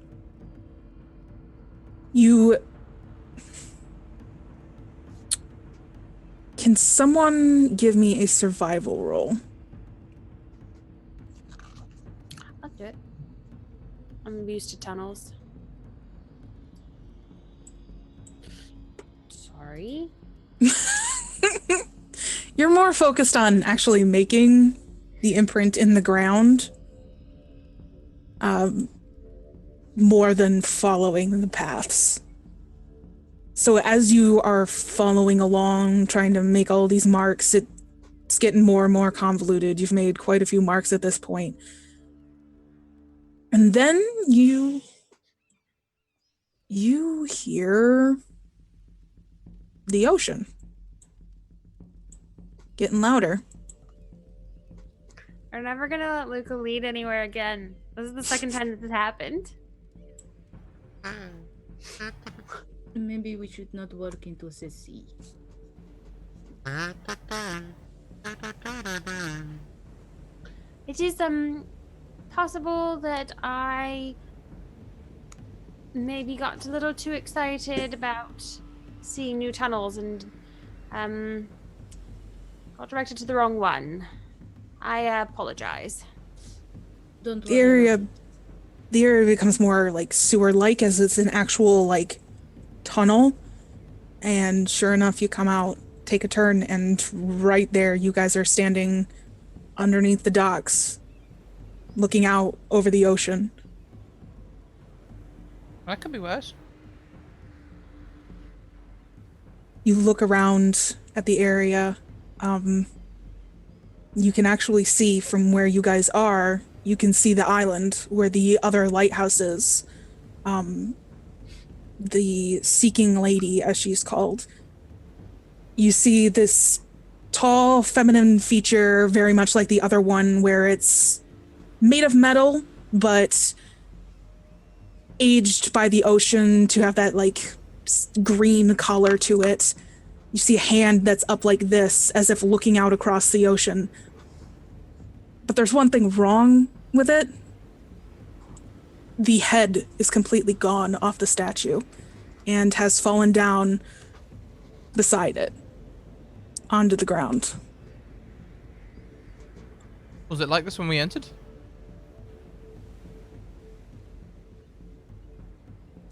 B: Can someone give me a survival roll?
C: I'll do it. I'm used to tunnels. Sorry.
B: You're more focused on actually making the imprint in the ground, more than following the paths. So as you are following along, trying to make all these marks, it's getting more and more convoluted. You've made quite a few marks at this point. And then you hear the ocean getting louder.
C: We're never gonna let Luca lead anywhere again. This is the second time this has happened.
D: Maybe we should not walk into the sea.
C: It is possible that I maybe got a little too excited about seeing new tunnels and got directed to the wrong one. I apologize.
D: Don't
B: The
D: worry.
B: area, the area becomes more like sewer-like as it's an actual like tunnel. And sure enough, you come out, take a turn, and right there, you guys are standing underneath the docks, looking out over the ocean.
A: That could be worse.
B: You look around at the area. You can actually see from where you guys are, you can see the island where the other lighthouse is. The Seeking Lady, as she's called. You see this tall, feminine feature, very much like the other one, where it's made of metal, but aged by the ocean to have that, like, green color to it. You see a hand that's up like this, as if looking out across the ocean. But there's one thing wrong with it. The head is completely gone off the statue and has fallen down beside it onto the ground.
A: Was it like this when we entered?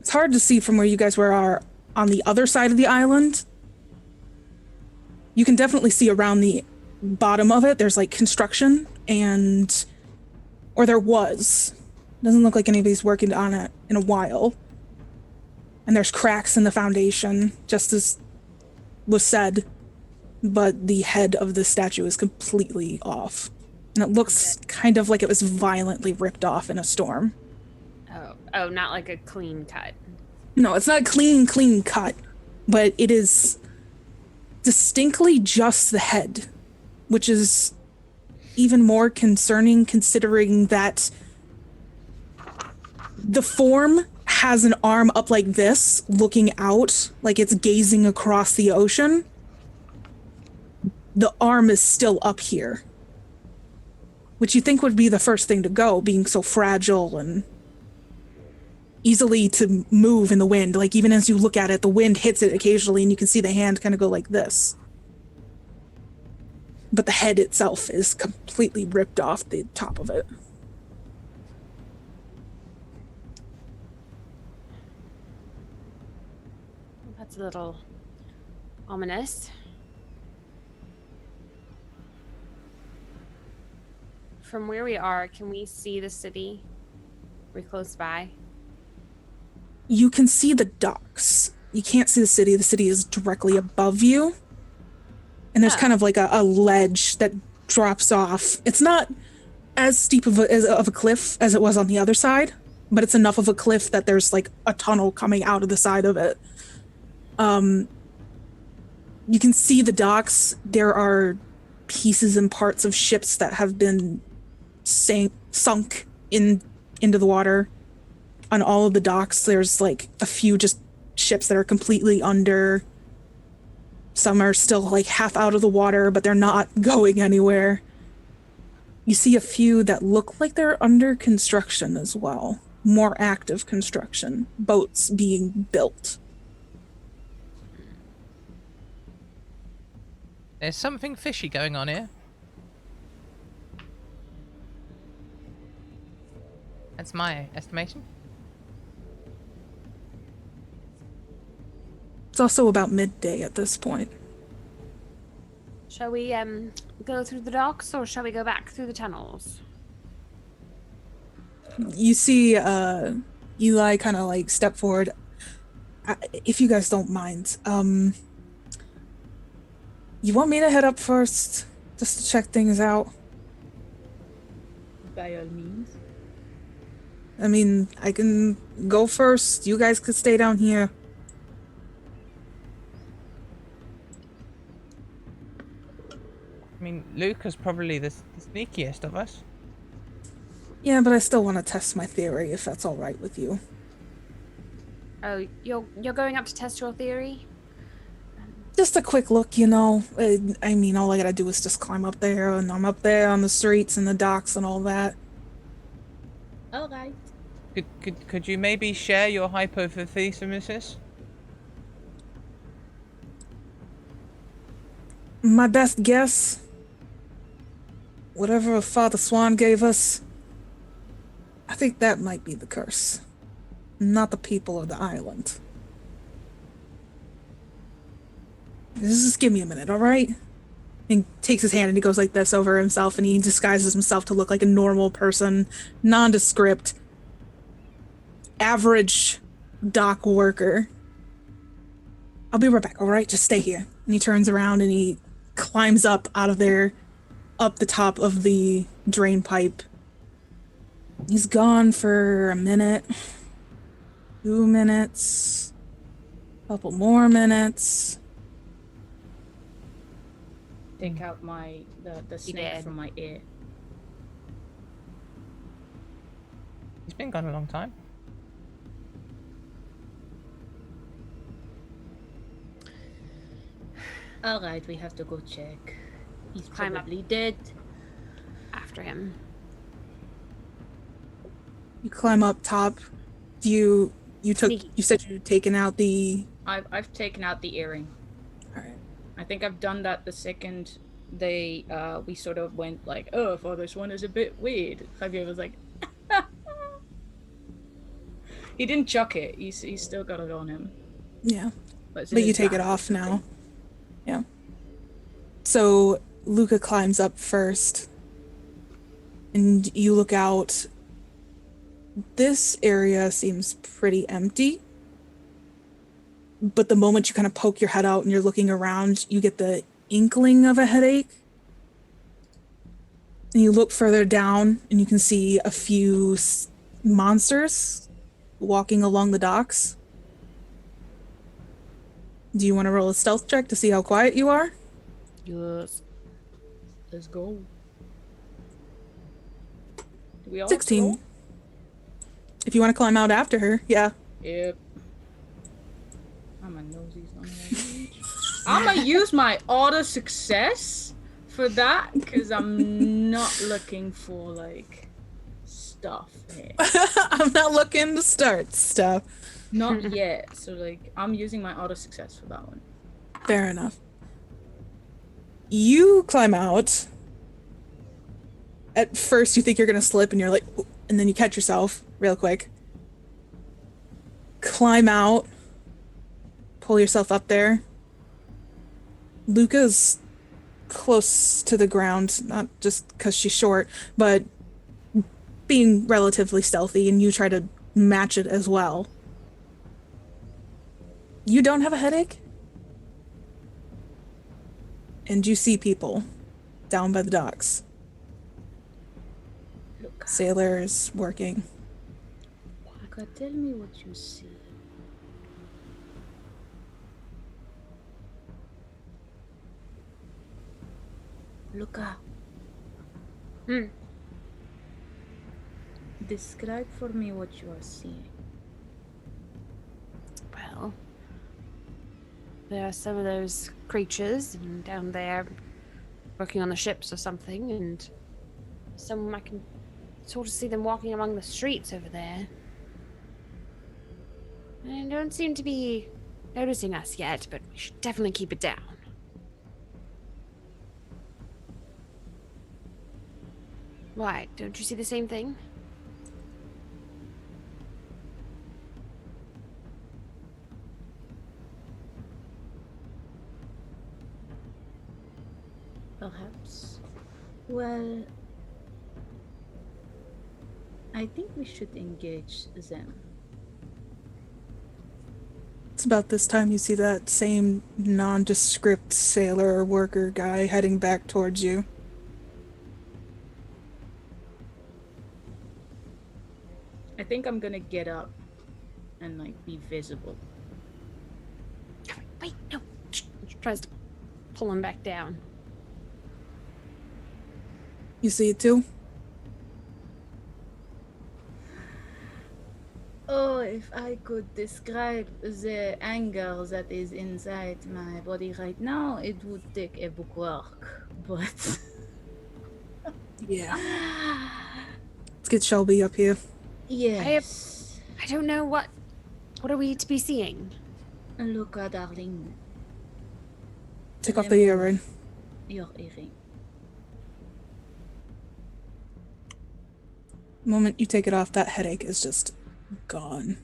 B: It's hard to see from where you guys are on the other side of the island. You can definitely see around the bottom of it. There's like construction or there was. Doesn't look like anybody's working on it in a while. And there's cracks in the foundation, just as was said. But the head of the statue is completely off. And it looks kind of like it was violently ripped off in a storm.
C: Oh, not like a clean cut.
B: No, it's not a clean cut, but it is distinctly just the head, which is even more concerning considering that the form has an arm up like this, looking out, like it's gazing across the ocean. The arm is still up here, which you think would be the first thing to go, being so fragile and easily to move in the wind. Like, even as you look at it, the wind hits it occasionally and you can see the hand kind of go like this. But the head itself is completely ripped off the top of it.
C: That's a little ominous. From where we are, can we see the city? We're close by.
B: You can see the docks. You can't see the city. The city is directly above you. And there's kind of like a ledge that drops off. It's not as steep of a cliff as it was on the other side, but it's enough of a cliff that there's like a tunnel coming out of the side of it. You can see the docks. There are pieces and parts of ships that have been sunk into the water. On all of the docks, there's like a few just ships that are completely under. Some are still like half out of the water, but they're not going anywhere. You see a few that look like they're under construction as well. More active construction. Boats being built.
A: There's something fishy going on here. That's my estimation.
B: It's also about midday at this point.
C: Shall we go through the docks or shall we go back through the tunnels?
B: You see Eli kind of like step forward. If you guys don't mind, you want me to head up first just to check things out?
D: By all means.
B: I mean, I can go first. You guys could stay down here.
A: I mean, Luca's probably the sneakiest of us.
B: Yeah, but I still want to test my theory, if that's all right with you.
C: Oh, you're going up to test your theory?
B: Just a quick look, you know. I mean, all I gotta do is just climb up there, and I'm up there on the streets and the docks and all that.
D: All right.
A: Could you maybe share your hypothesis?
B: My best guess, whatever Father Swan gave us, I think that might be the curse. Not the people of the island. Just give me a minute, alright? And takes his hand and he goes like this over himself and he disguises himself to look like a normal person, nondescript, average dock worker. I'll be right back, alright? Just stay here. And he turns around and he climbs up out of there, up the top of the drain pipe. He's gone for a minute, 2 minutes, couple more minutes.
D: Take out the snake
C: did.
D: from my ear.
A: He's been gone a long time.
D: All right, we have to go check. He's
C: Climb up.
D: probably dead.
C: After him.
B: You climb up top. You
C: Sneaky.
B: said you'd taken out the...
D: I've taken out the earring.
B: Alright.
D: I think I've done that the second we sort of went like, oh, Father Swan is a bit weird. Javier was like, he didn't chuck it. He's still got it on him.
B: Yeah.
D: It's in
B: But you
D: his
B: take it
D: bag or
B: off
D: something.
B: now. Yeah. So Luca climbs up first. And you look out. This area seems pretty empty. But the moment you kind of poke your head out and you're looking around, you get the inkling of a headache. And you look further down and you can see a few monsters walking along the docks. Do you want to roll a stealth check to see how quiet you are?
C: Yes.
D: Let's go. Do we all
B: 16.
D: roll?
B: If you want to climb out after her, yeah.
D: Yep. My nosie's on that. I'm gonna use my auto success for that because I'm not looking for like stuff here.
B: I'm not looking to start stuff.
D: Not yet. So like I'm using my auto success for that one.
B: Fair enough. You climb out. At first you think you're gonna slip and you're like, "Ooh," and then you catch yourself real quick. Climb out. Pull yourself up there. Luca's close to the ground, not just because she's short, but being relatively stealthy, and you try to match it as well. You don't have a headache? And you see people down by the docks.
D: Look,
B: Sailors working.
D: Luca, tell me what you see. Luca, describe for me what you are seeing.
C: Well, there are some of those creatures down there working on the ships or something, and some I can sort of see them walking along the streets over there. They don't seem to be noticing us yet, but we should definitely keep it down. Why? Don't you see the same thing?
D: Perhaps. Well, I think we should engage them.
B: It's about this time you see that same nondescript sailor or worker guy heading back towards you.
D: I think I'm gonna get up and like be visible.
C: Wait, no. She tries to pull him back down.
B: You see it too?
D: Oh, if I could describe the anger that is inside my body right now, it would take a bookwork. But
B: Yeah. Let's get Shelby up here.
D: yes.
C: I don't know what are we to be seeing?
D: Look, darling.
B: Take off the
D: Remove
B: earring.
D: Your earring.
B: The moment you take it off, that headache is just gone.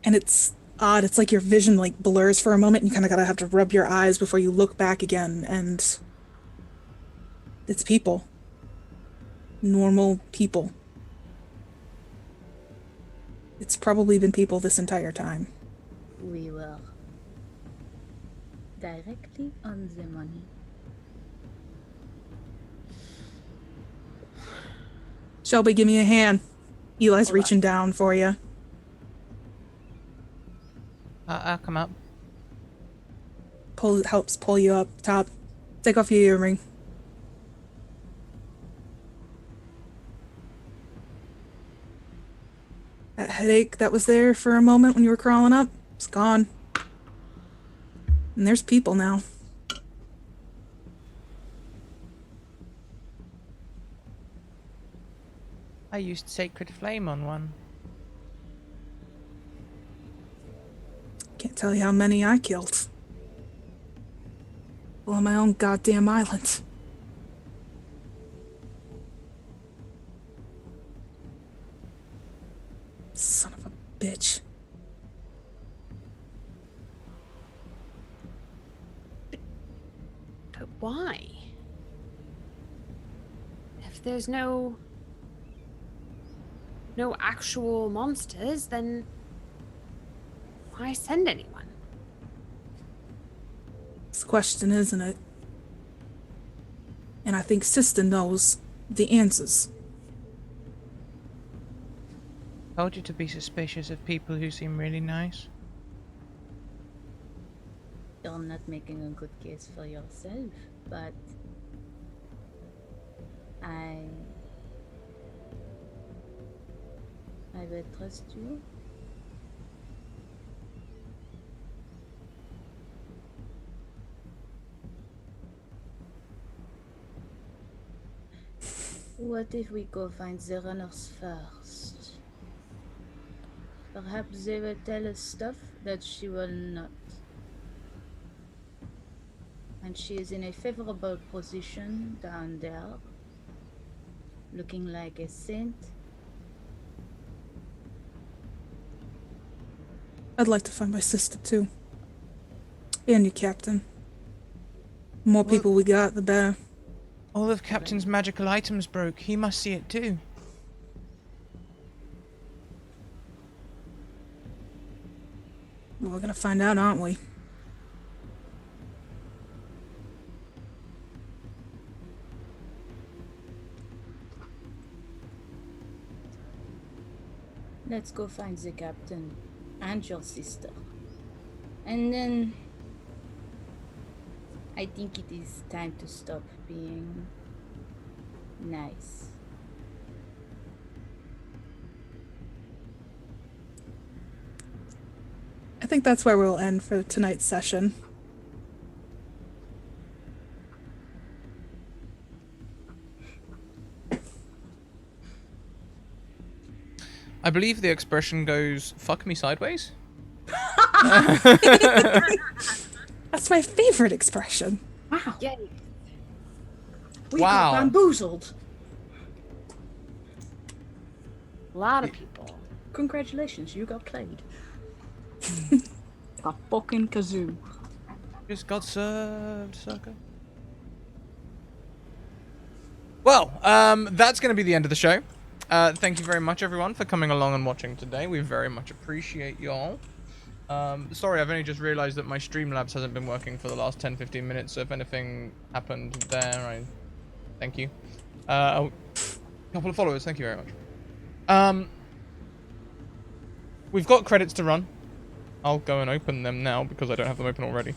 B: And it's odd. It's like your vision like blurs for a moment and you kind of gotta have to rub your eyes before you look back again. And it's people. Normal people. It's probably been people this entire time.
D: We were directly on the money.
B: Shelby, give me a hand. Eli's
D: Hold
B: reaching down for you.
A: I'll come up.
B: Helps pull you up top. Take off your earring. That headache that was there for a moment when you were crawling up, it's gone. And there's people now.
A: I used Sacred Flame on one.
B: Can't tell you how many I killed. Well, on my own goddamn island. Son of a bitch.
C: But why? If there's no actual monsters, then why send anyone?
B: It's the question, isn't it? And I think Sister knows the answers.
A: Told you to be suspicious of people who seem really nice.
D: You're not making a good case for yourself, but I will trust you. What if we go find the runners first? Perhaps they will tell us stuff that she will not. And she is in a favorable position down there, looking like a saint.
B: I'd like to find my sister too. And you, Captain. The more people we got, the better.
A: All of Captain's magical items broke. He must see it too.
B: Well, we're gonna find out, aren't we?
D: Let's go find the captain and your sister. And then I think it is time to stop being nice.
B: I think that's where we'll end for tonight's session.
A: I believe the expression goes, fuck me sideways.
B: That's my favorite expression.
D: Wow.
C: Yay.
D: We
A: Wow.
D: got bamboozled.
C: A lot of people.
D: Congratulations, you got played. A fucking kazoo.
A: Just got served, sucker. Well, that's going to be the end of the show. Thank you very much, everyone, for coming along and watching today. We very much appreciate y'all. Sorry, I've only just realized that my Streamlabs hasn't been working for the last 10-15 minutes, so if anything happened there, I thank you. A couple of followers, thank you very much. We've got credits to run. I'll go and open them now because I don't have them open already.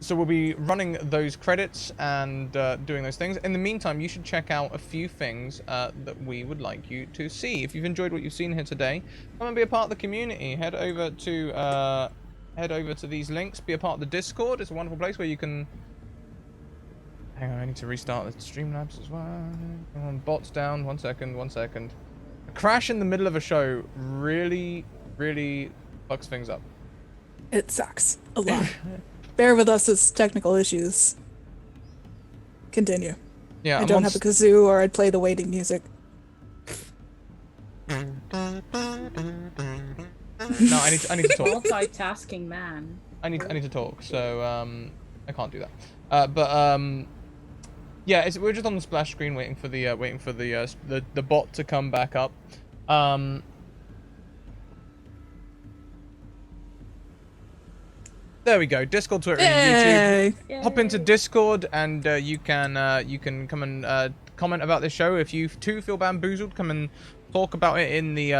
A: So we'll be running those credits and doing those things. In the meantime, you should check out a few things that we would like you to see. If you've enjoyed what you've seen here today, come and be a part of the community. Head over to these links. Be a part of the Discord. It's a wonderful place where you can. Hang on, I need to restart the Streamlabs as well. Come on, bots down. 1 second. 1 second. A crash in the middle of a show really, really fucks things up.
B: It sucks a lot. Bear with us as technical issues. Continue.
A: Yeah,
B: I don't have a kazoo, or I'd play the waiting music.
A: No, I need to talk.
D: Multitasking man.
A: I need to talk, so I can't do that. Yeah, we're just on the splash screen waiting for the bot to come back up. There we go. Discord, Twitter, and YouTube.
B: Yay.
A: Hop into Discord, and you can come and comment about this show. If you too feel bamboozled, come and talk about it in the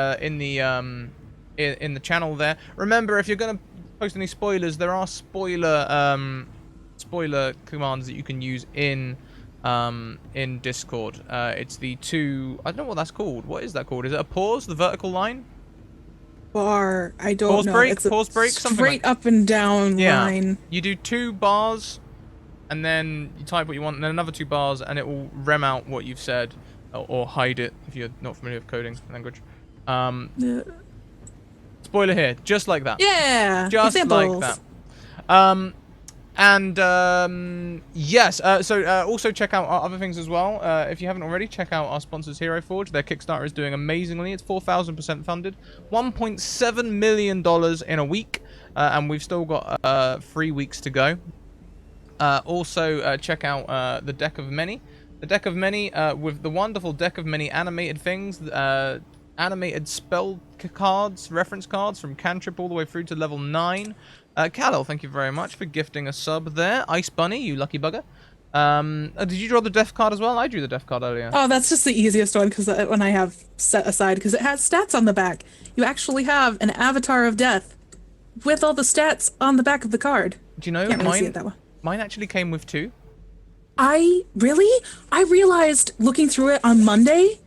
A: channel there. Remember, if you're gonna post any spoilers, there are spoiler commands that you can use in Discord. It's the I don't know what that's called. What is that called? Is it a pause? The vertical line?
B: Bar. I don't
A: Pause
B: know.
A: break?
B: It's a
A: Pause break? Something
B: straight
A: like
B: up and down
A: Yeah.
B: line.
A: You do 2 bars, and then you type what you want, and then another 2 bars, and it will rem out what you've said, or hide it if you're not familiar with coding language. Spoiler here, just like that.
B: Yeah.
A: Just
B: examples.
A: like that. Yes, so also check out our other things as well. If you haven't already, check out our sponsors, Hero Forge. Their Kickstarter is doing amazingly. It's 4,000% funded, $1.7 million in a week, and we've still got 3 weeks to go. Also, check out the Deck of Many. The Deck of Many, with the wonderful Deck of Many animated things, animated spell cards, reference cards from cantrip all the way through to level 9. Kal-El, thank you very much for gifting a sub there. Ice Bunny, you lucky bugger. Did you draw the death card as well? I drew the death card earlier.
B: Oh, that's just the easiest one, because when I have set aside, because it has stats on the back. You actually have an avatar of death with all the stats on the back of the card.
A: Do you know,
B: Can't really see it that way.
A: Mine actually came with 2.
B: I realized looking through it on Monday.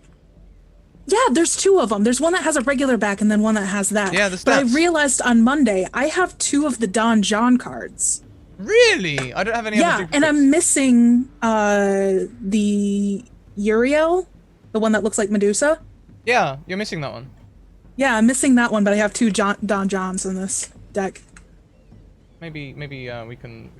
B: Yeah, there's 2 of them. There's one that has a regular back and then one that has that.
A: Yeah, the
B: But I
A: stats.
B: realized on Monday I have 2 of the Don John cards.
A: Really? I don't have any other
B: Yeah,
A: duplicates.
B: and I'm missing the Uriel, the one that looks like Medusa.
A: Yeah, you're missing that one.
B: Yeah, I'm missing that one, but I have 2 Don Johns in this deck.
A: Maybe we can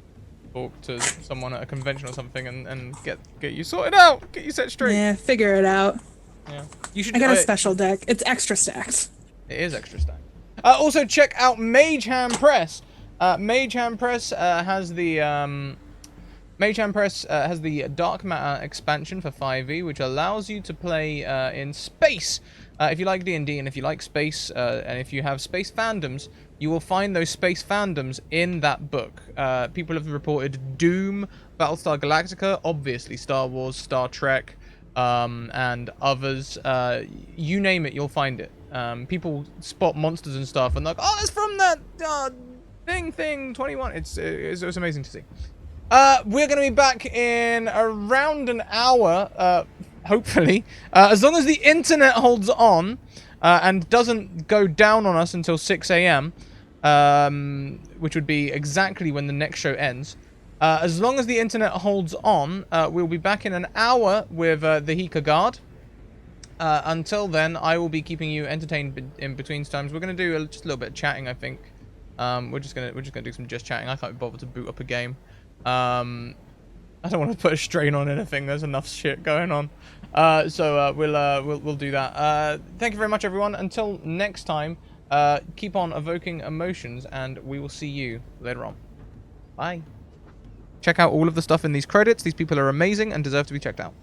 A: talk to someone at a convention or something and get you sorted out, get you set straight.
B: Yeah, figure it out.
A: Yeah. You should.
B: I got a special deck. It's extra stacked.
A: It is extra stacked. Also, check out Mage Hand Press. Mage Hand Press has the Dark Matter expansion for 5e, which allows you to play in space. If you like D&D and if you like space, and if you have space fandoms, you will find those space fandoms in that book. People have reported Doom, Battlestar Galactica, obviously Star Wars, Star Trek, and others. You name it, you'll find it. People spot monsters and stuff and they're like, oh, that's from that thing 21. It's amazing to see. We're going to be back in around an hour, hopefully, as long as the internet holds on and doesn't go down on us until 6 a.m., which would be exactly when the next show ends. As long as the internet holds on, we'll be back in an hour with the Hika Guard. Until then, I will be keeping you entertained in between times. We're going to do just a little bit of chatting, I think. We're just gonna do some just chatting. I can't be bothered to boot up a game. I don't want to put a strain on anything. There's enough shit going on. So we'll do that. Thank you very much, everyone. Until next time, keep on evoking emotions, and we will see you later on. Bye. Check out all of the stuff in these credits. These people are amazing and deserve to be checked out.